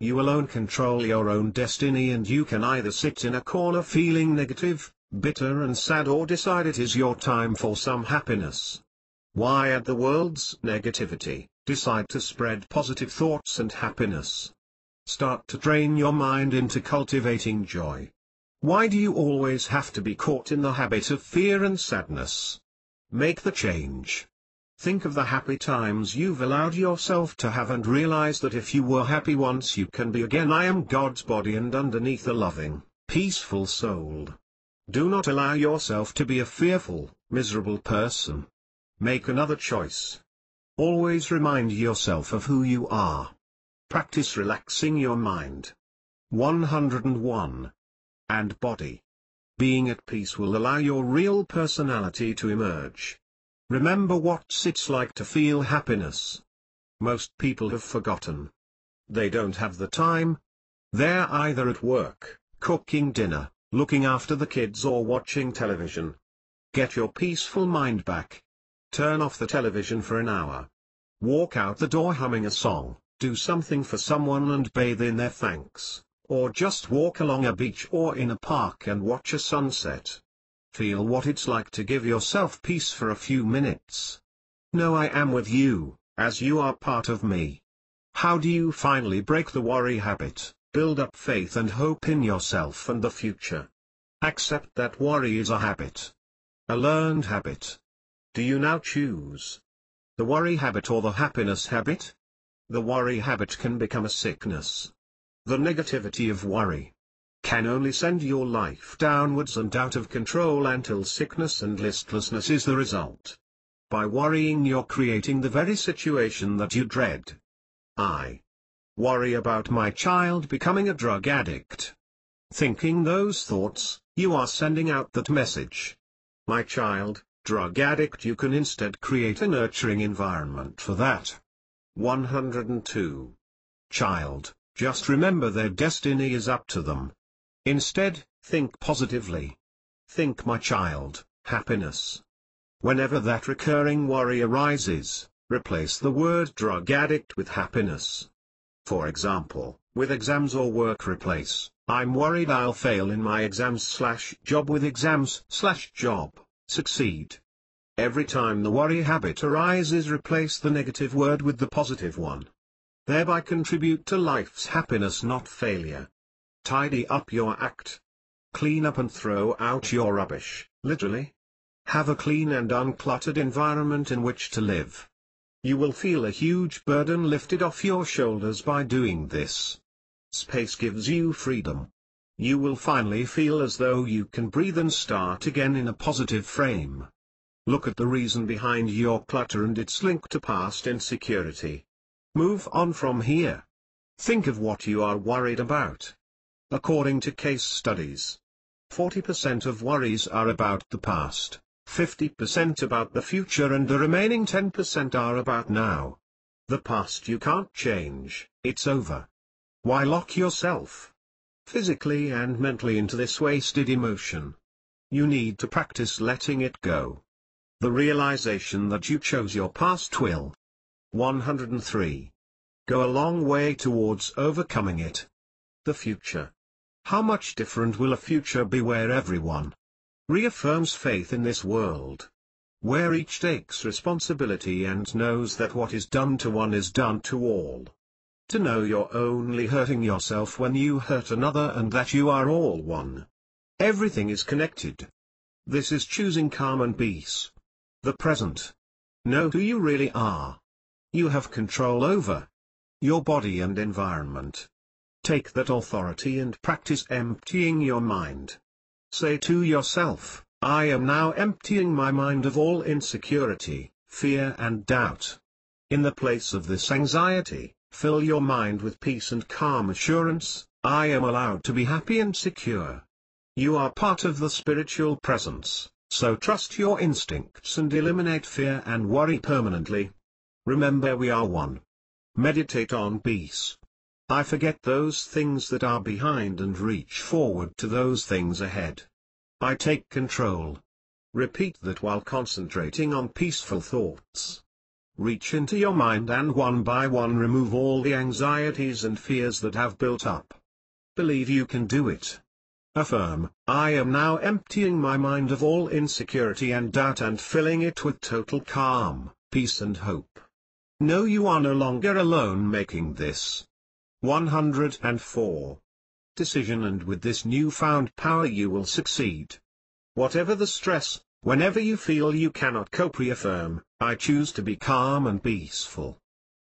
You alone control your own destiny, and you can either sit in a corner feeling negative, bitter and sad, or decide it is your time for some happiness. Why add the world's negativity? Decide to spread positive thoughts and happiness. Start to train your mind into cultivating joy. Why do you always have to be caught in the habit of fear and sadness? Make the change. Think of the happy times you've allowed yourself to have and realize that if you were happy once, you can be again. I am God's body and underneath a loving, peaceful soul. Do not allow yourself to be a fearful, miserable person. Make another choice. Always remind yourself of who you are. Practice relaxing your mind. 101. And body. Being at peace will allow your real personality to emerge. Remember what it's like to feel happiness. Most people have forgotten. They don't have the time. They're either at work, cooking dinner, looking after the kids, or watching television. Get your peaceful mind back. Turn off the television for an hour. Walk out the door humming a song, do something for someone and bathe in their thanks. Or just walk along a beach or in a park and watch a sunset. Feel what it's like to give yourself peace for a few minutes. Know I am with you, as you are part of me. How do you finally break the worry habit, build up faith and hope in yourself and the future? Accept that worry is a habit. A learned habit. Do you now choose the worry habit or the happiness habit? The worry habit can become a sickness. The negativity of worry can only send your life downwards and out of control until sickness and listlessness is the result. By worrying, you're creating the very situation that you dread. I worry about my child becoming a drug addict. Thinking those thoughts, you are sending out that message. My child, drug addict. You can instead create a nurturing environment for that. 102. Child, just remember their destiny is up to them. Instead, think positively. Think, my child, happiness. Whenever that recurring worry arises, replace the word drug addict with happiness. For example, with exams or work, replace, I'm worried I'll fail in my exams/job with exams/job, succeed. Every time the worry habit arises, replace the negative word with the positive one. Thereby contribute to life's happiness, not failure. Tidy up your act. Clean up and throw out your rubbish, literally. Have a clean and uncluttered environment in which to live. You will feel a huge burden lifted off your shoulders by doing this. Space gives you freedom. You will finally feel as though you can breathe and start again in a positive frame. Look at the reason behind your clutter and its link to past insecurity. Move on from here. Think of what you are worried about. According to case studies, 40% of worries are about the past, 50% about the future, and the remaining 10% are about now. The past you can't change, it's over. Why lock yourself physically and mentally into this wasted emotion? You need to practice letting it go. The realization that you chose your past will 103. Go a long way towards overcoming it. The future. How much different will a future be where everyone reaffirms faith in this world? Where each takes responsibility and knows that what is done to one is done to all. To know you're only hurting yourself when you hurt another and that you are all one. Everything is connected. This is choosing calm and peace. The present. Know who you really are. You have control over your body and environment. Take that authority and practice emptying your mind. Say to yourself, I am now emptying my mind of all insecurity, fear and doubt. In the place of this anxiety, fill your mind with peace and calm assurance, I am allowed to be happy and secure. You are part of the spiritual presence, so trust your instincts and eliminate fear and worry permanently. Remember we are one. Meditate on peace. I forget those things that are behind and reach forward to those things ahead. I take control. Repeat that while concentrating on peaceful thoughts. Reach into your mind and one by one remove all the anxieties and fears that have built up. Believe you can do it. Affirm, I am now emptying my mind of all insecurity and doubt and filling it with total calm, peace and hope. Know you are no longer alone making this. 104. Decision. And with this newfound power you will succeed. Whatever the stress, whenever you feel you cannot cope, reaffirm, I choose to be calm and peaceful.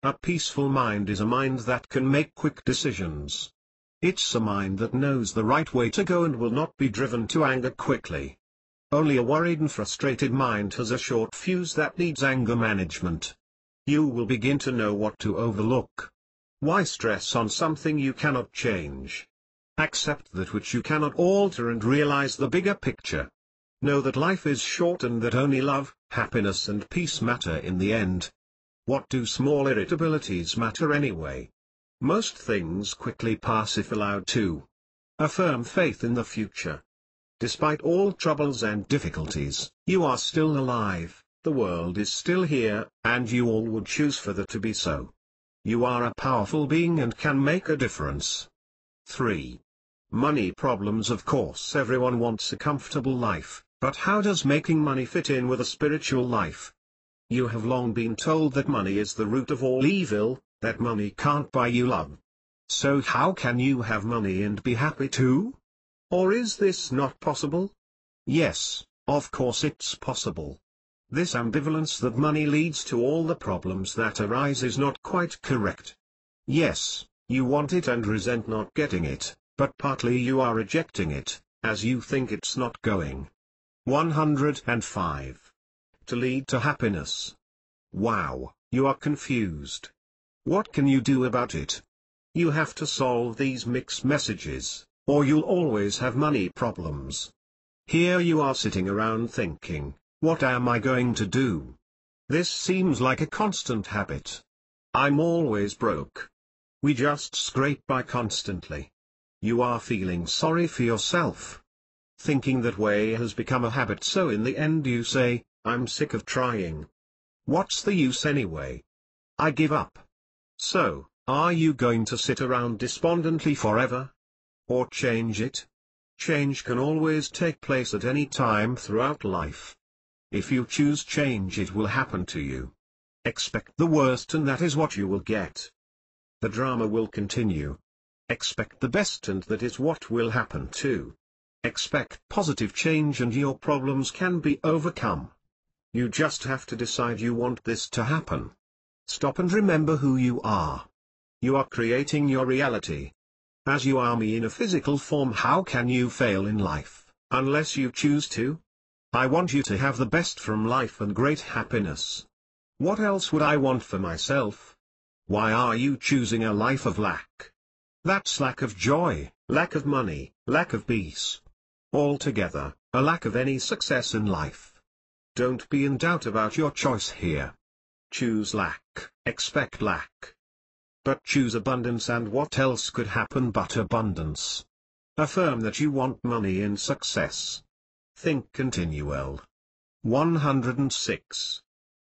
A peaceful mind is a mind that can make quick decisions. It's a mind that knows the right way to go and will not be driven to anger quickly. Only a worried and frustrated mind has a short fuse that needs anger management. You will begin to know what to overlook. Why stress on something you cannot change? Accept that which you cannot alter and realize the bigger picture. Know that life is short and that only love, happiness and peace matter in the end. What do small irritabilities matter anyway? Most things quickly pass if allowed to. Affirm faith in the future. Despite all troubles and difficulties, you are still alive, the world is still here, and you all would choose for that to be so. You are a powerful being and can make a difference. 3. Money problems. Of course everyone wants a comfortable life, but how does making money fit in with a spiritual life? You have long been told that money is the root of all evil, that money can't buy you love. So how can you have money and be happy too? Or is this not possible? Yes, of course it's possible. This ambivalence that money leads to all the problems that arise is not quite correct. Yes, you want it and resent not getting it, but partly you are rejecting it, as you think it's not going. 105. To lead to happiness. Wow, you are confused. What can you do about it? You have to solve these mixed messages, or you'll always have money problems. Here you are sitting around thinking, what am I going to do? This seems like a constant habit. I'm always broke. We just scrape by constantly. You are feeling sorry for yourself. Thinking that way has become a habit, so in the end you say, I'm sick of trying. What's the use anyway? I give up. So, are you going to sit around despondently forever? Or change it? Change can always take place at any time throughout life. If you choose change, it will happen to you. Expect the worst and that is what you will get. The drama will continue. Expect the best and that is what will happen too. Expect positive change and your problems can be overcome. You just have to decide you want this to happen. Stop and remember who you are. You are creating your reality. As you are me in a physical form, how can you fail in life, unless you choose to? I want you to have the best from life and great happiness. What else would I want for myself? Why are you choosing a life of lack? That's lack of joy, lack of money, lack of peace. Altogether, a lack of any success in life. Don't be in doubt about your choice here. Choose lack, expect lack. But choose abundance, and what else could happen but abundance? Affirm that you want money and success. Think continual. 106.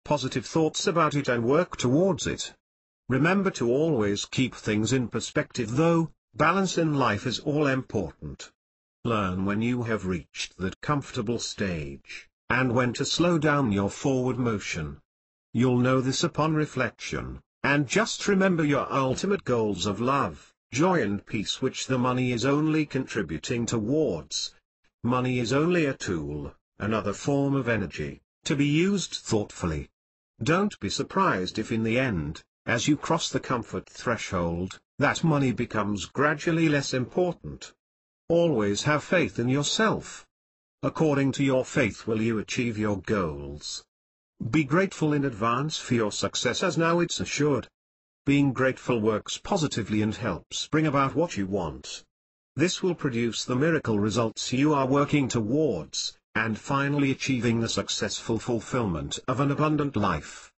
Positive thoughts about it and work towards it. Remember to always keep things in perspective though, Balance in life is all important. Learn when you have reached that comfortable stage, and when to slow down your forward motion. You'll know this upon reflection, and just remember your ultimate goals of love, joy and peace, which the money is only contributing towards. Money is only a tool, another form of energy, to be used thoughtfully. Don't be surprised if in the end, as you cross the comfort threshold, that money becomes gradually less important. Always have faith in yourself. According to your faith will you achieve your goals. Be grateful in advance for your success, as now it's assured. Being grateful works positively and helps bring about what you want. This will produce the miracle results you are working towards, and finally achieving the successful fulfillment of an abundant life.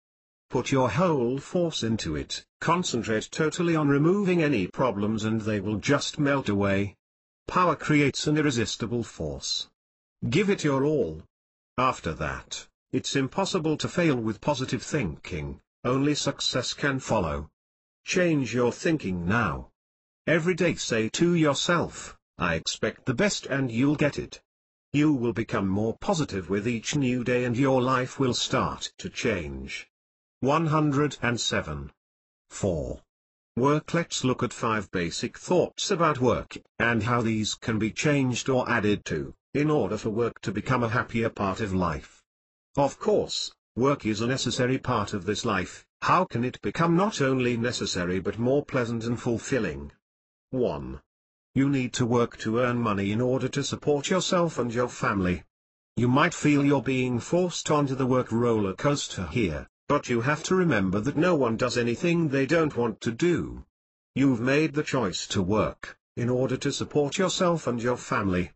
Put your whole force into it, concentrate totally on removing any problems, and they will just melt away. Power creates an irresistible force. Give it your all. After that, it's impossible to fail with positive thinking, only success can follow. Change your thinking now. Every day say to yourself, I expect the best, and you'll get it. You will become more positive with each new day, and your life will start to change. 107. 4. Work. Let's look at 5 basic thoughts about work, and how these can be changed or added to, in order for work to become a happier part of life. Of course, work is a necessary part of this life. How can it become not only necessary but more pleasant and fulfilling? 1. You need to work to earn money in order to support yourself and your family. You might feel you're being forced onto the work roller coaster here, but you have to remember that no one does anything they don't want to do. You've made the choice to work, in order to support yourself and your family.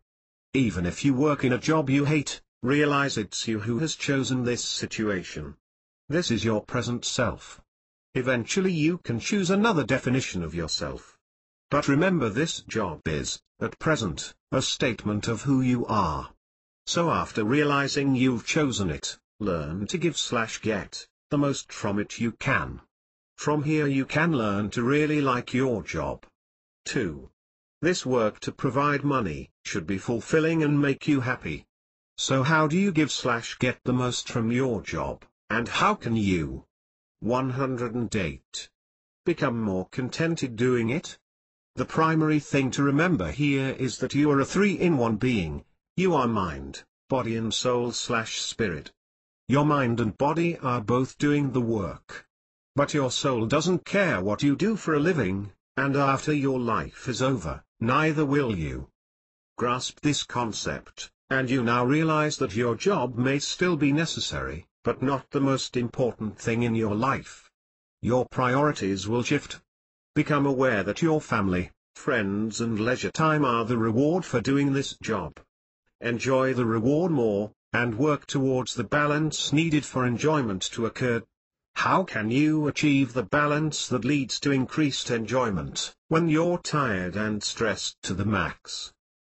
Even if you work in a job you hate, realize it's you who has chosen this situation. This is your present self. Eventually you can choose another definition of yourself. But remember, this job is, at present, a statement of who you are. So after realizing you've chosen it, learn to give/get the most from it you can. From here you can learn to really like your job. 2. This work to provide money should be fulfilling and make you happy. So how do you give/get the most from your job, and how can you? 108. Become more contented doing it? The primary thing to remember here is that you are a 3-in-1 being. You are mind, body and soul/spirit. Your mind and body are both doing the work. But your soul doesn't care what you do for a living, and after your life is over, neither will you. Grasp this concept, and you now realize that your job may still be necessary, but not the most important thing in your life. Your priorities will shift. Become aware that your family, friends and leisure time are the reward for doing this job. Enjoy the reward more, and work towards the balance needed for enjoyment to occur. How can you achieve the balance that leads to increased enjoyment, when you're tired and stressed to the max?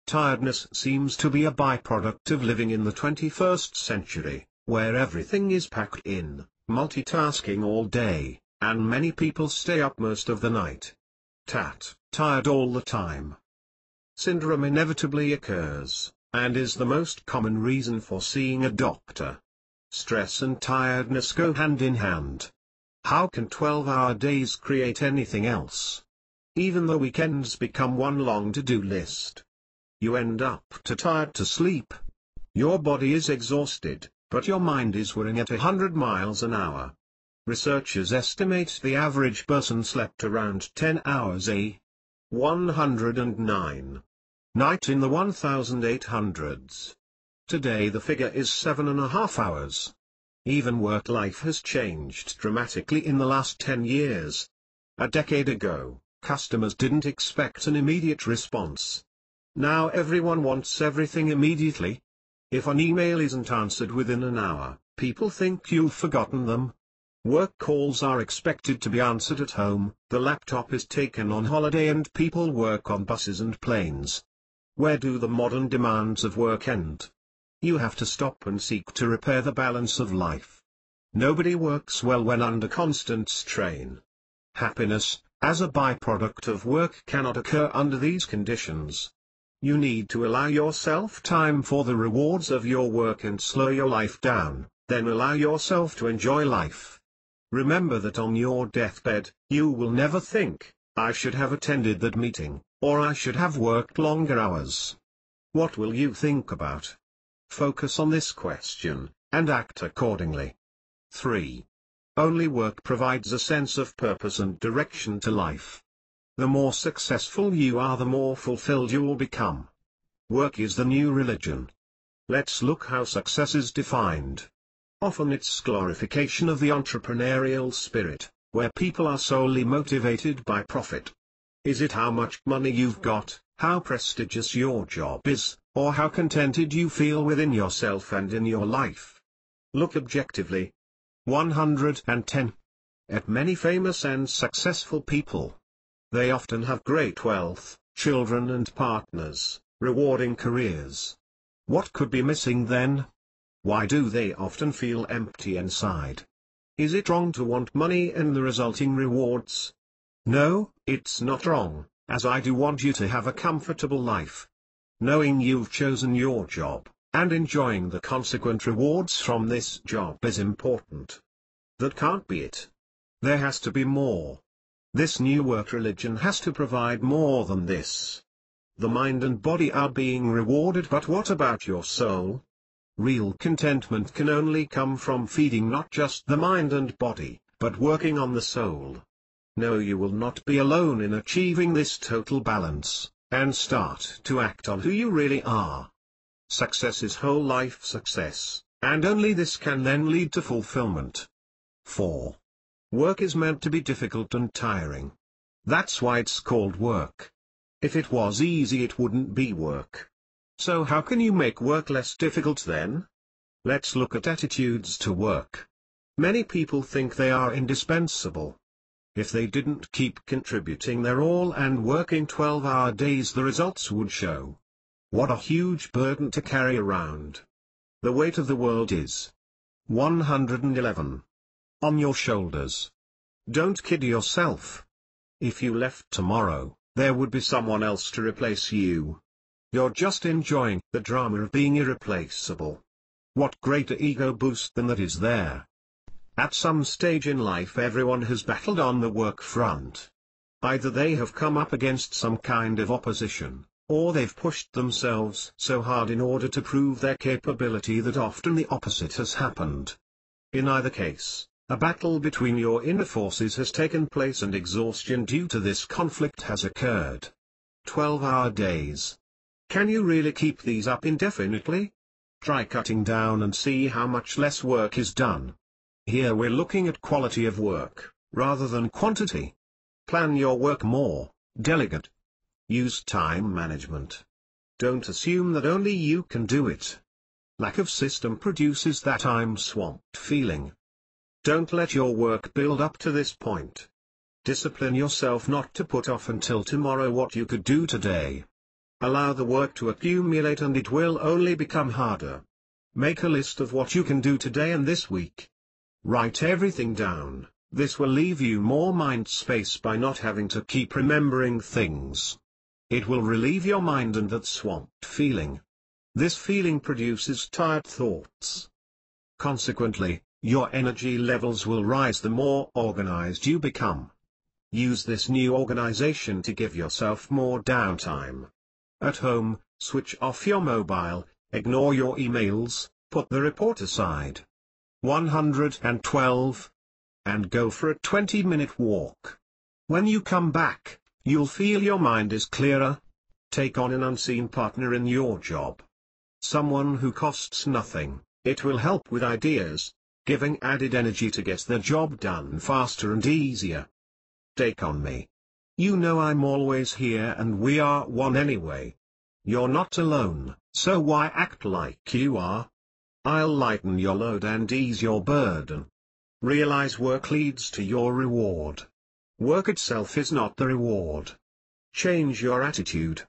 Tiredness seems to be a byproduct of living in the 21st century, where everything is packed in, multitasking all day, and many people stay up most of the night. Tired all the time. Syndrome inevitably occurs, and is the most common reason for seeing a doctor. Stress and tiredness go hand in hand. How can 12-hour days create anything else? Even the weekends become one long to-do list. You end up too tired to sleep. Your body is exhausted, but your mind is whirring at 100 miles an hour. Researchers estimate the average person slept around 10 hours a 109 night in the 1800s. Today the figure is 7.5 hours. Even work life has changed dramatically in the last 10 years. A decade ago, customers didn't expect an immediate response. Now everyone wants everything immediately. If an email isn't answered within an hour, people think you've forgotten them. Work calls are expected to be answered at home, the laptop is taken on holiday, and people work on buses and planes. Where do the modern demands of work end? You have to stop and seek to repair the balance of life. Nobody works well when under constant strain. Happiness, as a byproduct of work cannot occur under these conditions. You need to allow yourself time for the rewards of your work and slow your life down, then allow yourself to enjoy life. Remember that on your deathbed, you will never think, "I should have attended that meeting," or "I should have worked longer hours." What will you think about? Focus on this question, and act accordingly. 3. Only work provides a sense of purpose and direction to life. The more successful you are, the more fulfilled you will become. Work is the new religion. Let's look how success is defined. Often it's glorification of the entrepreneurial spirit, where people are solely motivated by profit. Is it how much money you've got, how prestigious your job is, or how contented you feel within yourself and in your life? Look objectively. 110. At many famous and successful people. They often have great wealth, children and partners, rewarding careers. What could be missing then? Why do they often feel empty inside? Is it wrong to want money and the resulting rewards? No, it's not wrong, as I do want you to have a comfortable life. Knowing you've chosen your job, and enjoying the consequent rewards from this job is important. That can't be it. There has to be more. This new work religion has to provide more than this. The mind and body are being rewarded, but what about your soul? Real contentment can only come from feeding not just the mind and body, but working on the soul. No, you will not be alone in achieving this total balance, and start to act on who you really are. Success is whole life success, and only this can then lead to fulfillment. 4. Work is meant to be difficult and tiring. That's why it's called work. If it was easy, it wouldn't be work. So how can you make work less difficult then? Let's look at attitudes to work. Many people think they are indispensable. If they didn't keep contributing their all and working 12-hour days, the results would show. What a huge burden to carry around. The weight of the world is 111 on your shoulders. Don't kid yourself. If you left tomorrow, there would be someone else to replace you. You're just enjoying the drama of being irreplaceable. What greater ego boost than that is there? At some stage in life, everyone has battled on the work front. Either they have come up against some kind of opposition, or they've pushed themselves so hard in order to prove their capability that often the opposite has happened. In either case, a battle between your inner forces has taken place and exhaustion due to this conflict has occurred. 12-hour days. Can you really keep these up indefinitely? Try cutting down and see how much less work is done. Here we're looking at quality of work, rather than quantity. Plan your work more, delegate. Use time management. Don't assume that only you can do it. Lack of system produces that I'm swamped feeling. Don't let your work build up to this point. Discipline yourself not to put off until tomorrow what you could do today. Allow the work to accumulate and it will only become harder. Make a list of what you can do today and this week. Write everything down. This will leave you more mind space by not having to keep remembering things. It will relieve your mind and that swamped feeling. This feeling produces tired thoughts. Consequently, your energy levels will rise the more organized you become. Use this new organization to give yourself more downtime. At home, switch off your mobile, ignore your emails, put the report aside. 112. And go for a 20-minute walk. When you come back, you'll feel your mind is clearer. Take on an unseen partner in your job. Someone who costs nothing. It will help with ideas, giving added energy to get the job done faster and easier. Take on me. You know I'm always here and we are one anyway. You're not alone, so why act like you are? I'll lighten your load and ease your burden. Realize work leads to your reward. Work itself is not the reward. Change your attitude.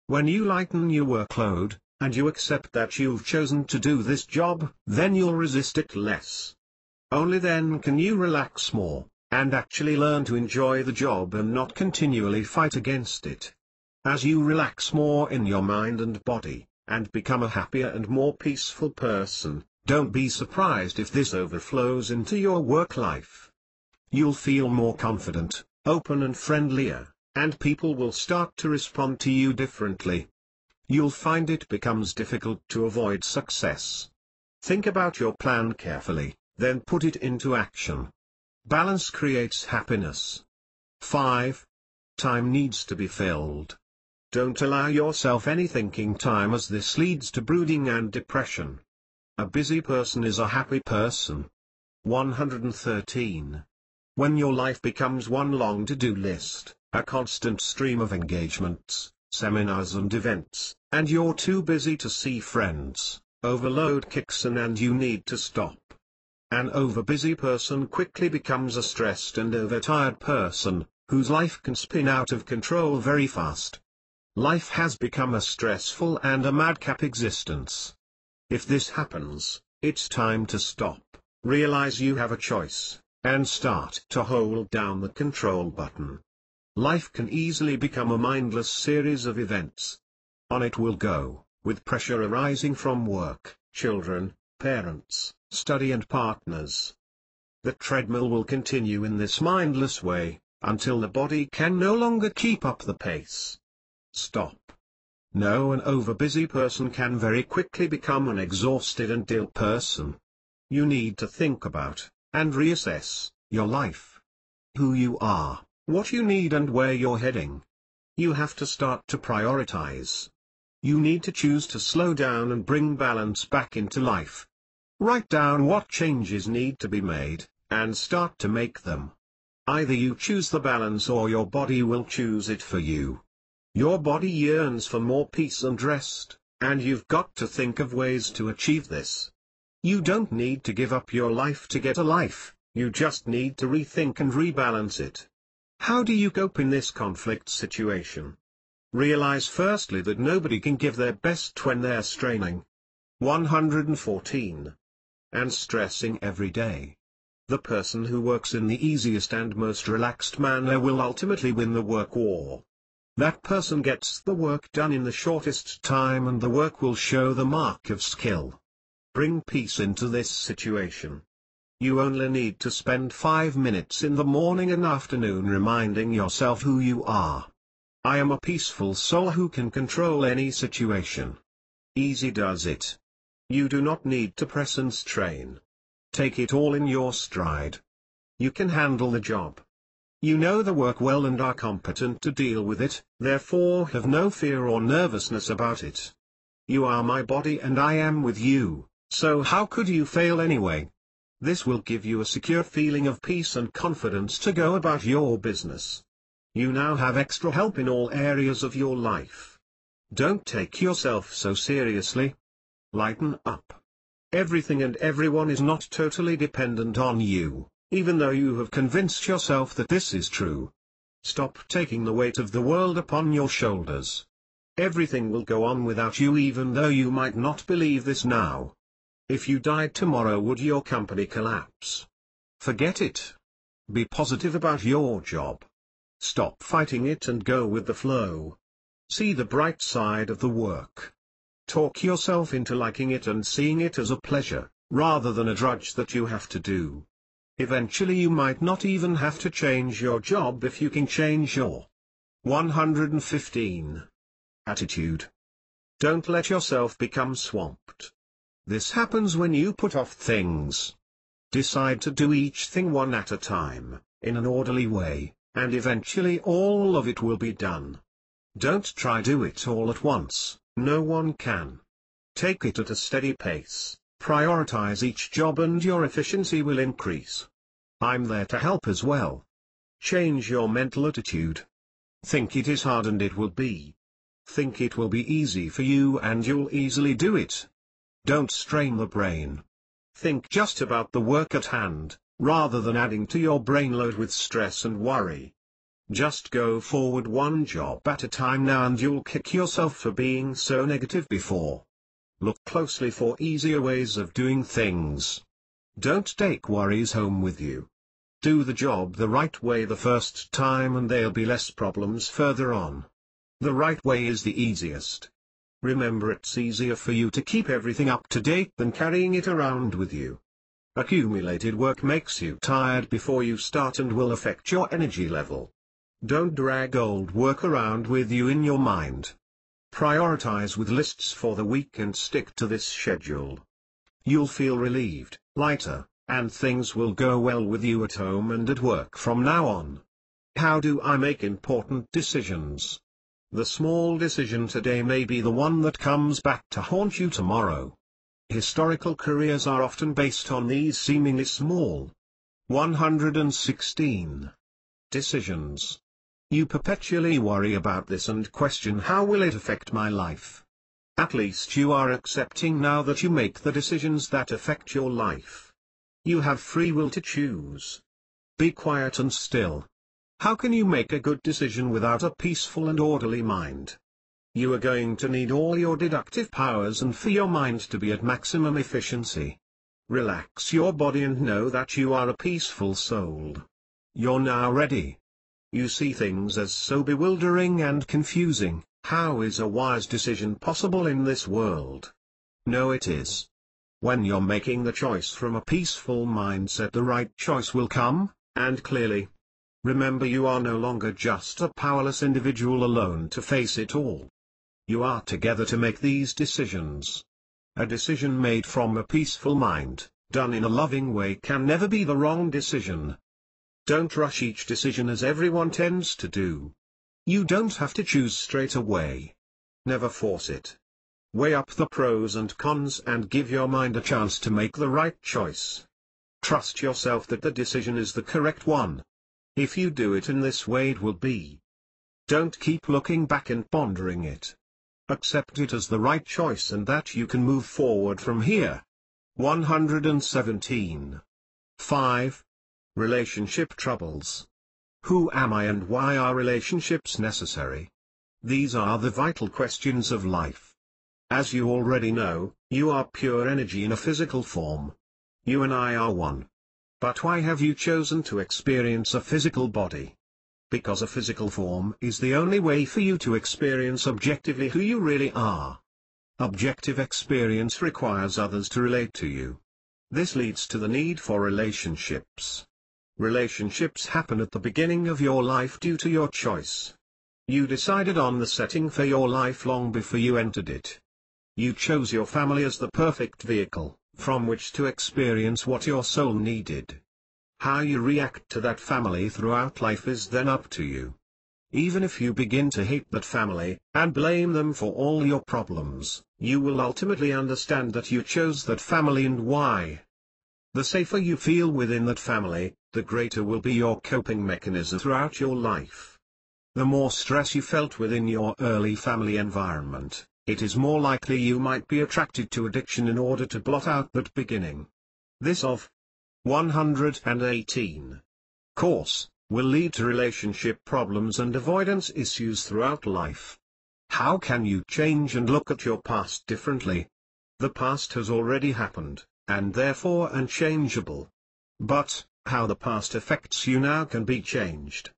When you lighten your workload, and you accept that you've chosen to do this job, then you'll resist it less. Only then can you relax more, and actually learn to enjoy the job and not continually fight against it. As you relax more in your mind and body, and become a happier and more peaceful person, don't be surprised if this overflows into your work life. You'll feel more confident, open and friendlier, and people will start to respond to you differently. You'll find it becomes difficult to avoid success. Think about your plan carefully, then put it into action. Balance creates happiness. 5. Time needs to be filled. Don't allow yourself any thinking time, as this leads to brooding and depression. A busy person is a happy person. 113. When your life becomes one long to-do list, a constant stream of engagements, seminars and events, and you're too busy to see friends, overload kicks in and you need to stop. An overbusy person quickly becomes a stressed and overtired person, whose life can spin out of control very fast. Life has become a stressful and a madcap existence. If this happens, it's time to stop, realize you have a choice, and start to hold down the control button. Life can easily become a mindless series of events. On it will go, with pressure arising from work, children, parents, study and partners. The treadmill will continue in this mindless way, until the body can no longer keep up the pace. Stop. No, an overbusy person can very quickly become an exhausted and ill person. You need to think about, and reassess, your life. Who you are, what you need and where you're heading. You have to start to prioritize. You need to choose to slow down and bring balance back into life. Write down what changes need to be made, and start to make them. Either you choose the balance or your body will choose it for you. Your body yearns for more peace and rest, and you've got to think of ways to achieve this. You don't need to give up your life to get a life, you just need to rethink and rebalance it. How do you cope in this conflict situation? Realize firstly that nobody can give their best when they're straining. 114. And stressing every day. The person who works in the easiest and most relaxed manner will ultimately win the work war. That person gets the work done in the shortest time and the work will show the mark of skill. Bring peace into this situation. You only need to spend 5 minutes in the morning and afternoon reminding yourself who you are. I am a peaceful soul who can control any situation. Easy does it. You do not need to press and strain. Take it all in your stride. You can handle the job. You know the work well and are competent to deal with it, therefore have no fear or nervousness about it. You are my body and I am with you, so how could you fail anyway? This will give you a secure feeling of peace and confidence to go about your business. You now have extra help in all areas of your life. Don't take yourself so seriously. Lighten up. Everything and everyone is not totally dependent on you, even though you have convinced yourself that this is true. Stop taking the weight of the world upon your shoulders. Everything will go on without you even though you might not believe this now. If you died tomorrow, would your company collapse? Forget it. Be positive about your job. Stop fighting it and go with the flow. See the bright side of the work. Talk yourself into liking it and seeing it as a pleasure, rather than a drudge that you have to do. Eventually you might not even have to change your job if you can change your 115 attitude. Don't let yourself become swamped. This happens when you put off things. Decide to do each thing one at a time, in an orderly way, and eventually all of it will be done. Don't try do it all at once, no one can. Take it at a steady pace, prioritize each job and your efficiency will increase. I'm there to help as well. Change your mental attitude. Think it is hard and it will be. Think it will be easy for you and you'll easily do it. Don't strain the brain. Think just about the work at hand, rather than adding to your brain load with stress and worry. Just go forward one job at a time now and you'll kick yourself for being so negative before. Look closely for easier ways of doing things. Don't take worries home with you. do the job the right way the first time and there'll be less problems further on. The right way is the easiest. Remember, it's easier for you to keep everything up to date than carrying it around with you. Accumulated work makes you tired before you start and will affect your energy level. Don't drag old work around with you in your mind. Prioritize with lists for the week and stick to this schedule. You'll feel relieved, lighter, and things will go well with you at home and at work from now on. How do I make important decisions? The small decision today may be the one that comes back to haunt you tomorrow. Historical careers are often based on these seemingly small 116 decisions. You perpetually worry about this and question, how will it affect my life? At least you are accepting now that you make the decisions that affect your life. You have free will to choose. Be quiet and still. How can you make a good decision without a peaceful and orderly mind? You are going to need all your deductive powers and for your mind to be at maximum efficiency. Relax your body and know that you are a peaceful soul. You're now ready. You see things as so bewildering and confusing. How is a wise decision possible in this world? No, it is. When you're making the choice from a peaceful mindset, the right choice will come, and clearly. Remember, you are no longer just a powerless individual alone to face it all. You are together to make these decisions. A decision made from a peaceful mind, done in a loving way, can never be the wrong decision. Don't rush each decision as everyone tends to do. You don't have to choose straight away. Never force it. Weigh up the pros and cons and give your mind a chance to make the right choice. Trust yourself that the decision is the correct one. If you do it in this way, it will be. Don't keep looking back and pondering it. Accept it as the right choice and that you can move forward from here. 117. 5. Relationship troubles. Who am I and why are relationships necessary? These are the vital questions of life. As you already know, you are pure energy in a physical form. You and I are one. But why have you chosen to experience a physical body? Because a physical form is the only way for you to experience objectively who you really are. Objective experience requires others to relate to you. This leads to the need for relationships. Relationships happen at the beginning of your life due to your choice. You decided on the setting for your life long before you entered it. You chose your family as the perfect vehicle from which to experience what your soul needed. How you react to that family throughout life is then up to you. Even if you begin to hate that family, and blame them for all your problems, you will ultimately understand that you chose that family and why. The safer you feel within that family, the greater will be your coping mechanism throughout your life. The more stress you felt within your early family environment, it is more likely you might be attracted to addiction in order to blot out that beginning. This of 118 course will lead to relationship problems and avoidance issues throughout life. How can you change and look at your past differently? The past has already happened, and therefore unchangeable. But, how the past affects you now can be changed.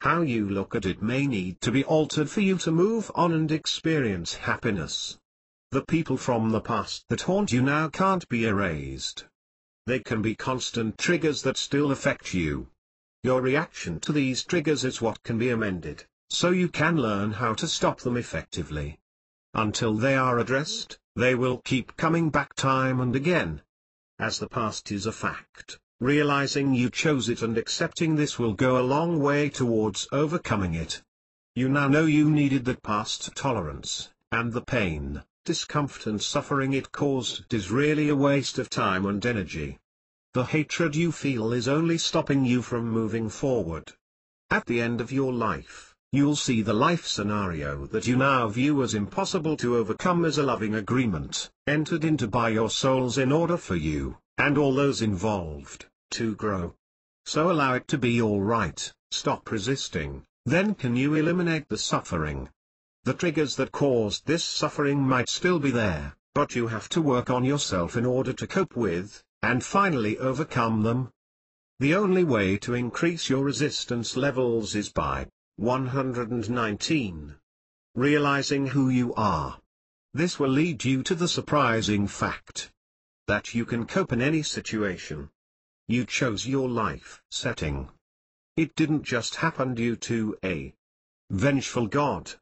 How you look at it may need to be altered for you to move on and experience happiness. The people from the past that haunt you now can't be erased. They can be constant triggers that still affect you. Your reaction to these triggers is what can be amended, so you can learn how to stop them effectively. Until they are addressed, they will keep coming back time and again. As the past is a fact, realizing you chose it and accepting this will go a long way towards overcoming it. You now know you needed that past tolerance, and the pain, discomfort and suffering it caused is really a waste of time and energy. The hatred you feel is only stopping you from moving forward. At the end of your life, you'll see the life scenario that you now view as impossible to overcome as a loving agreement, entered into by your souls in order for you, and all those involved, to grow. So allow it to be all right, stop resisting, then can you eliminate the suffering. The triggers that caused this suffering might still be there, but you have to work on yourself in order to cope with, and finally overcome them. The only way to increase your resistance levels is by 119. Realizing who you are. This will lead you to the surprising fact that you can cope in any situation. You chose your life setting. It didn't just happen due to a vengeful God.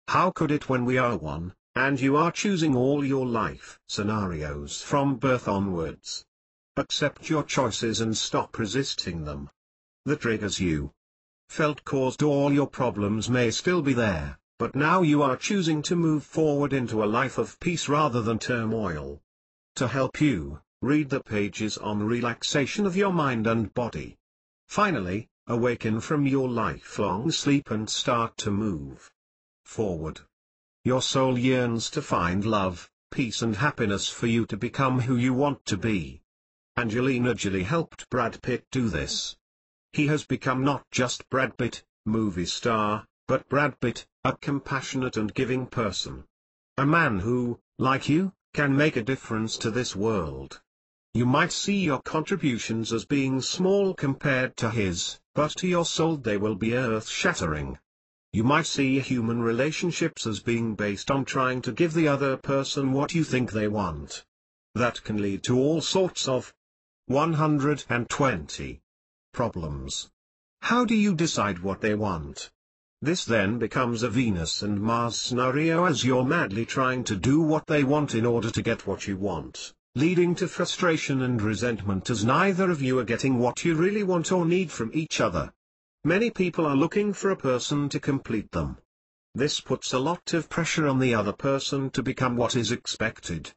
How could it when we are one, and you are choosing all your life scenarios from birth onwards? Accept your choices and stop resisting them. The triggers you felt caused all your problems may still be there, but now you are choosing to move forward into a life of peace rather than turmoil. To help you, read the pages on relaxation of your mind and body. Finally, awaken from your lifelong sleep and start to move forward. Your soul yearns to find love, peace and happiness for you to become who you want to be. Angelina Jolie helped Brad Pitt do this. He has become not just Brad Pitt, movie star, but Brad Pitt, a compassionate and giving person. A man who, like you, can make a difference to this world. You might see your contributions as being small compared to his, but to your soul they will be earth-shattering. You might see human relationships as being based on trying to give the other person what you think they want. That can lead to all sorts of 120 problems. How do you decide what they want? This then becomes a Venus and Mars scenario as you're madly trying to do what they want in order to get what you want, leading to frustration and resentment as neither of you are getting what you really want or need from each other. Many people are looking for a person to complete them. This puts a lot of pressure on the other person to become what is expected.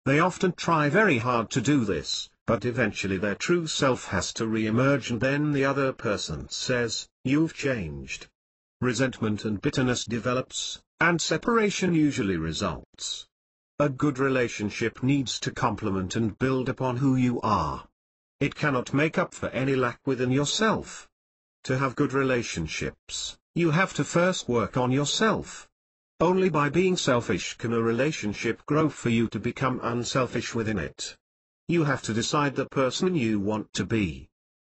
They often try very hard to do this, but eventually their true self has to re-emerge and then the other person says, "You've changed." Resentment and bitterness develops, and separation usually results. A good relationship needs to complement and build upon who you are. It cannot make up for any lack within yourself. To have good relationships, you have to first work on yourself. Only by being selfish can a relationship grow for you to become unselfish within it. You have to decide the person you want to be.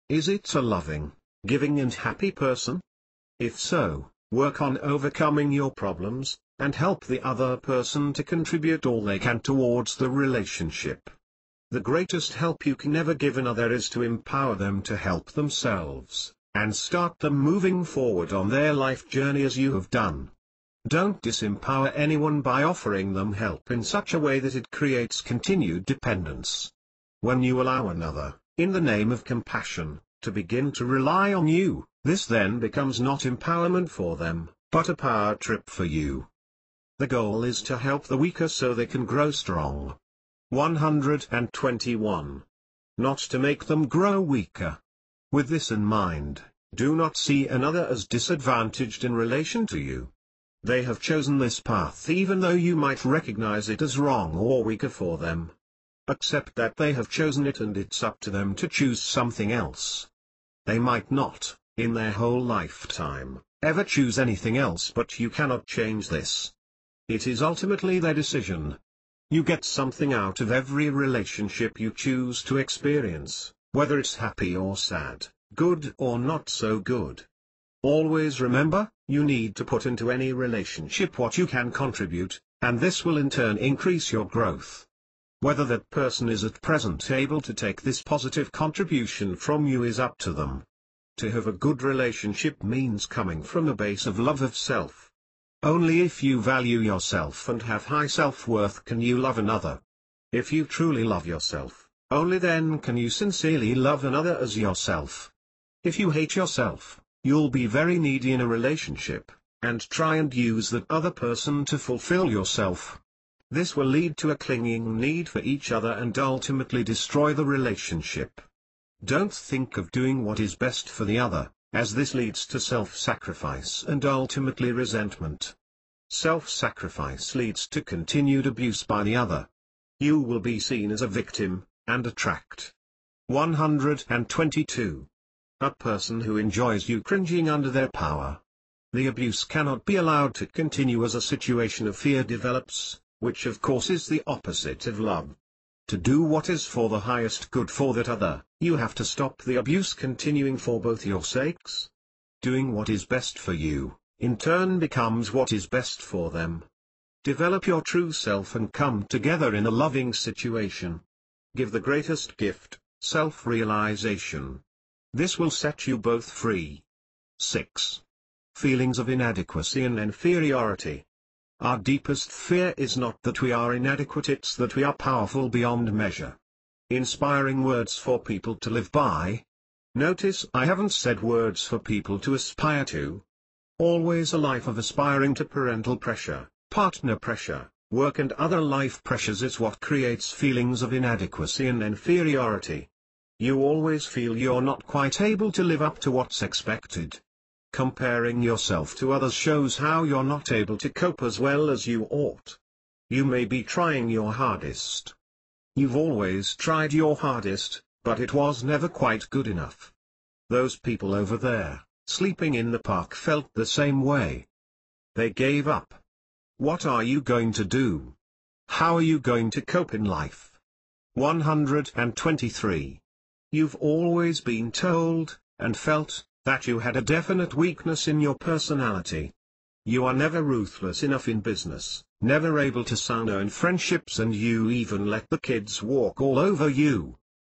Is it a loving, giving and happy person? If so, work on overcoming your problems, and help the other person to contribute all they can towards the relationship. The greatest help you can ever give another is to empower them to help themselves, and start them moving forward on their life journey as you have done. Don't disempower anyone by offering them help in such a way that it creates continued dependence. When you allow another, in the name of compassion, to begin to rely on you, this then becomes not empowerment for them, but a power trip for you. The goal is to help the weaker so they can grow strong. 121. Not to make them grow weaker. With this in mind, do not see another as disadvantaged in relation to you. They have chosen this path even though you might recognize it as wrong or weaker for them. Accept that they have chosen it and it's up to them to choose something else. They might not, in their whole lifetime, ever choose anything else, but you cannot change this. It is ultimately their decision. You get something out of every relationship you choose to experience, whether it's happy or sad, good or not so good. Always remember, you need to put into any relationship what you can contribute, and this will in turn increase your growth. Whether that person is at present able to take this positive contribution from you is up to them. To have a good relationship means coming from a base of love of self. Only if you value yourself and have high self-worth can you love another. If you truly love yourself, only then can you sincerely love another as yourself. If you hate yourself, you'll be very needy in a relationship, and try and use that other person to fulfill yourself. This will lead to a clinging need for each other and ultimately destroy the relationship. Don't think of doing what is best for the other, as this leads to self-sacrifice and ultimately resentment. Self-sacrifice leads to continued abuse by the other. You will be seen as a victim, and attract. 122. A person who enjoys you cringing under their power. The abuse cannot be allowed to continue as a situation of fear develops, which of course is the opposite of love. To do what is for the highest good for that other, you have to stop the abuse continuing for both your sakes. Doing what is best for you, in turn becomes what is best for them. Develop your true self and come together in a loving situation. Give the greatest gift, self-realization. This will set you both free. 6. Feelings of inadequacy and inferiority. Our deepest fear is not that we are inadequate, it's that we are powerful beyond measure. Inspiring words for people to live by. Notice I haven't said words for people to aspire to. Always a life of aspiring to parental pressure, partner pressure, work and other life pressures is what creates feelings of inadequacy and inferiority. You always feel you're not quite able to live up to what's expected. Comparing yourself to others shows how you're not able to cope as well as you ought. You may be trying your hardest. You've always tried your hardest, but it was never quite good enough. Those people over there, sleeping in the park, felt the same way. They gave up. What are you going to do? How are you going to cope in life? 123. You've always been told, and felt, that you had a definite weakness in your personality. You are never ruthless enough in business, never able to sound no in friendships, and you even let the kids walk all over you.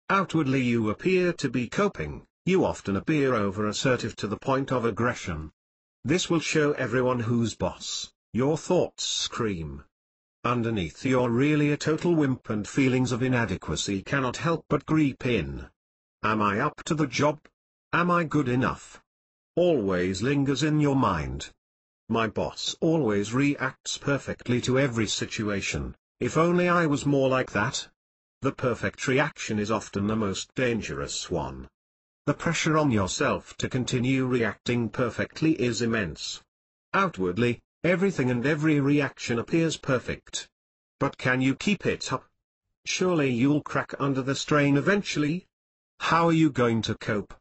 Outwardly you appear to be coping, you often appear over-assertive to the point of aggression. This will show everyone who's boss, your thoughts scream. Underneath you're really a total wimp, and feelings of inadequacy cannot help but creep in. Am I up to the job? Am I good enough? Always lingers in your mind. My boss always reacts perfectly to every situation, if only I was more like that. The perfect reaction is often the most dangerous one. The pressure on yourself to continue reacting perfectly is immense. Outwardly, everything and every reaction appears perfect. But can you keep it up? Surely you'll crack under the strain eventually. How are you going to cope?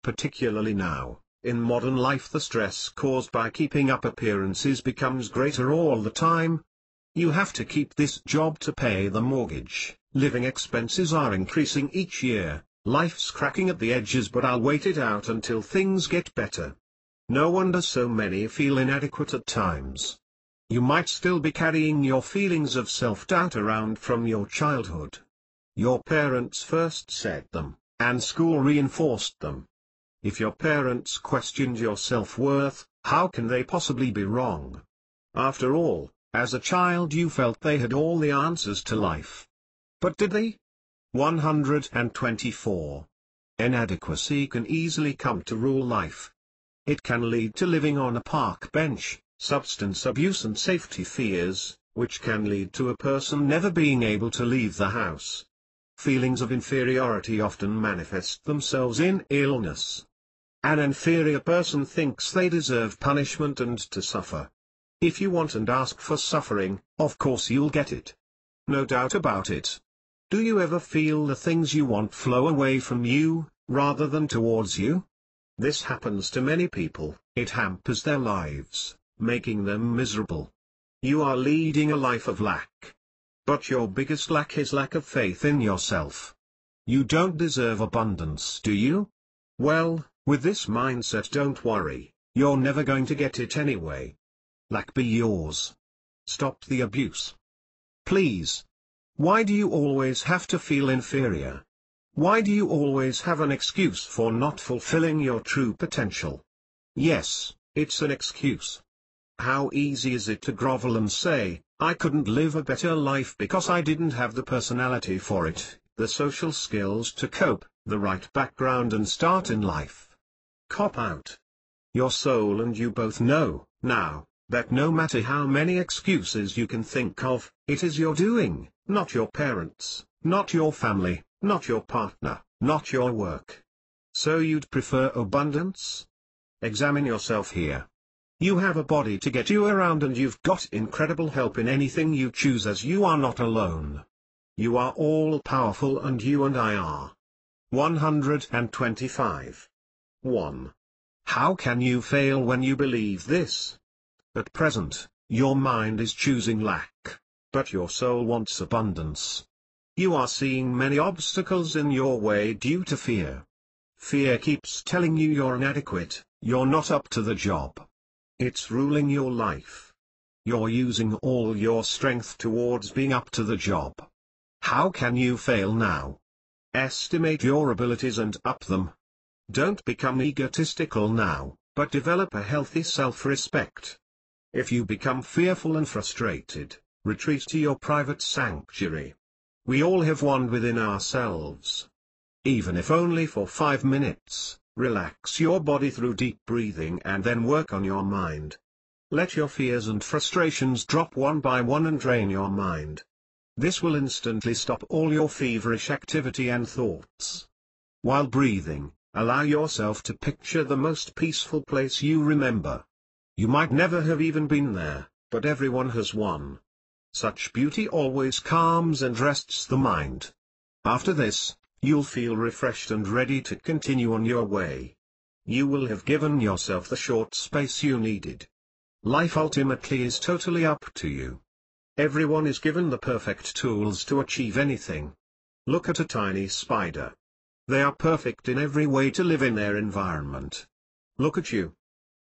Particularly now, in modern life, the stress caused by keeping up appearances becomes greater all the time. You have to keep this job to pay the mortgage, living expenses are increasing each year, life's cracking at the edges, but I'll wait it out until things get better. No wonder so many feel inadequate at times. You might still be carrying your feelings of self-doubt around from your childhood. Your parents first said them, and school reinforced them. If your parents questioned your self-worth, how can they possibly be wrong? After all, as a child you felt they had all the answers to life. But did they? 124. Inadequacy can easily come to rule life. It can lead to living on a park bench, substance abuse and safety fears, which can lead to a person never being able to leave the house. Feelings of inferiority often manifest themselves in illness. An inferior person thinks they deserve punishment and to suffer. If you want and ask for suffering, of course you'll get it. No doubt about it. Do you ever feel the things you want flow away from you, rather than towards you? This happens to many people, it hampers their lives, making them miserable. You are leading a life of lack. But your biggest lack is lack of faith in yourself. You don't deserve abundance, do you? Well, with this mindset, don't worry, you're never going to get it anyway. Lack be yours. Stop the abuse. Please. Why do you always have to feel inferior? Why do you always have an excuse for not fulfilling your true potential? Yes, it's an excuse. How easy is it to grovel and say, I couldn't live a better life because I didn't have the personality for it, the social skills to cope, the right background and start in life. Cop out. Your soul and you both know, now, that no matter how many excuses you can think of, it is your doing, not your parents, not your family, not your partner, not your work. So you'd prefer abundance? Examine yourself here. You have a body to get you around and you've got incredible help in anything you choose, as you are not alone. You are all powerful and you and I are. 125. 1. How can you fail when you believe this? At present, your mind is choosing lack, but your soul wants abundance. You are seeing many obstacles in your way due to fear. Fear keeps telling you you're inadequate, you're not up to the job. It's ruling your life. You're using all your strength towards being up to the job. How can you fail now? Estimate your abilities and up them. Don't become egotistical now, but develop a healthy self-respect. If you become fearful and frustrated, retreat to your private sanctuary. We all have one within ourselves. Even if only for 5 minutes, relax your body through deep breathing and then work on your mind. Let your fears and frustrations drop one by one and drain your mind. This will instantly stop all your feverish activity and thoughts. While breathing, allow yourself to picture the most peaceful place you remember. You might never have even been there, but everyone has one. Such beauty always calms and rests the mind. After this, you'll feel refreshed and ready to continue on your way. You will have given yourself the short space you needed. Life ultimately is totally up to you. Everyone is given the perfect tools to achieve anything. Look at a tiny spider. They are perfect in every way to live in their environment. Look at you.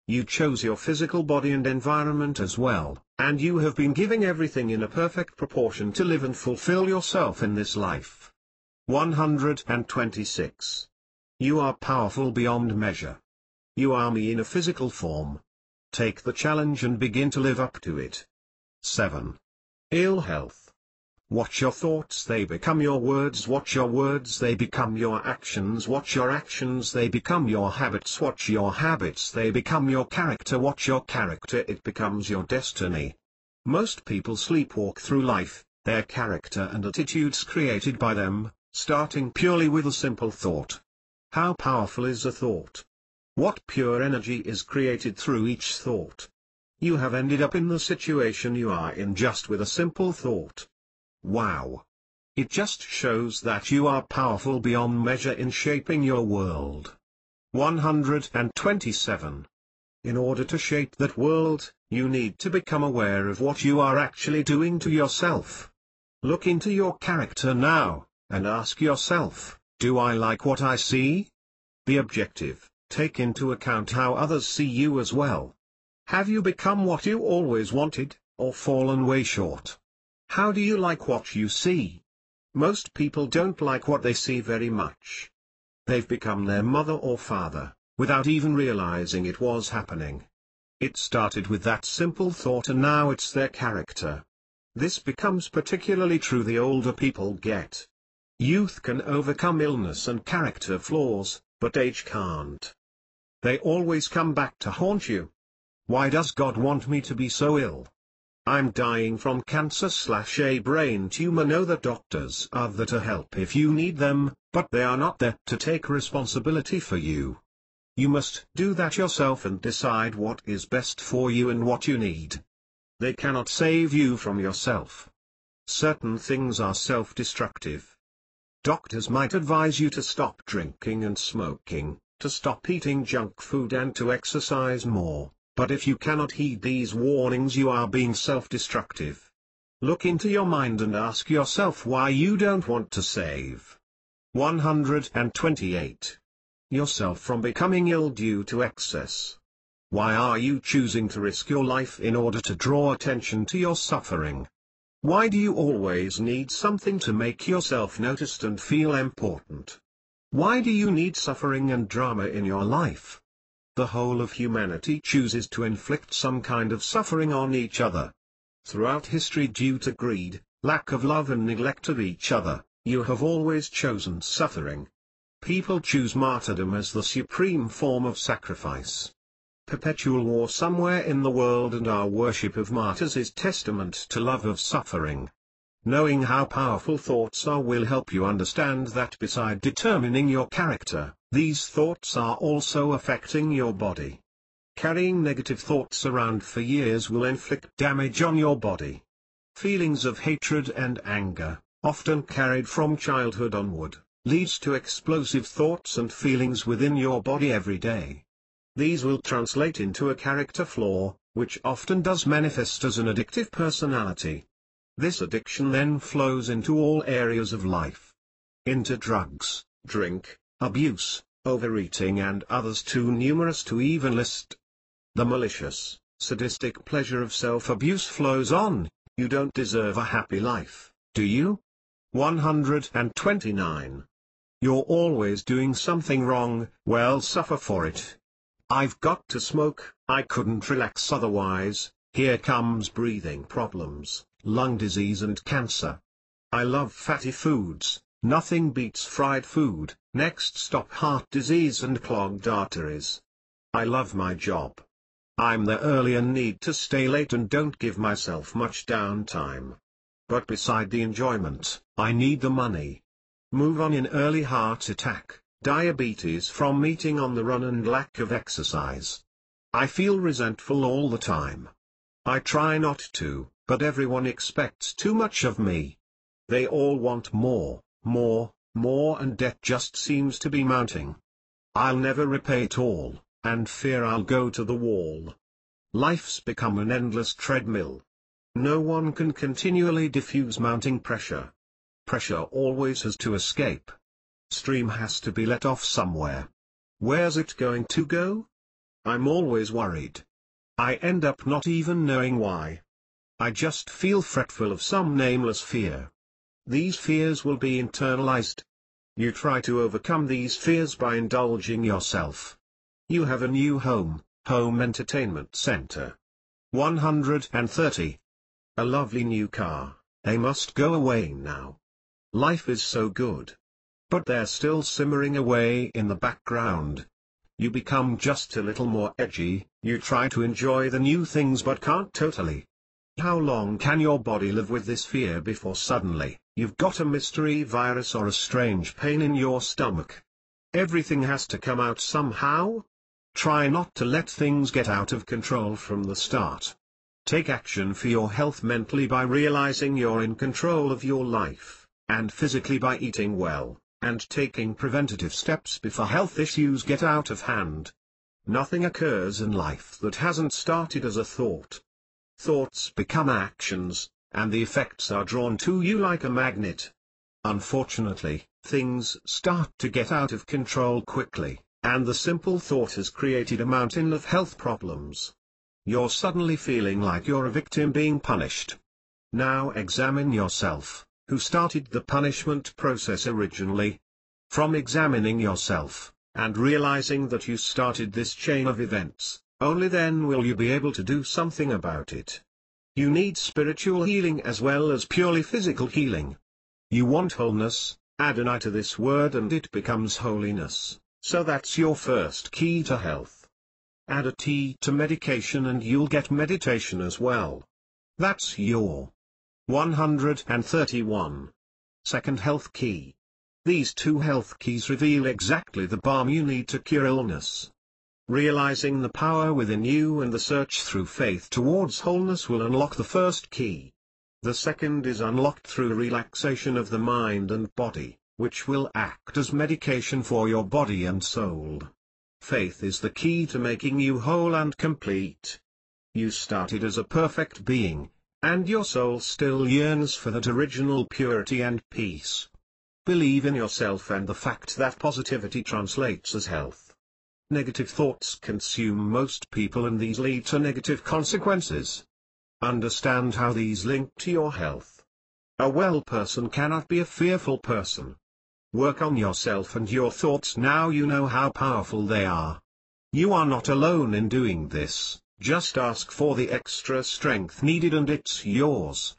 You chose your physical body and environment as well, and you have been giving everything in a perfect proportion to live and fulfill yourself in this life. 126. You are powerful beyond measure. You are me in a physical form. Take the challenge and begin to live up to it. 7. Ill health. Watch your thoughts, they become your words. Watch your words, they become your actions. Watch your actions, they become your habits. Watch your habits, they become your character. Watch your character, it becomes your destiny. Most people sleepwalk through life, their character and attitudes created by them, starting purely with a simple thought. How powerful is a thought? What pure energy is created through each thought? You have ended up in the situation you are in just with a simple thought. Wow! It just shows that you are powerful beyond measure in shaping your world. 127. In order to shape that world, you need to become aware of what you are actually doing to yourself. Look into your character now, and ask yourself, do I like what I see? Be objective, take into account how others see you as well. Have you become what you always wanted, or fallen way short? How do you like what you see? Most people don't like what they see very much. They've become their mother or father, without even realizing it was happening. It started with that simple thought and now it's their character. This becomes particularly true the older people get. Youth can overcome illness and character flaws, but age can't. They always come back to haunt you. Why does God want me to be so ill? I'm dying from cancer/a brain tumor. Know that doctors are there to help if you need them, but they are not there to take responsibility for you. You must do that yourself and decide what is best for you and what you need. They cannot save you from yourself. Certain things are self-destructive. Doctors might advise you to stop drinking and smoking, to stop eating junk food and to exercise more. But if you cannot heed these warnings, you are being self-destructive. Look into your mind and ask yourself why you don't want to save. 128. Yourself from becoming ill due to excess. Why are you choosing to risk your life in order to draw attention to your suffering? Why do you always need something to make yourself noticed and feel important? Why do you need suffering and drama in your life? The whole of humanity chooses to inflict some kind of suffering on each other. Throughout history, due to greed, lack of love and neglect of each other, you have always chosen suffering. People choose martyrdom as the supreme form of sacrifice. Perpetual war somewhere in the world, and our worship of martyrs is testament to love of suffering. Knowing how powerful thoughts are will help you understand that beside determining your character, these thoughts are also affecting your body. Carrying negative thoughts around for years will inflict damage on your body. Feelings of hatred and anger, often carried from childhood onward, leads to explosive thoughts and feelings within your body every day. These will translate into a character flaw, which often does manifest as an addictive personality. This addiction then flows into all areas of life. Into drugs, drink, abuse, overeating and others too numerous to even list. The malicious, sadistic pleasure of self-abuse flows on. You don't deserve a happy life, do you? 129. You're always doing something wrong, well suffer for it. I've got to smoke, I couldn't relax otherwise, here comes breathing problems, lung disease and cancer. I love fatty foods, nothing beats fried food, next stop heart disease and clogged arteries. I love my job. I'm there early and need to stay late and don't give myself much downtime. But beside the enjoyment, I need the money. Move on in early heart attack, diabetes from eating on the run and lack of exercise. I feel resentful all the time. I try not to, but everyone expects too much of me. They all want more, and debt just seems to be mounting. I'll never repay it all, and fear I'll go to the wall. Life's become an endless treadmill. No one can continually diffuse mounting pressure. Pressure always has to escape. Stream has to be let off somewhere. Where's it going to go? I'm always worried. I end up not even knowing why. I just feel fretful of some nameless fear. These fears will be internalized. You try to overcome these fears by indulging yourself. You have a new home entertainment center. 130. A lovely new car, they must go away now. Life is so good. But they're still simmering away in the background. You become just a little more edgy, you try to enjoy the new things but can't totally. How long can your body live with this fear before suddenly, you've got a mystery virus or a strange pain in your stomach? Everything has to come out somehow. Try not to let things get out of control from the start. Take action for your health mentally by realizing you're in control of your life, and physically by eating well, and taking preventative steps before health issues get out of hand. Nothing occurs in life that hasn't started as a thought. Thoughts become actions, and the effects are drawn to you like a magnet. Unfortunately, things start to get out of control quickly, and the simple thought has created a mountain of health problems. You're suddenly feeling like you're a victim being punished. Now examine yourself, who started the punishment process originally. From examining yourself, and realizing that you started this chain of events, only then will you be able to do something about it. You need spiritual healing as well as purely physical healing. You want wholeness, add an I to this word and it becomes holiness, so that's your first key to health. Add a T to medication and you'll get meditation as well. That's your 131. Second health key. These two health keys reveal exactly the balm you need to cure illness. Realizing the power within you and the search through faith towards wholeness will unlock the first key. The second is unlocked through relaxation of the mind and body, which will act as medication for your body and soul. Faith is the key to making you whole and complete. You started as a perfect being, and your soul still yearns for that original purity and peace. Believe in yourself and the fact that positivity translates as health. Negative thoughts consume most people and these lead to negative consequences. Understand how these link to your health. A well person cannot be a fearful person. Work on yourself and your thoughts now you know how powerful they are. You are not alone in doing this, just ask for the extra strength needed and it's yours.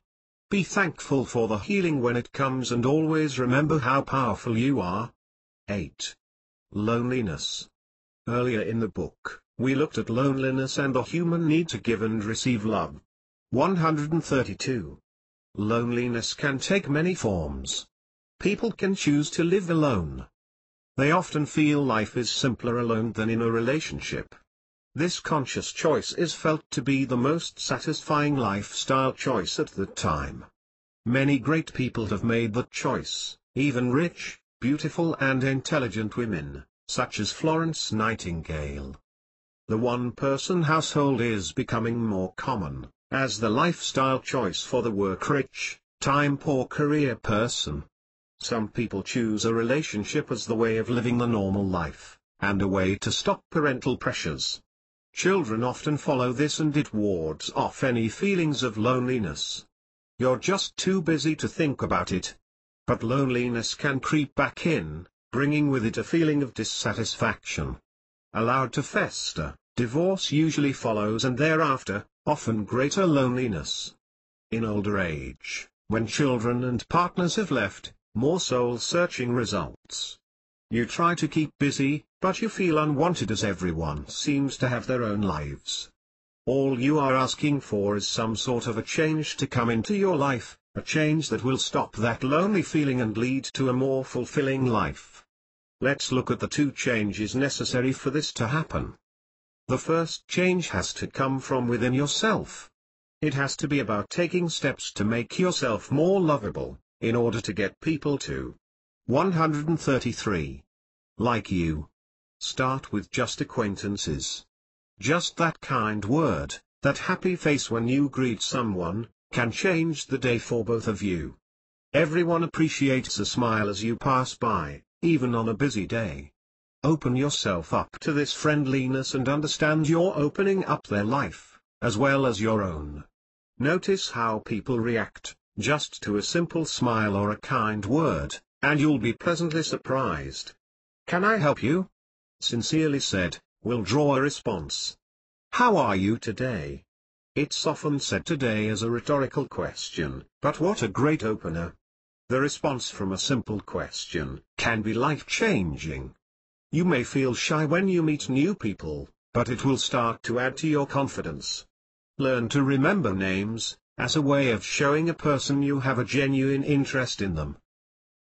Be thankful for the healing when it comes and always remember how powerful you are. 8. Loneliness. Earlier in the book, we looked at loneliness and the human need to give and receive love. 132. Loneliness can take many forms. People can choose to live alone. They often feel life is simpler alone than in a relationship. This conscious choice is felt to be the most satisfying lifestyle choice at the time. Many great people have made that choice, even rich, beautiful and intelligent women, such as Florence Nightingale. The one-person household is becoming more common, as the lifestyle choice for the work-rich, time-poor career person. Some people choose a relationship as the way of living the normal life, and a way to stop parental pressures. Children often follow this, and it wards off any feelings of loneliness. You're just too busy to think about it. But loneliness can creep back in, bringing with it a feeling of dissatisfaction. Allowed to fester, divorce usually follows, and thereafter, often greater loneliness. In older age, when children and partners have left, more soul-searching results. You try to keep busy, but you feel unwanted as everyone seems to have their own lives. All you are asking for is some sort of a change to come into your life, a change that will stop that lonely feeling and lead to a more fulfilling life. Let's look at the two changes necessary for this to happen. The first change has to come from within yourself. It has to be about taking steps to make yourself more lovable, in order to get people to 133 like you. Start with just acquaintances. Just that kind word, that happy face when you greet someone, can change the day for both of you. Everyone appreciates a smile as you pass by, even on a busy day. Open yourself up to this friendliness and understand you're opening up their life, as well as your own. Notice how people react, just to a simple smile or a kind word, and you'll be pleasantly surprised. "Can I help you?" sincerely said, will draw a response. "How are you today?" It's often said today as a rhetorical question, but what a great opener. The response from a simple question can be life-changing. You may feel shy when you meet new people, but it will start to add to your confidence. Learn to remember names, as a way of showing a person you have a genuine interest in them.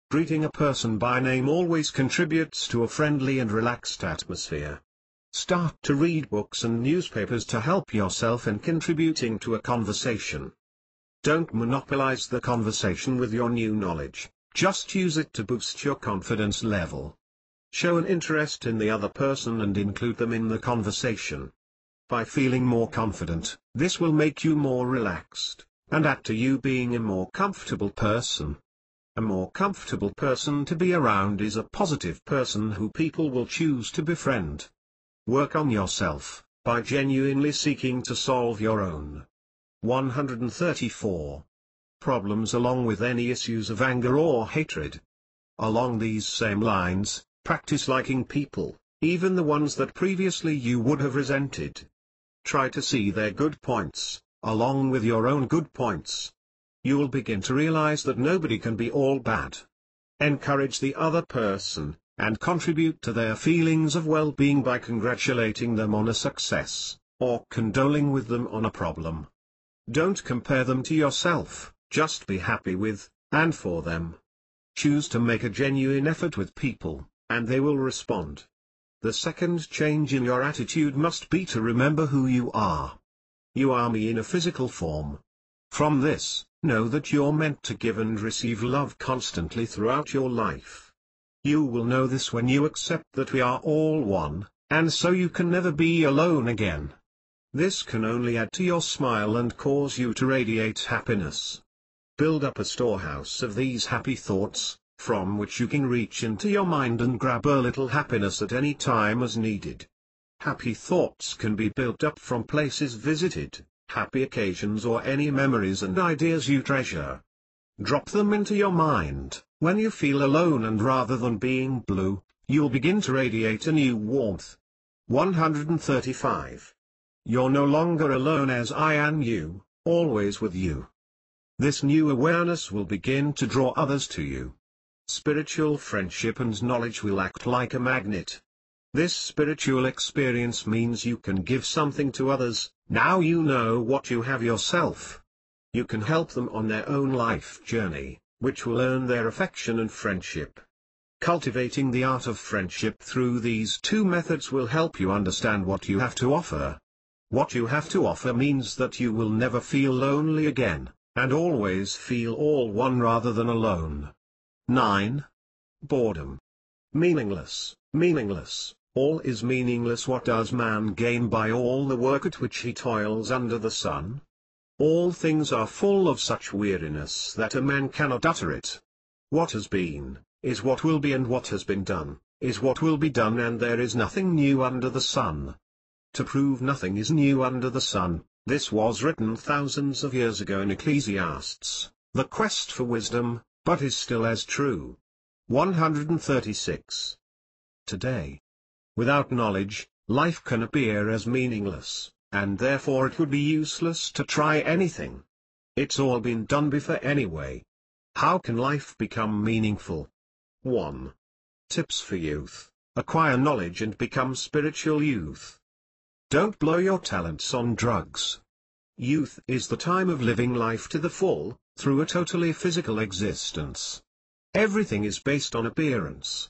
Greeting a person by name always contributes to a friendly and relaxed atmosphere. Start to read books and newspapers to help yourself in contributing to a conversation. Don't monopolize the conversation with your new knowledge, just use it to boost your confidence level. Show an interest in the other person and include them in the conversation. By feeling more confident, this will make you more relaxed, and add to you being a more comfortable person. A more comfortable person to be around is a positive person who people will choose to befriend. Work on yourself, by genuinely seeking to solve your own 134 problems along with any issues of anger or hatred. Along these same lines, practice liking people, even the ones that previously you would have resented. Try to see their good points, along with your own good points. You will begin to realize that nobody can be all bad. Encourage the other person, and contribute to their feelings of well-being by congratulating them on a success, or condoling with them on a problem. Don't compare them to yourself, just be happy with, and for them. Choose to make a genuine effort with people, and they will respond. The second change in your attitude must be to remember who you are. You are me in a physical form. From this, know that you're meant to give and receive love constantly throughout your life. You will know this when you accept that we are all one, and so you can never be alone again. This can only add to your smile and cause you to radiate happiness. Build up a storehouse of these happy thoughts, from which you can reach into your mind and grab a little happiness at any time as needed. Happy thoughts can be built up from places visited, happy occasions, or any memories and ideas you treasure. Drop them into your mind. When you feel alone, and rather than being blue, you'll begin to radiate a new warmth. 135. You're no longer alone, as I am you, always with you. This new awareness will begin to draw others to you. Spiritual friendship and knowledge will act like a magnet. This spiritual experience means you can give something to others. Now you know what you have yourself. You can help them on their own life journey, which will earn their affection and friendship. Cultivating the art of friendship through these two methods will help you understand what you have to offer. What you have to offer means that you will never feel lonely again, and always feel all one rather than alone. 9. Boredom. Meaningless, meaningless, all is meaningless. What does man gain by all the work at which he toils under the sun? All things are full of such weariness that a man cannot utter it. What has been, is what will be, and what has been done, is what will be done, and there is nothing new under the sun. To prove nothing is new under the sun, this was written thousands of years ago in Ecclesiastes, the quest for wisdom, but is still as true. 136. Today. Without knowledge, life can appear as meaningless, and therefore it would be useless to try anything. It's all been done before anyway. How can life become meaningful? 1. Tips for youth: acquire knowledge and become spiritual youth. Don't blow your talents on drugs. Youth is the time of living life to the full, through a totally physical existence. Everything is based on appearance.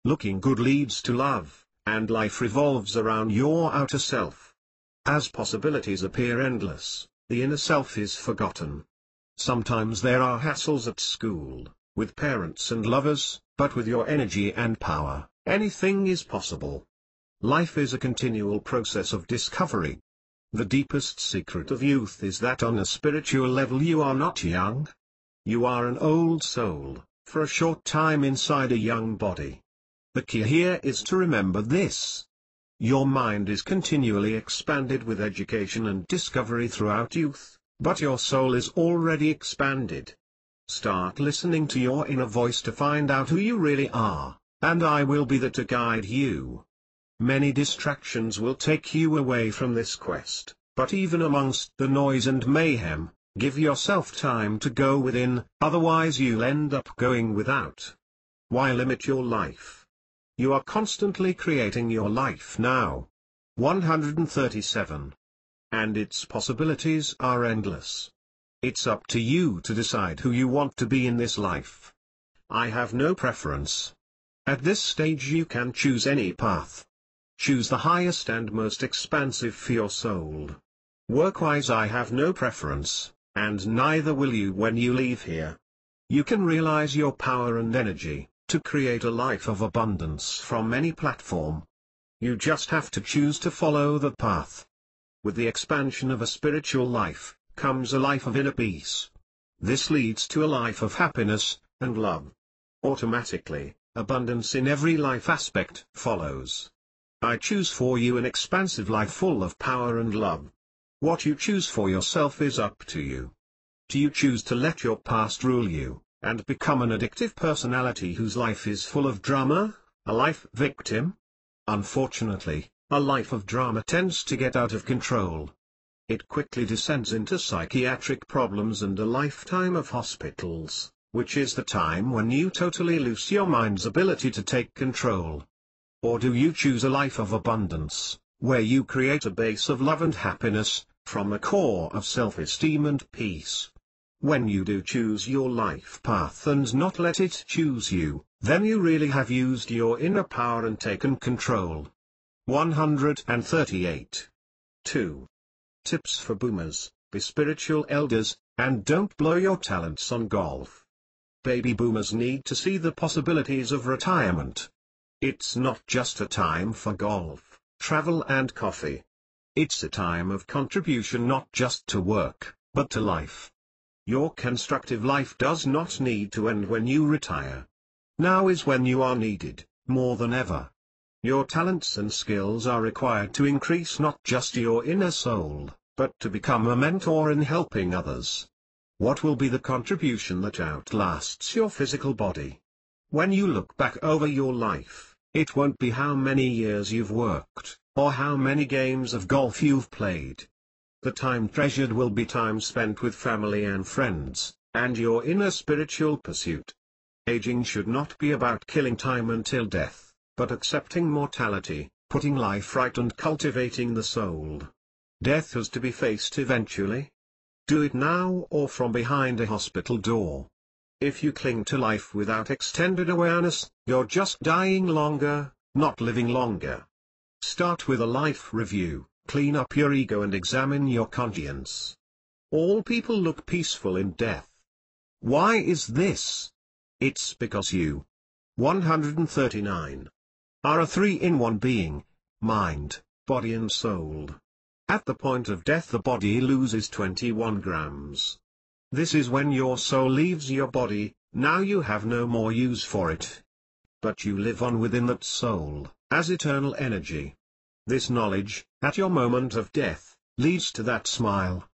Looking good leads to love, and life revolves around your outer self. As possibilities appear endless, the inner self is forgotten. Sometimes there are hassles at school, with parents and lovers, but with your energy and power, anything is possible. Life is a continual process of discovery. The deepest secret of youth is that on a spiritual level you are not young. You are an old soul, for a short time inside a young body. The key here is to remember this. Your mind is continually expanded with education and discovery throughout youth, but your soul is already expanded. Start listening to your inner voice to find out who you really are, and I will be there to guide you. Many distractions will take you away from this quest, but even amongst the noise and mayhem, give yourself time to go within, otherwise you'll end up going without. Why limit your life? You are constantly creating your life now. 137. And its possibilities are endless. It's up to you to decide who you want to be in this life. I have no preference. At this stage you can choose any path. Choose the highest and most expansive for your soul. Work-wise I have no preference, and neither will you when you leave here. You can realize your power and energy, to create a life of abundance from any platform. You just have to choose to follow the path. With the expansion of a spiritual life, comes a life of inner peace. This leads to a life of happiness, and love. Automatically, abundance in every life aspect follows. I choose for you an expansive life full of power and love. What you choose for yourself is up to you. Do you choose to let your past rule you, and become an addictive personality whose life is full of drama, a life victim? Unfortunately, a life of drama tends to get out of control. It quickly descends into psychiatric problems and a lifetime of hospitals, which is the time when you totally lose your mind's ability to take control. Or do you choose a life of abundance, where you create a base of love and happiness, from a core of self-esteem and peace? When you do choose your life path and not let it choose you, then you really have used your inner power and taken control. 138. 2. Tips for boomers: be spiritual elders, and don't blow your talents on golf. Baby boomers need to see the possibilities of retirement. It's not just a time for golf, travel and coffee. It's a time of contribution not just to work, but to life. Your constructive life does not need to end when you retire. Now is when you are needed, more than ever. Your talents and skills are required to increase not just your inner soul, but to become a mentor in helping others. What will be the contribution that outlasts your physical body? When you look back over your life, it won't be how many years you've worked, or how many games of golf you've played. The time treasured will be time spent with family and friends, and your inner spiritual pursuit. Aging should not be about killing time until death, but accepting mortality, putting life right and cultivating the soul. Death has to be faced eventually. Do it now or from behind a hospital door. If you cling to life without extended awareness, you're just dying longer, not living longer. Start with a life review, clean up your ego and examine your conscience. All people look peaceful in death. Why is this? It's because you, 139, are a three-in-one being: mind, body and soul. At the point of death the body loses 21 grams. This is when your soul leaves your body. Now you have no more use for it. But you live on within that soul, as eternal energy. This knowledge, at your moment of death, leads to that smile.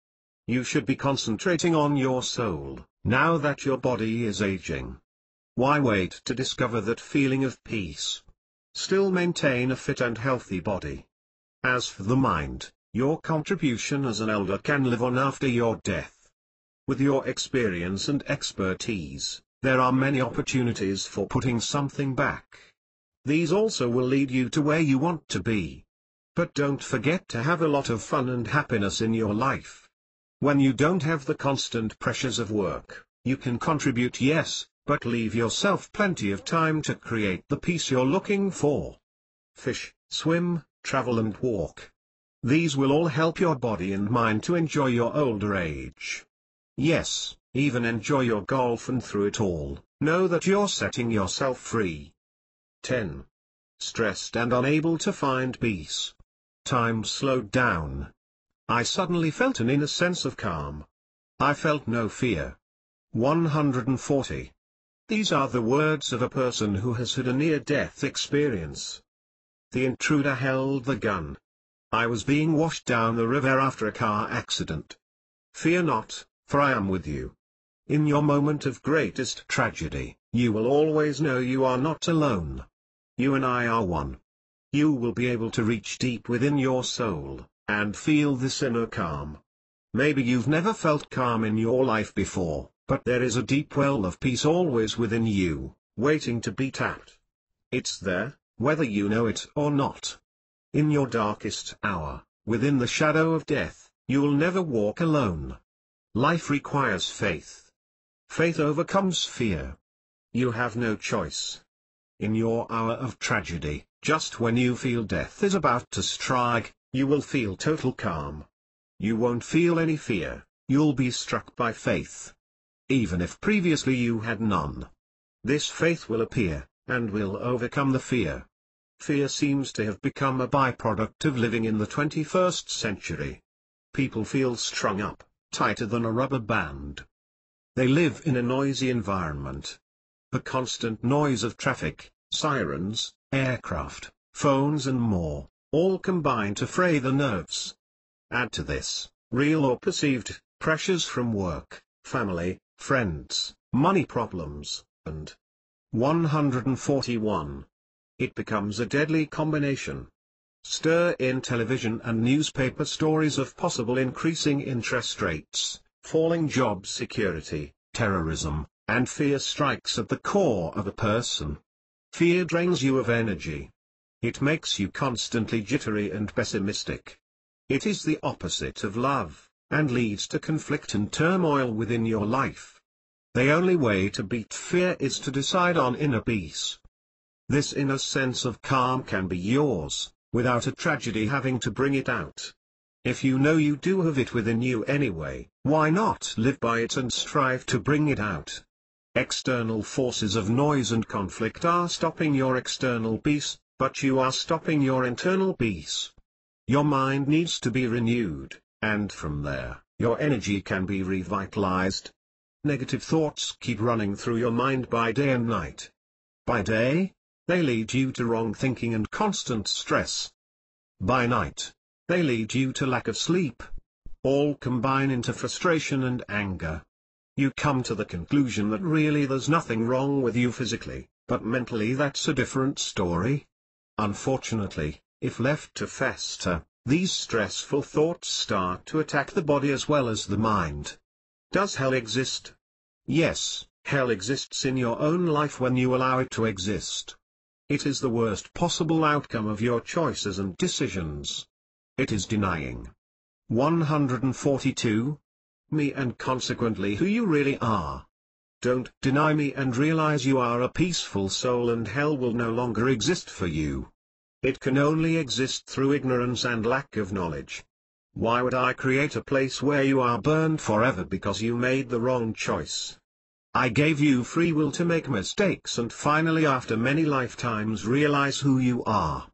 You should be concentrating on your soul, now that your body is aging. Why wait to discover that feeling of peace? Still maintain a fit and healthy body. As for the mind, your contribution as an elder can live on after your death. With your experience and expertise, there are many opportunities for putting something back. These also will lead you to where you want to be. But don't forget to have a lot of fun and happiness in your life. When you don't have the constant pressures of work, you can contribute, yes, but leave yourself plenty of time to create the peace you're looking for. Fish, swim, travel and walk. These will all help your body and mind to enjoy your older age. Yes, even enjoy your golf, and through it all, know that you're setting yourself free. 10. Stressed and unable to find peace. Time slowed down. I suddenly felt an inner sense of calm. I felt no fear. 140. These are the words of a person who has had a near-death experience. The intruder held the gun. I was being washed down the river after a car accident. Fear not, for I am with you. In your moment of greatest tragedy, you will always know you are not alone. You and I are one. You will be able to reach deep within your soul, and feel this inner calm. Maybe you've never felt calm in your life before, but there is a deep well of peace always within you, waiting to be tapped. It's there, whether you know it or not. In your darkest hour, within the shadow of death, you'll never walk alone. Life requires faith. Faith overcomes fear. You have no choice. In your hour of tragedy, just when you feel death is about to strike, you will feel total calm. You won't feel any fear, you'll be struck by faith. Even if previously you had none. This faith will appear, and will overcome the fear. Fear seems to have become a byproduct of living in the 21st century. People feel strung up, tighter than a rubber band. They live in a noisy environment. The constant noise of traffic, sirens, aircraft, phones and more, all combine to fray the nerves. Add to this, real or perceived, pressures from work, family, friends, money problems, and 141. It becomes a deadly combination. Stir in television and newspaper stories of possible increasing interest rates, falling job security, terrorism, and fear strikes at the core of a person. Fear drains you of energy. It makes you constantly jittery and pessimistic. It is the opposite of love, and leads to conflict and turmoil within your life. The only way to beat fear is to decide on inner peace. This inner sense of calm can be yours, without a tragedy having to bring it out. If you know you do have it within you anyway, why not live by it and strive to bring it out? External forces of noise and conflict are stopping your external peace, but you are stopping your internal peace. Your mind needs to be renewed, and from there, your energy can be revitalized. Negative thoughts keep running through your mind by day and night. By day, they lead you to wrong thinking and constant stress. By night, they lead you to lack of sleep. All combine into frustration and anger. You come to the conclusion that really there's nothing wrong with you physically, but mentally that's a different story. Unfortunately, if left to fester, these stressful thoughts start to attack the body as well as the mind. Does hell exist? Yes, hell exists in your own life when you allow it to exist. It is the worst possible outcome of your choices and decisions. It is denying. 142. Me and consequently who you really are. Don't deny me and realize you are a peaceful soul, and hell will no longer exist for you. It can only exist through ignorance and lack of knowledge. Why would I create a place where you are burned forever because you made the wrong choice? I gave you free will to make mistakes and finally after many lifetimes realize who you are.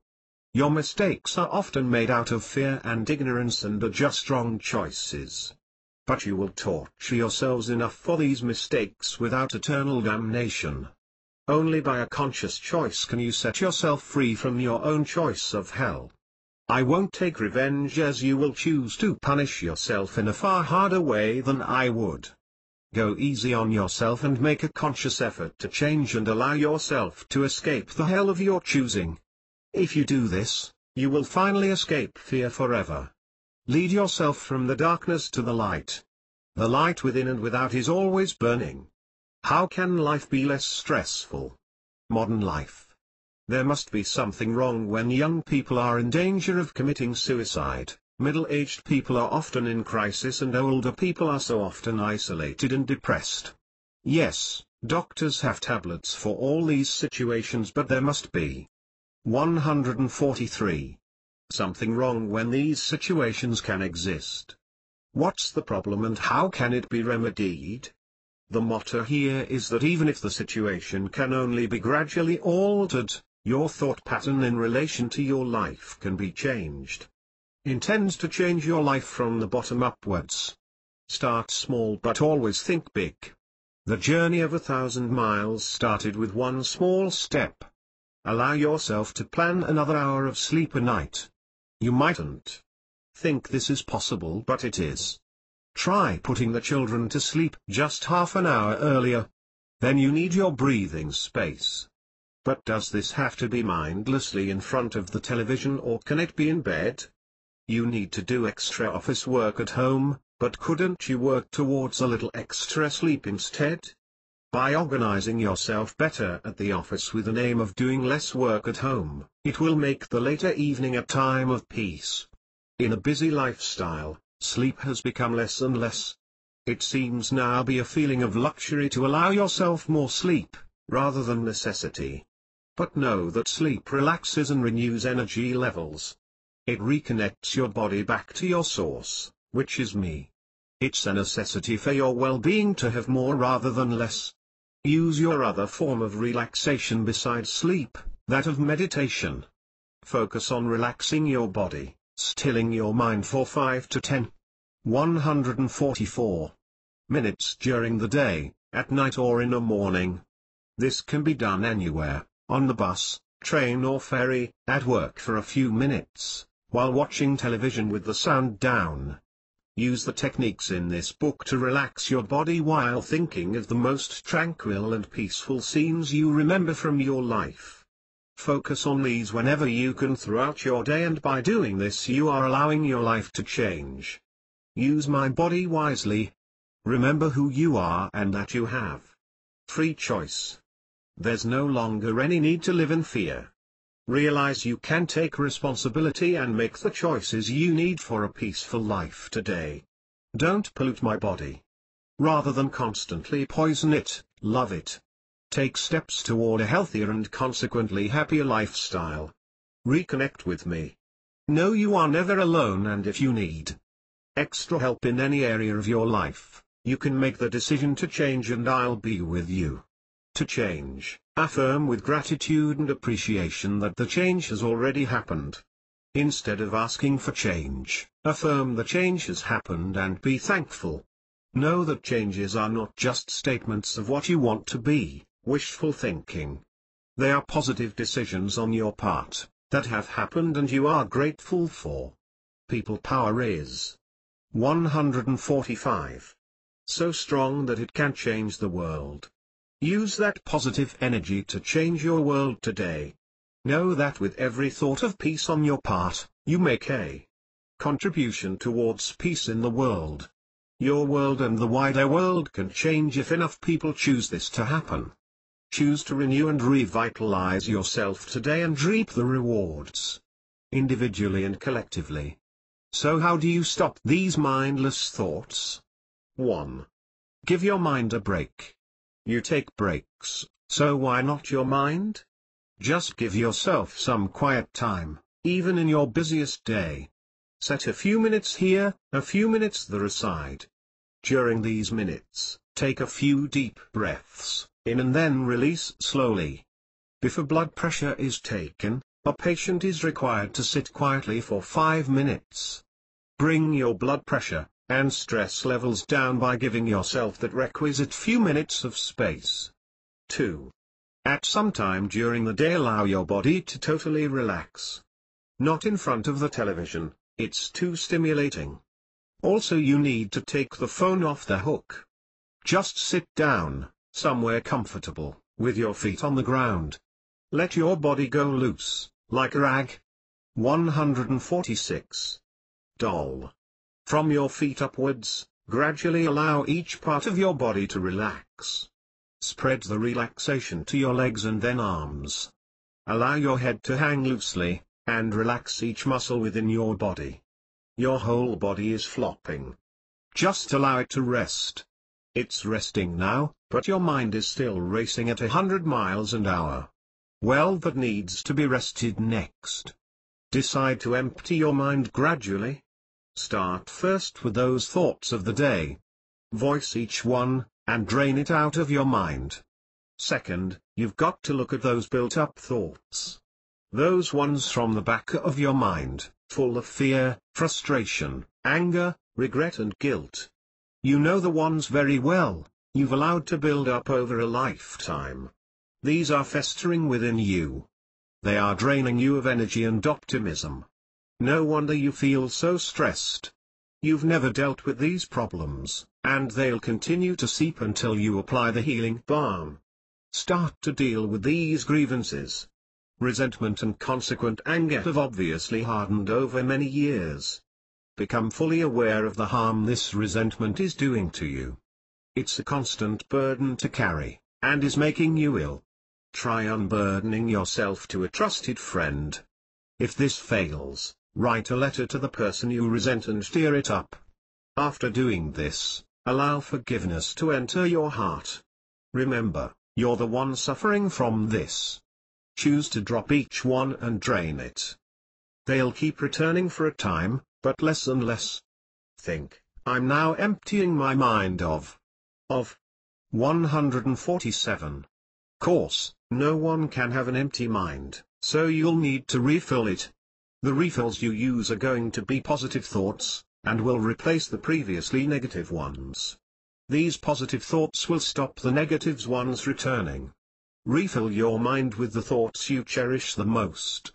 Your mistakes are often made out of fear and ignorance and are just wrong choices. But you will torture yourselves enough for these mistakes without eternal damnation. Only by a conscious choice can you set yourself free from your own choice of hell. I won't take revenge, as you will choose to punish yourself in a far harder way than I would. Go easy on yourself and make a conscious effort to change and allow yourself to escape the hell of your choosing. If you do this, you will finally escape fear forever. Lead yourself from the darkness to the light. The light within and without is always burning. How can life be less stressful? Modern life. There must be something wrong when young people are in danger of committing suicide, middle-aged people are often in crisis, and older people are so often isolated and depressed. Yes, doctors have tablets for all these situations, but there must be 143. Something wrong when these situations can exist. What's the problem and how can it be remedied? The motto here is that even if the situation can only be gradually altered, your thought pattern in relation to your life can be changed. Intend to change your life from the bottom upwards. Start small but always think big. The journey of 1,000 miles started with one small step. Allow yourself to plan another hour of sleep a night. You mightn't think this is possible, but it is. Try putting the children to sleep just half an hour earlier. Then you need your breathing space. But does this have to be mindlessly in front of the television, or can it be in bed? You need to do extra office work at home, but couldn't you work towards a little extra sleep instead? By organizing yourself better at the office with an aim of doing less work at home, it will make the later evening a time of peace. In a busy lifestyle, sleep has become less and less. It seems now be a feeling of luxury to allow yourself more sleep, rather than necessity. But know that sleep relaxes and renews energy levels. It reconnects your body back to your source, which is me. It's a necessity for your well-being to have more rather than less. Use your other form of relaxation besides sleep, that of meditation. Focus on relaxing your body, stilling your mind for 5 to 144 minutes during the day, at night or in the morning. This can be done anywhere, on the bus, train or ferry, at work for a few minutes, while watching television with the sound down. Use the techniques in this book to relax your body while thinking of the most tranquil and peaceful scenes you remember from your life. Focus on these whenever you can throughout your day, and by doing this you are allowing your life to change. Use my body wisely. Remember who you are and that you have free choice. There's no longer any need to live in fear. Realize you can take responsibility and make the choices you need for a peaceful life today. Don't pollute my body. Rather than constantly poison it, love it. Take steps toward a healthier and consequently happier lifestyle. Reconnect with me. Know you are never alone, and if you need extra help in any area of your life, you can make the decision to change and I'll be with you. To change, affirm with gratitude and appreciation that the change has already happened. Instead of asking for change, affirm the change has happened and be thankful. Know that changes are not just statements of what you want to be, wishful thinking. They are positive decisions on your part, that have happened and you are grateful for. People power is 145. So strong that it can change the world. Use that positive energy to change your world today. Know that with every thought of peace on your part, you make a contribution towards peace in the world. Your world and the wider world can change if enough people choose this to happen. Choose to renew and revitalize yourself today and reap the rewards, individually and collectively. So how do you stop these mindless thoughts? 1. Give your mind a break. You take breaks, so why not your mind? Just give yourself some quiet time, even in your busiest day. Set a few minutes here, a few minutes there aside. During these minutes, take a few deep breaths, in and then release slowly. Before blood pressure is taken, A patient is required to sit quietly for 5 minutes. Bring your blood pressure and stress levels down by giving yourself that requisite few minutes of space. 2. At some time during the day allow your body to totally relax. Not in front of the television, it's too stimulating. Also you need to take the phone off the hook. Just sit down, somewhere comfortable, with your feet on the ground. Let your body go loose, like a rag. 146. Doll. From your feet upwards, gradually allow each part of your body to relax. Spread the relaxation to your legs and then arms. Allow your head to hang loosely, and relax each muscle within your body. Your whole body is flopping. Just allow it to rest. It's resting now, but your mind is still racing at 100 miles an hour. Well, that needs to be rested next. Decide to empty your mind gradually. Start first with those thoughts of the day. Voice each one, and drain it out of your mind. Second, you've got to look at those built-up thoughts. Those ones from the back of your mind, full of fear, frustration, anger, regret and guilt. You know the ones very well, you've allowed to build up over a lifetime. These are festering within you. They are draining you of energy and optimism. No wonder you feel so stressed. You've never dealt with these problems, and they'll continue to seep until you apply the healing balm. Start to deal with these grievances. Resentment and consequent anger have obviously hardened over many years. Become fully aware of the harm this resentment is doing to you. It's a constant burden to carry, and is making you ill. Try unburdening yourself to a trusted friend. If this fails, write a letter to the person you resent and tear it up. After doing this, allow forgiveness to enter your heart. Remember, you're the one suffering from this. Choose to drop each one and drain it. They'll keep returning for a time, but less and less. Think, I'm now emptying my mind of 147. Course, no one can have an empty mind, so you'll need to refill it. The refills you use are going to be positive thoughts, and will replace the previously negative ones. These positive thoughts will stop the negative ones returning. Refill your mind with the thoughts you cherish the most.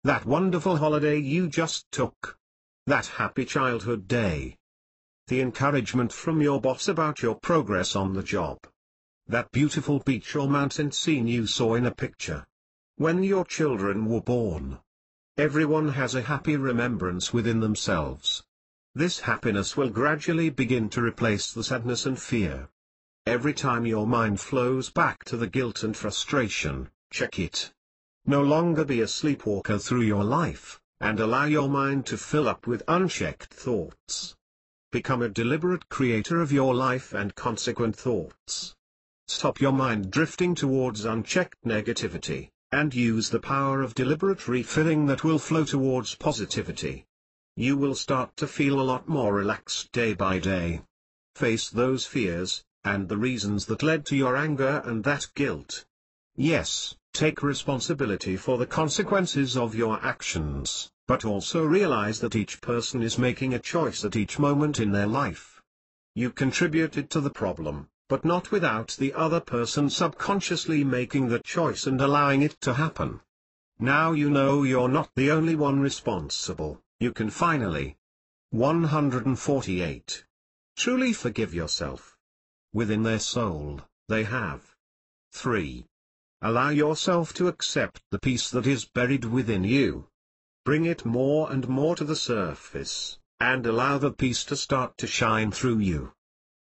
That wonderful holiday you just took. That happy childhood day. The encouragement from your boss about your progress on the job. That beautiful beach or mountain scene you saw in a picture. When your children were born. Everyone has a happy remembrance within themselves. This happiness will gradually begin to replace the sadness and fear. Every time your mind flows back to the guilt and frustration, check it. No longer be a sleepwalker through your life, and allow your mind to fill up with unchecked thoughts. Become a deliberate creator of your life and consequent thoughts. Stop your mind drifting towards unchecked negativity, and use the power of deliberate refilling that will flow towards positivity. You will start to feel a lot more relaxed day by day. Face those fears, and the reasons that led to your anger and that guilt. Yes, take responsibility for the consequences of your actions, but also realize that each person is making a choice at each moment in their life. You contributed to the problem, but not without the other person subconsciously making the choice and allowing it to happen. Now you know you're not the only one responsible, you can finally. 148. Truly forgive yourself. Within their soul, they have. 3. Allow yourself to accept the peace that is buried within you. Bring it more and more to the surface, and allow the peace to start to shine through you.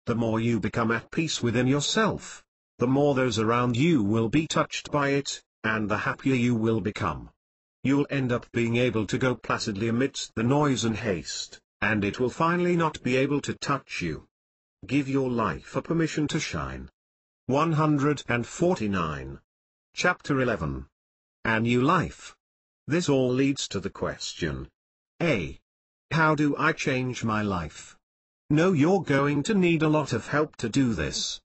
The more you become at peace within yourself, the more those around you will be touched by it, and the happier you will become. You'll end up being able to go placidly amidst the noise and haste, and it will finally not be able to touch you. Give your life a permission to shine. 149. Chapter 11. A New Life. This all leads to the question. A. How do I change my life? No, you're going to need a lot of help to do this.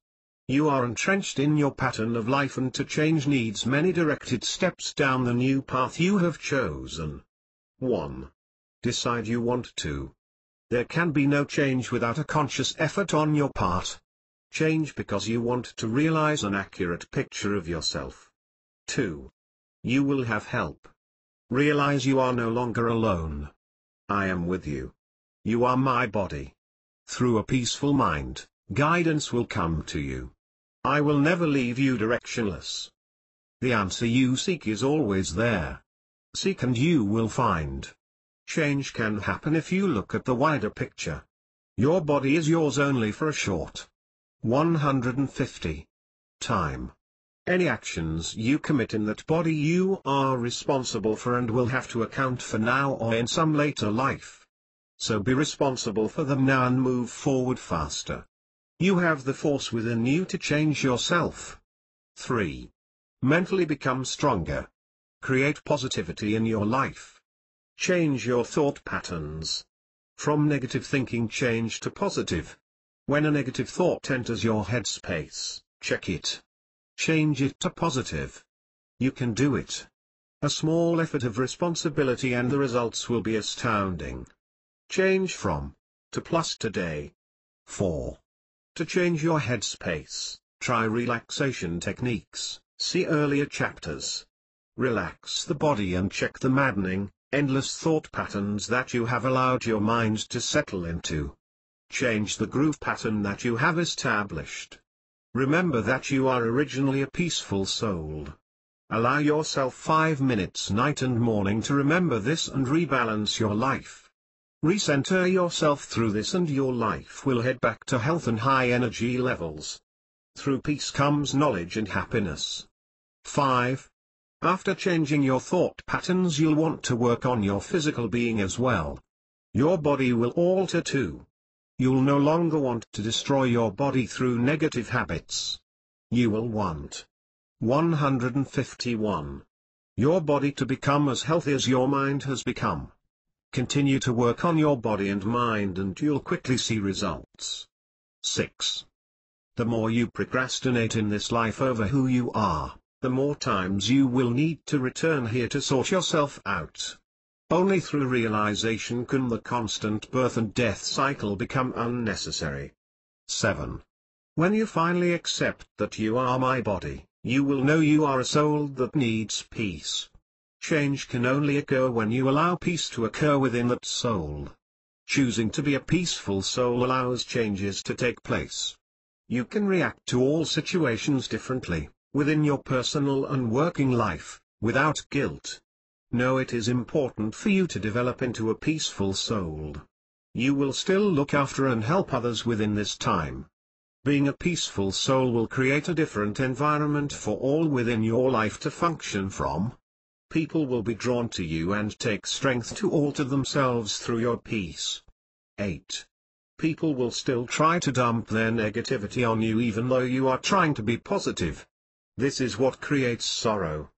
You are entrenched in your pattern of life, and to change needs many directed steps down the new path you have chosen. 1. Decide you want to. There can be no change without a conscious effort on your part. Change because you want to realize an accurate picture of yourself. 2. You will have help. Realize you are no longer alone. I am with you. You are my body. Through a peaceful mind, guidance will come to you. I will never leave you directionless. The answer you seek is always there. Seek and you will find. Change can happen if you look at the wider picture. Your body is yours only for a short 150 time. Any actions you commit in that body you are responsible for and will have to account for now or in some later life. So be responsible for them now and move forward faster. You have the force within you to change yourself. 3. Mentally become stronger. Create positivity in your life. Change your thought patterns. From negative thinking change to positive. When a negative thought enters your headspace, check it. Change it to positive. You can do it. A small effort of responsibility and the results will be astounding. Change from to plus today. 4. To change your headspace, try relaxation techniques, see earlier chapters. Relax the body and check the maddening, endless thought patterns that you have allowed your mind to settle into. Change the groove pattern that you have established. Remember that you are originally a peaceful soul. Allow yourself 5 minutes night and morning to remember this and rebalance your life. Recenter yourself through this and your life will head back to health and high energy levels. Through peace comes knowledge and happiness. 5. After changing your thought patterns, you'll want to work on your physical being as well. Your body will alter too. You'll no longer want to destroy your body through negative habits. You will want 151. Your body to become as healthy as your mind has become. Continue to work on your body and mind and you'll quickly see results. 6. The more you procrastinate in this life over who you are, the more times you will need to return here to sort yourself out. Only through realization can the constant birth and death cycle become unnecessary. 7. When you finally accept that you are my body, you will know you are a soul that needs peace. Change can only occur when you allow peace to occur within that soul. Choosing to be a peaceful soul allows changes to take place. You can react to all situations differently, within your personal and working life, without guilt. Know it is important for you to develop into a peaceful soul. You will still look after and help others within this time. Being a peaceful soul will create a different environment for all within your life to function from. People will be drawn to you and take strength to alter themselves through your peace. 8. People will still try to dump their negativity on you even though you are trying to be positive. This is what creates sorrow.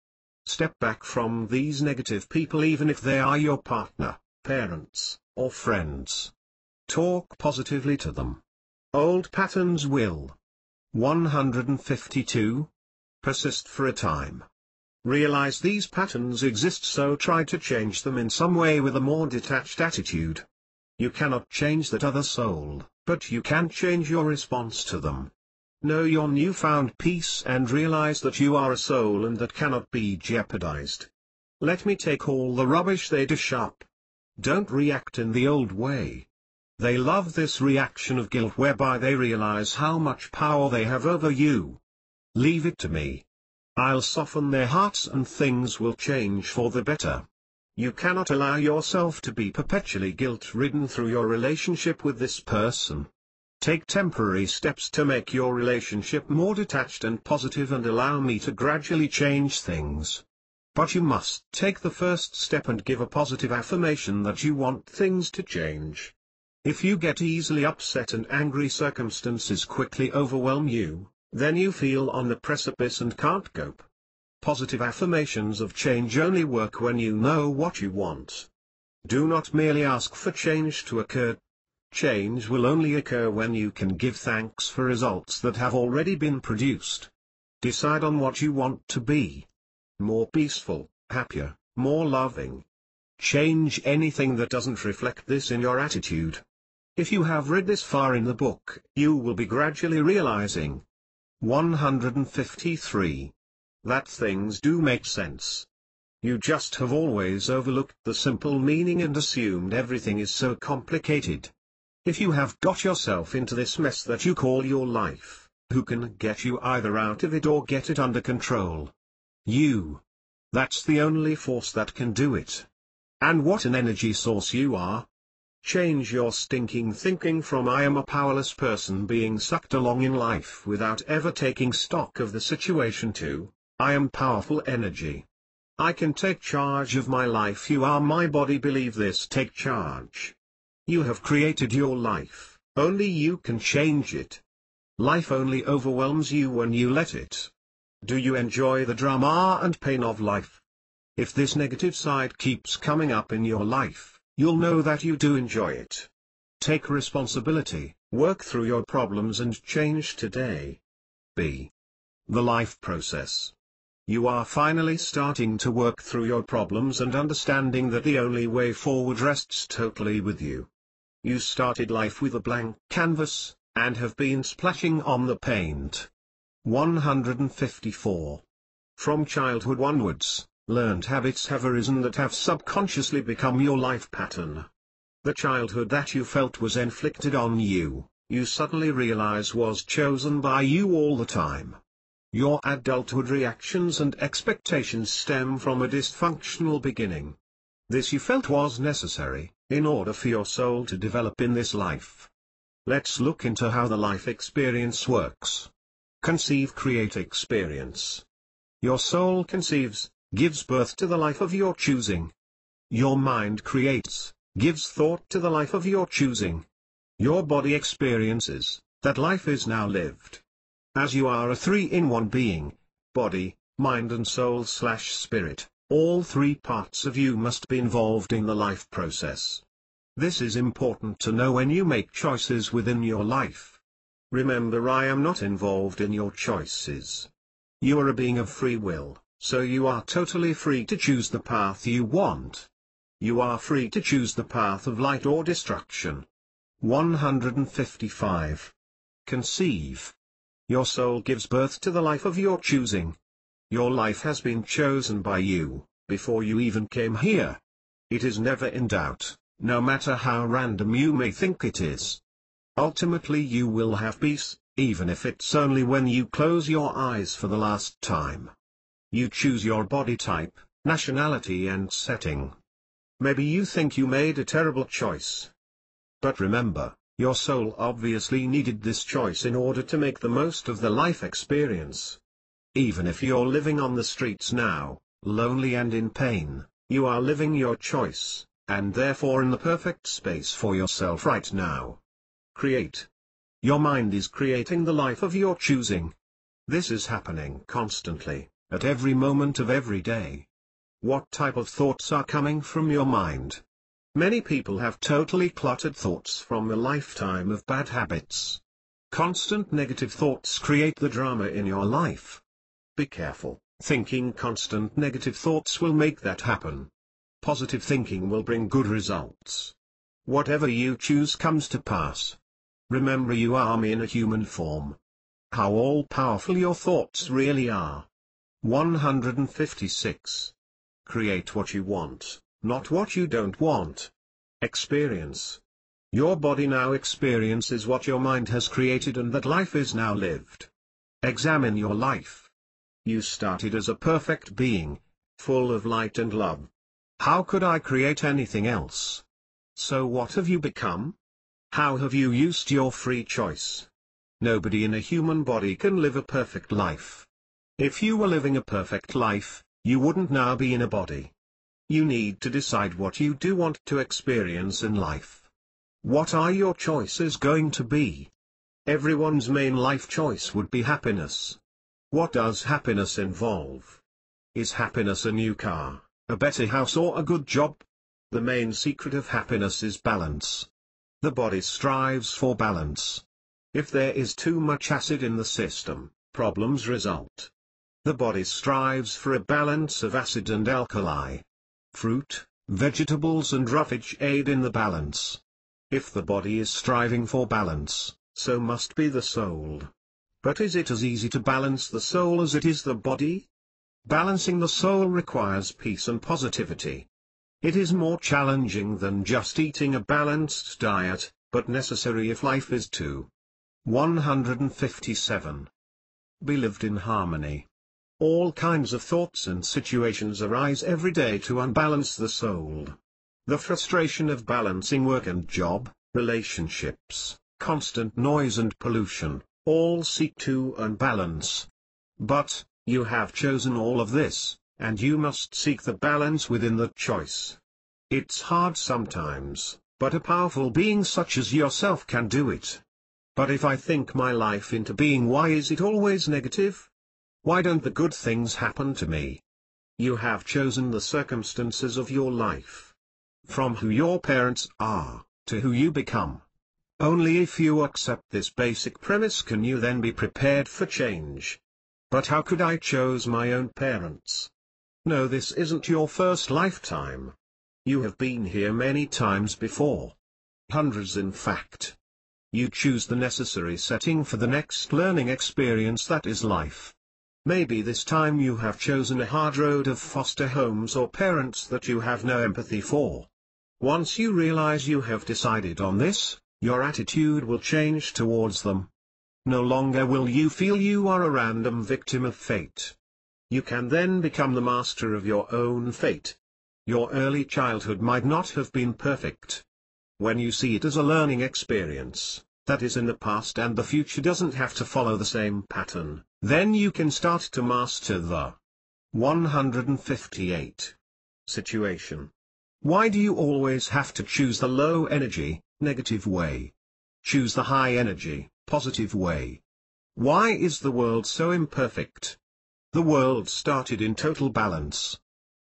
Step back from these negative people even if they are your partner, parents, or friends. Talk positively to them. Old patterns will 152 persist for a time. Realize these patterns exist, so try to change them in some way with a more detached attitude. You cannot change that other soul, but you can change your response to them. Know your newfound peace and realize that you are a soul and that cannot be jeopardized. Let me take all the rubbish they dish up. Don't react in the old way. They love this reaction of guilt whereby they realize how much power they have over you. Leave it to me. I'll soften their hearts and things will change for the better. You cannot allow yourself to be perpetually guilt-ridden through your relationship with this person. Take temporary steps to make your relationship more detached and positive and allow me to gradually change things. But you must take the first step and give a positive affirmation that you want things to change. If you get easily upset and angry, circumstances quickly overwhelm you, then you feel on the precipice and can't cope. Positive affirmations of change only work when you know what you want. Do not merely ask for change to occur. Change will only occur when you can give thanks for results that have already been produced. Decide on what you want to be. More peaceful, happier, more loving. Change anything that doesn't reflect this in your attitude. If you have read this far in the book, you will be gradually realizing. 153. That things do make sense. You just have always overlooked the simple meaning and assumed everything is so complicated. If you have got yourself into this mess that you call your life, who can get you either out of it or get it under control? You. That's the only force that can do it. And what an energy source you are. Change your stinking thinking from I am a powerless person being sucked along in life without ever taking stock of the situation to, I am powerful energy. I can take charge of my life. You are my body. Believe this. Take charge. You have created your life, only you can change it. Life only overwhelms you when you let it. Do you enjoy the drama and pain of life? If this negative side keeps coming up in your life, you'll know that you do enjoy it. Take responsibility, work through your problems and change today. B. The life process. You are finally starting to work through your problems and understanding that the only way forward rests totally with you. You started life with a blank canvas, and have been splashing on the paint. 154. From childhood onwards, learned habits have arisen that have subconsciously become your life pattern. The childhood that you felt was inflicted on you, you suddenly realize was chosen by you all the time. Your adulthood reactions and expectations stem from a dysfunctional beginning. This you felt was necessary, in order for your soul to develop in this life. Let's look into how the life experience works. Conceive, create, experience. Your soul conceives, gives birth to the life of your choosing. Your mind creates, gives thought to the life of your choosing. Your body experiences, that life is now lived. As you are a three-in-one being, body, mind and soul/spirit, all three parts of you must be involved in the life process. This is important to know when you make choices within your life. Remember, I am not involved in your choices. You are a being of free will, so you are totally free to choose the path you want. You are free to choose the path of light or destruction. 155. Conceive. Your soul gives birth to the life of your choosing. Your life has been chosen by you, before you even came here. It is never in doubt, no matter how random you may think it is. Ultimately you will have peace, even if it's only when you close your eyes for the last time. You choose your body type, nationality and setting. Maybe you think you made a terrible choice. But remember, your soul obviously needed this choice in order to make the most of the life experience. Even if you're living on the streets now, lonely and in pain, you are living your choice, and therefore in the perfect space for yourself right now. Create. Your mind is creating the life of your choosing. This is happening constantly, at every moment of every day. What type of thoughts are coming from your mind? Many people have totally cluttered thoughts from a lifetime of bad habits. Constant negative thoughts create the drama in your life. Be careful, thinking constant negative thoughts will make that happen. Positive thinking will bring good results. Whatever you choose comes to pass. Remember, you are me in a human form. How all-powerful your thoughts really are. 156. Create what you want, not what you don't want. Experience. Your body now experiences what your mind has created and that life is now lived. Examine your life. You started as a perfect being, full of light and love. How could I create anything else? So what have you become? How have you used your free choice? Nobody in a human body can live a perfect life. If you were living a perfect life, you wouldn't now be in a body. You need to decide what you do want to experience in life. What are your choices going to be? Everyone's main life choice would be happiness. What does happiness involve? Is happiness a new car, a better house or a good job? The main secret of happiness is balance. The body strives for balance. If there is too much acid in the system, problems result. The body strives for a balance of acid and alkali. Fruit, vegetables and roughage aid in the balance. If the body is striving for balance, so must be the soul. But is it as easy to balance the soul as it is the body? Balancing the soul requires peace and positivity. It is more challenging than just eating a balanced diet, but necessary if life is to 157. Be lived in harmony. All kinds of thoughts and situations arise every day to unbalance the soul. The frustration of balancing work and job, relationships, constant noise and pollution, all seek to unbalance. But, you have chosen all of this, and you must seek the balance within that choice. It's hard sometimes, but a powerful being such as yourself can do it. But if I think my life into being, why is it always negative? Why don't the good things happen to me? You have chosen the circumstances of your life. From who your parents are, to who you become. Only if you accept this basic premise can you then be prepared for change. But how could I choose my own parents? No, this isn't your first lifetime. You have been here many times before. Hundreds in fact. You choose the necessary setting for the next learning experience that is life. Maybe this time you have chosen a hard road of foster homes or parents that you have no empathy for. Once you realize you have decided on this, your attitude will change towards them. No longer will you feel you are a random victim of fate. You can then become the master of your own fate. Your early childhood might not have been perfect. When you see it as a learning experience, that is in the past and the future doesn't have to follow the same pattern, then you can start to master the 158 situation. Why do you always have to choose the low energy, negative way? Choose the high energy, positive way. Why is the world so imperfect? The world started in total balance.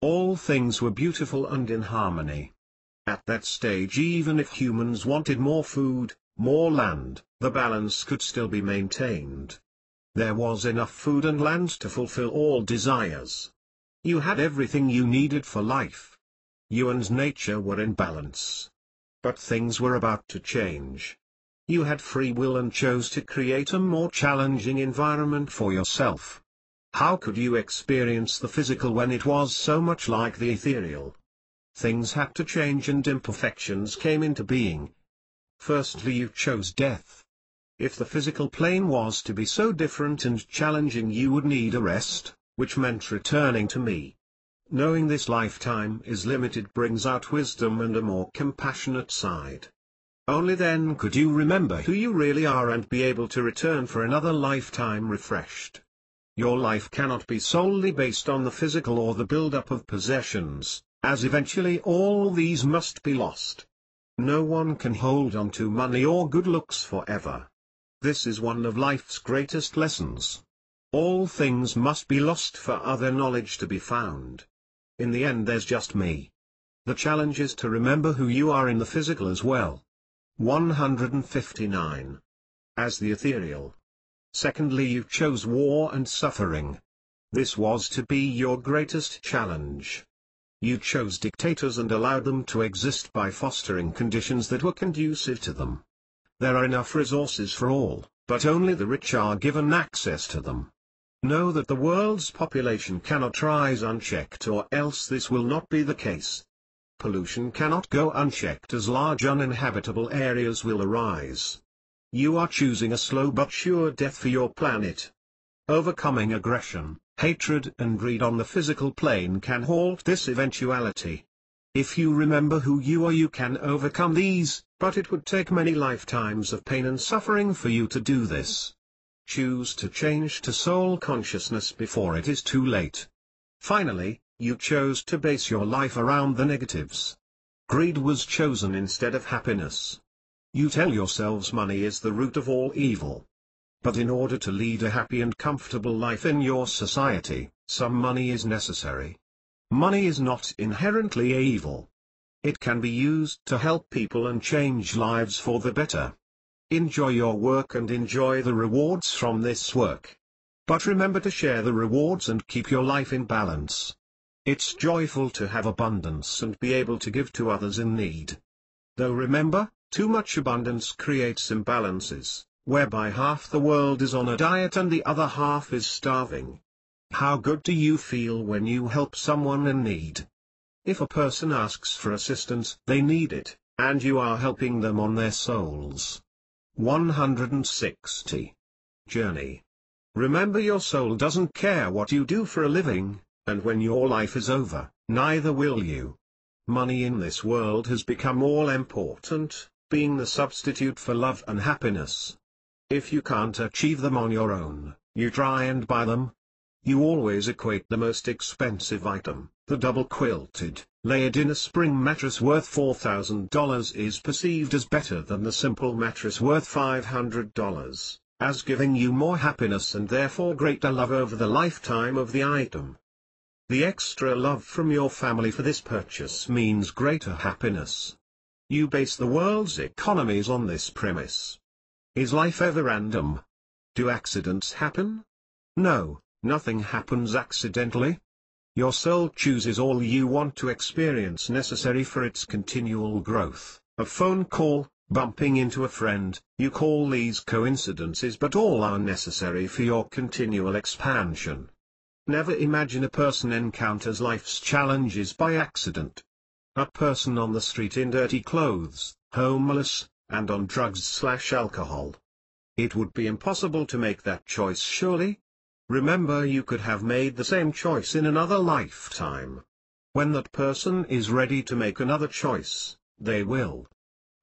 All things were beautiful and in harmony. At that stage, even if humans wanted more food, more land, the balance could still be maintained. There was enough food and land to fulfill all desires. You had everything you needed for life. You and nature were in balance. But things were about to change. You had free will and chose to create a more challenging environment for yourself. How could you experience the physical when it was so much like the ethereal? Things had to change and imperfections came into being. Firstly, you chose death. If the physical plane was to be so different and challenging, you would need a rest, which meant returning to me. Knowing this lifetime is limited brings out wisdom and a more compassionate side. Only then could you remember who you really are and be able to return for another lifetime refreshed. Your life cannot be solely based on the physical or the build-up of possessions, as eventually all these must be lost. No one can hold on to money or good looks forever. This is one of life's greatest lessons. All things must be lost for other knowledge to be found. In the end, there's just me. The challenge is to remember who you are in the physical as well. 159. As the ethereal. Secondly, you chose war and suffering. This was to be your greatest challenge. You chose dictators and allowed them to exist by fostering conditions that were conducive to them. There are enough resources for all, but only the rich are given access to them. Know that the world's population cannot rise unchecked, or else this will not be the case. Pollution cannot go unchecked, as large uninhabitable areas will arise. You are choosing a slow but sure death for your planet. Overcoming aggression, hatred and greed on the physical plane can halt this eventuality. If you remember who you are, you can overcome these, but it would take many lifetimes of pain and suffering for you to do this. Choose to change to soul consciousness before it is too late. Finally, you chose to base your life around the negatives. Greed was chosen instead of happiness. You tell yourselves money is the root of all evil. But in order to lead a happy and comfortable life in your society, some money is necessary. Money is not inherently evil. It can be used to help people and change lives for the better. Enjoy your work and enjoy the rewards from this work. But remember to share the rewards and keep your life in balance. It's joyful to have abundance and be able to give to others in need. Though remember, too much abundance creates imbalances, whereby half the world is on a diet and the other half is starving. How good do you feel when you help someone in need? If a person asks for assistance, they need it, and you are helping them on their souls. 160. Journey. Remember, your soul doesn't care what you do for a living, and when your life is over, neither will you. Money in this world has become all important, being the substitute for love and happiness. If you can't achieve them on your own, you try and buy them. You always equate the most expensive item, the double-quilted, laid-in a spring mattress worth $4,000 is perceived as better than the simple mattress worth $500, as giving you more happiness and therefore greater love over the lifetime of the item. The extra love from your family for this purchase means greater happiness. You base the world's economies on this premise. Is life ever random? Do accidents happen? No. Nothing happens accidentally. Your soul chooses all you want to experience necessary for its continual growth. A phone call, bumping into a friend, you call these coincidences, but all are necessary for your continual expansion. Never imagine a person encounters life's challenges by accident. A person on the street in dirty clothes, homeless, and on drugs/alcohol. It would be impossible to make that choice, surely? Remember, you could have made the same choice in another lifetime. When that person is ready to make another choice, they will.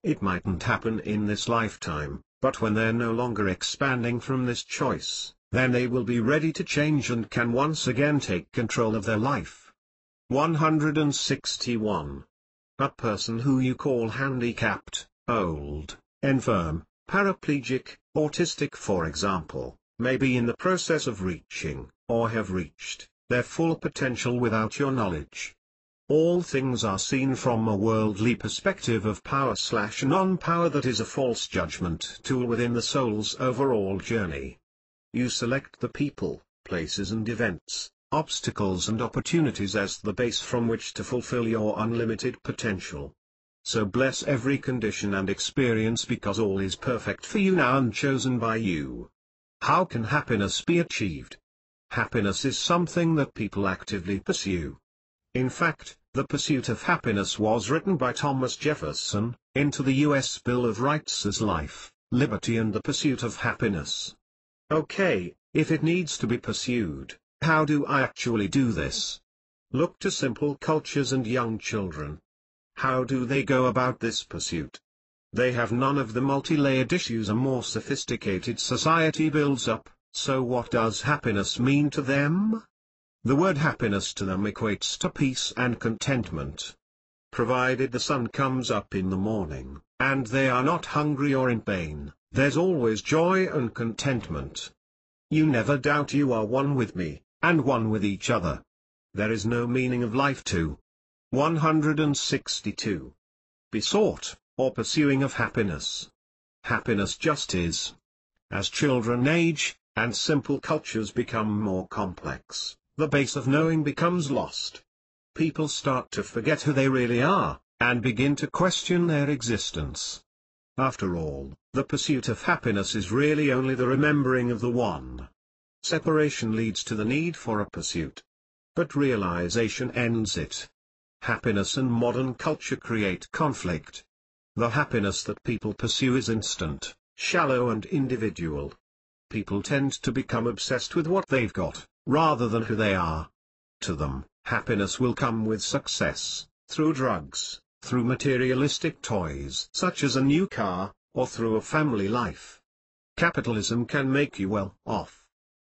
It mightn't happen in this lifetime, but when they're no longer expanding from this choice, then they will be ready to change and can once again take control of their life. 161. A person who you call handicapped, old, infirm, paraplegic, autistic for example, may be in the process of reaching, or have reached, their full potential without your knowledge. All things are seen from a worldly perspective of power/non-power that is a false judgment tool within the soul's overall journey. You select the people, places and events, obstacles and opportunities as the base from which to fulfill your unlimited potential. So bless every condition and experience because all is perfect for you now and chosen by you. How can happiness be achieved? Happiness is something that people actively pursue. In fact, the pursuit of happiness was written by Thomas Jefferson into the U.S. Bill of Rights as life, liberty and the pursuit of happiness. Okay, if it needs to be pursued, how do I actually do this? Look to simple cultures and young children. How do they go about this pursuit? They have none of the multi-layered issues a more sophisticated society builds up, so what does happiness mean to them? The word happiness to them equates to peace and contentment. Provided the sun comes up in the morning, and they are not hungry or in pain, there's always joy and contentment. You never doubt you are one with me, and one with each other. There is no meaning of life to 162. Be sought, or pursuing of happiness. Happiness just is. As children age, and simple cultures become more complex, the base of knowing becomes lost. People start to forget who they really are, and begin to question their existence. After all, the pursuit of happiness is really only the remembering of the one. Separation leads to the need for a pursuit. But realization ends it. Happiness and modern culture create conflict. The happiness that people pursue is instant, shallow and individual. People tend to become obsessed with what they've got, rather than who they are. To them, happiness will come with success, through drugs, through materialistic toys such as a new car, or through a family life. Capitalism can make you well off.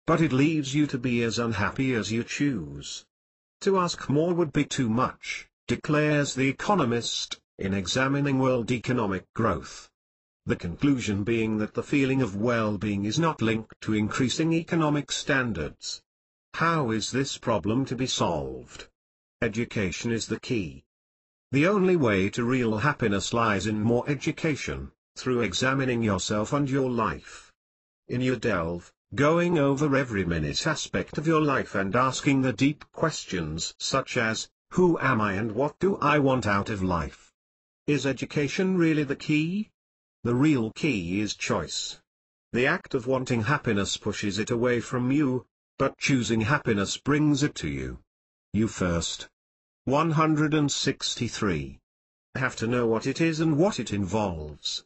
But it leaves you to be as unhappy as you choose. To ask more would be too much, declares The Economist, in examining world economic growth. The conclusion being that the feeling of well-being is not linked to increasing economic standards. How is this problem to be solved? Education is the key. The only way to real happiness lies in more education, through examining yourself and your life. In your delve, going over every minute aspect of your life and asking the deep questions such as, who am I and what do I want out of life? Is education really the key? The real key is choice. The act of wanting happiness pushes it away from you, but choosing happiness brings it to you. You first. 163. Have to know what it is and what it involves.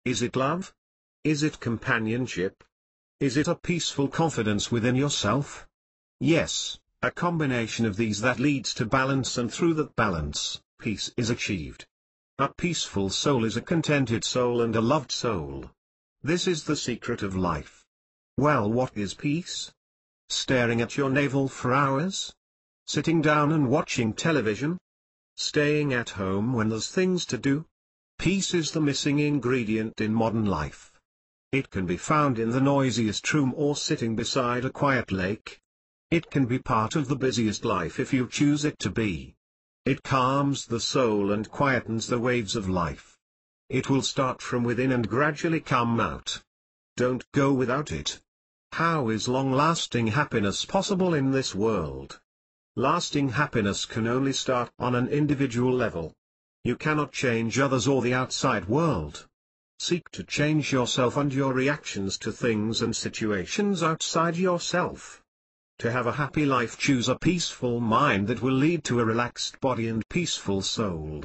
Is it love? Is it companionship? Is it a peaceful confidence within yourself? Yes, a combination of these that leads to balance, and through that balance, peace is achieved. A peaceful soul is a contented soul and a loved soul. This is the secret of life. Well, what is peace? Staring at your navel for hours? Sitting down and watching television? Staying at home when there's things to do? Peace is the missing ingredient in modern life. It can be found in the noisiest room or sitting beside a quiet lake. It can be part of the busiest life if you choose it to be. It calms the soul and quietens the waves of life. It will start from within and gradually come out. Don't go without it. How is long-lasting happiness possible in this world? Lasting happiness can only start on an individual level. You cannot change others or the outside world. Seek to change yourself and your reactions to things and situations outside yourself. To have a happy life, choose a peaceful mind that will lead to a relaxed body and peaceful soul.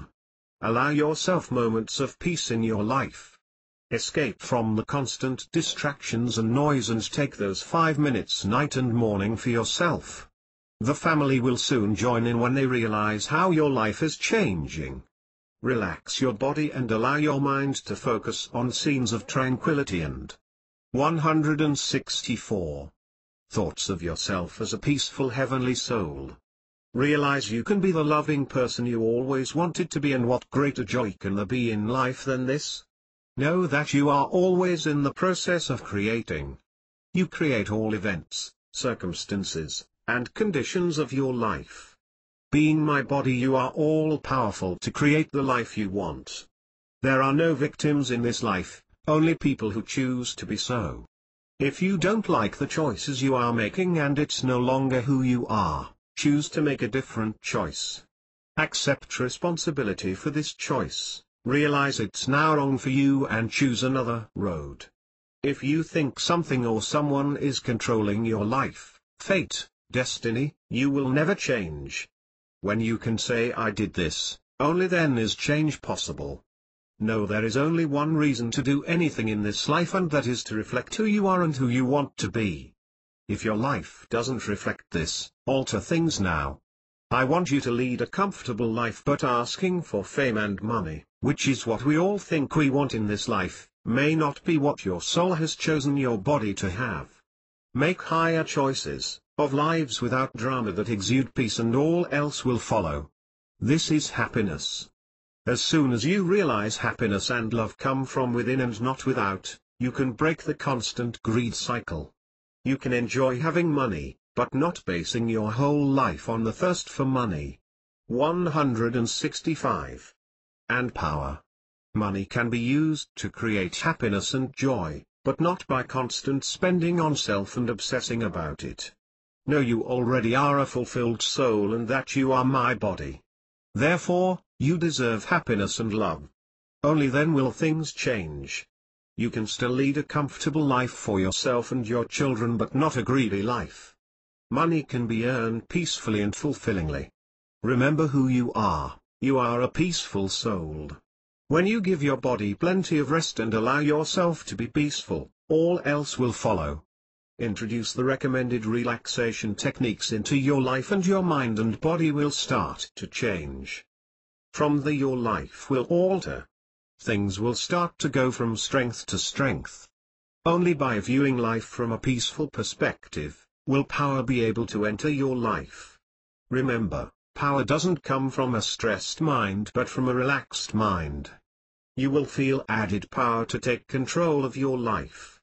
Allow yourself moments of peace in your life. Escape from the constant distractions and noise and take those 5 minutes night and morning for yourself. The family will soon join in when they realize how your life is changing. Relax your body and allow your mind to focus on scenes of tranquility and 164. Thoughts of yourself as a peaceful heavenly soul. Realize you can be the loving person you always wanted to be, and what greater joy can there be in life than this? Know that you are always in the process of creating. You create all events, circumstances, and conditions of your life. Being my body, you are all-powerful to create the life you want. There are no victims in this life, only people who choose to be so. If you don't like the choices you are making and it's no longer who you are, choose to make a different choice. Accept responsibility for this choice, realize it's now wrong for you and choose another road. If you think something or someone is controlling your life, fate, destiny, you will never change. When you can say I did this, only then is change possible. No, there is only one reason to do anything in this life, and that is to reflect who you are and who you want to be. If your life doesn't reflect this, alter things now. I want you to lead a comfortable life, but asking for fame and money, which is what we all think we want in this life, may not be what your soul has chosen your body to have. Make higher choices, of lives without drama that exude peace, and all else will follow. This is happiness. As soon as you realize happiness and love come from within and not without, you can break the constant greed cycle. You can enjoy having money, but not basing your whole life on the thirst for money. 165. And power. Money can be used to create happiness and joy, but not by constant spending on self and obsessing about it. Know you already are a fulfilled soul and that you are my body. Therefore, you deserve happiness and love. Only then will things change. You can still lead a comfortable life for yourself and your children, but not a greedy life. Money can be earned peacefully and fulfillingly. Remember who you are a peaceful soul. When you give your body plenty of rest and allow yourself to be peaceful, all else will follow. Introduce the recommended relaxation techniques into your life and your mind and body will start to change. From there your life will alter. Things will start to go from strength to strength. Only by viewing life from a peaceful perspective, will power be able to enter your life. Remember, power doesn't come from a stressed mind but from a relaxed mind. You will feel added power to take control of your life.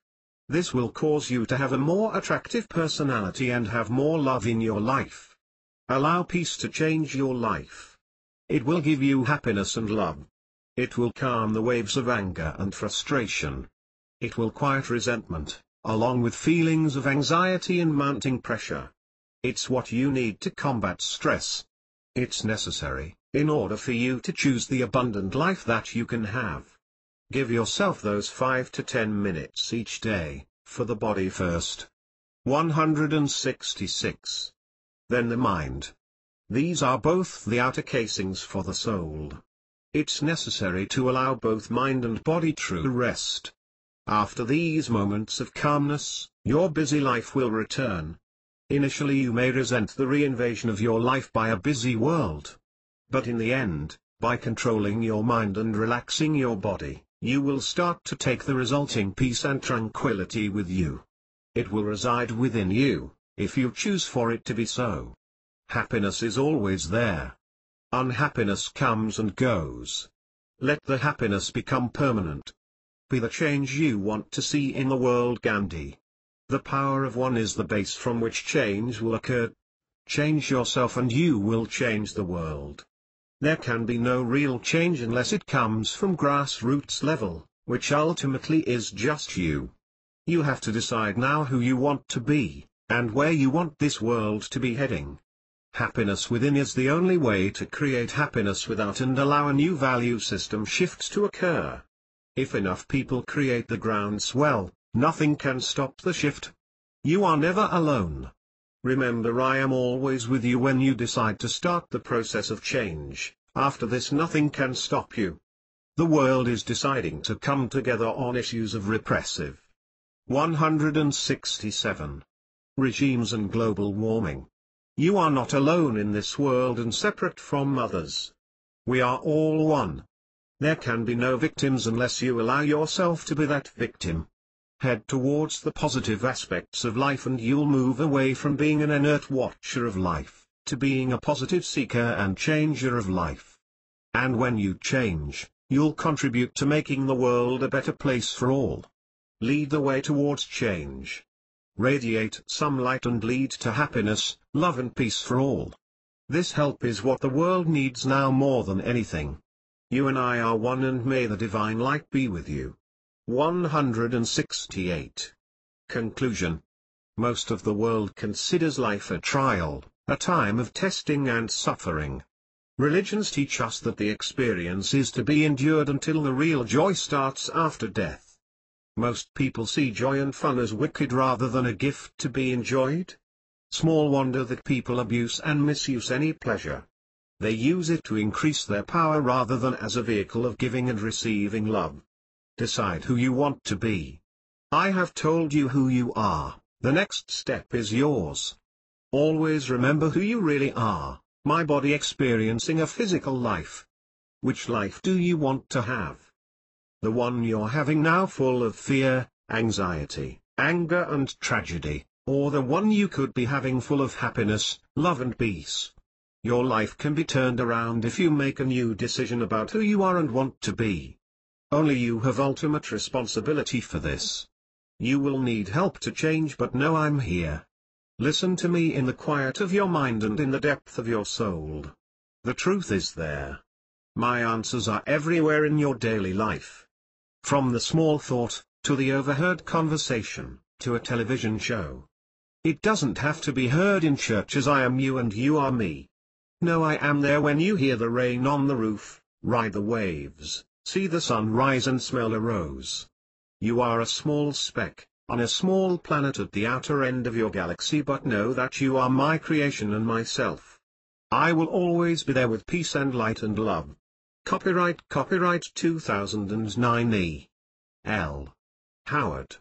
This will cause you to have a more attractive personality and have more love in your life. Allow peace to change your life. It will give you happiness and love. It will calm the waves of anger and frustration. It will quiet resentment, along with feelings of anxiety and mounting pressure. It's what you need to combat stress. It's necessary, in order for you to choose the abundant life that you can have. Give yourself those 5 to 10 minutes each day, for the body first. 166. Then the mind. These are both the outer casings for the soul. It's necessary to allow both mind and body true rest. After these moments of calmness, your busy life will return. Initially you may resent the reinvasion of your life by a busy world. But in the end, by controlling your mind and relaxing your body, you will start to take the resulting peace and tranquility with you. It will reside within you, if you choose for it to be so. Happiness is always there. Unhappiness comes and goes. Let the happiness become permanent. Be the change you want to see in the world. Gandhi. The power of one is the base from which change will occur. Change yourself and you will change the world. There can be no real change unless it comes from grassroots level, which ultimately is just you. You have to decide now who you want to be, and where you want this world to be heading. Happiness within is the only way to create happiness without and allow a new value system shift to occur. If enough people create the groundswell, nothing can stop the shift. You are never alone. Remember, I am always with you when you decide to start the process of change. After this, nothing can stop you. The world is deciding to come together on issues of repressive. 167. Regimes and global warming. You are not alone in this world and separate from others. We are all one. There can be no victims unless you allow yourself to be that victim. Head towards the positive aspects of life and you'll move away from being an inert watcher of life, to being a positive seeker and changer of life. And when you change, you'll contribute to making the world a better place for all. Lead the way towards change. Radiate some light and lead to happiness, love and peace for all. This help is what the world needs now more than anything. You and I are one, and may the divine light be with you. 168. Conclusion. Most of the world considers life a trial, a time of testing and suffering. Religions teach us that the experience is to be endured until the real joy starts after death. Most people see joy and fun as wicked rather than a gift to be enjoyed. Small wonder that people abuse and misuse any pleasure. They use it to increase their power rather than as a vehicle of giving and receiving love. Decide who you want to be. I have told you who you are, the next step is yours. Always remember who you really are, my body experiencing a physical life. Which life do you want to have? The one you're having now, full of fear, anxiety, anger and tragedy, or the one you could be having full of happiness, love and peace? Your life can be turned around if you make a new decision about who you are and want to be. Only you have ultimate responsibility for this. You will need help to change, but know I'm here. Listen to me in the quiet of your mind and in the depth of your soul. The truth is there. My answers are everywhere in your daily life. From the small thought, to the overheard conversation, to a television show. It doesn't have to be heard in church as I am you and you are me. No, I am there when you hear the rain on the roof, ride the waves, see the sun rise and smell a rose. You are a small speck, on a small planet at the outer end of your galaxy, but know that you are my creation and myself. I will always be there with peace and light and love. Copyright 2009 E. L. Howard.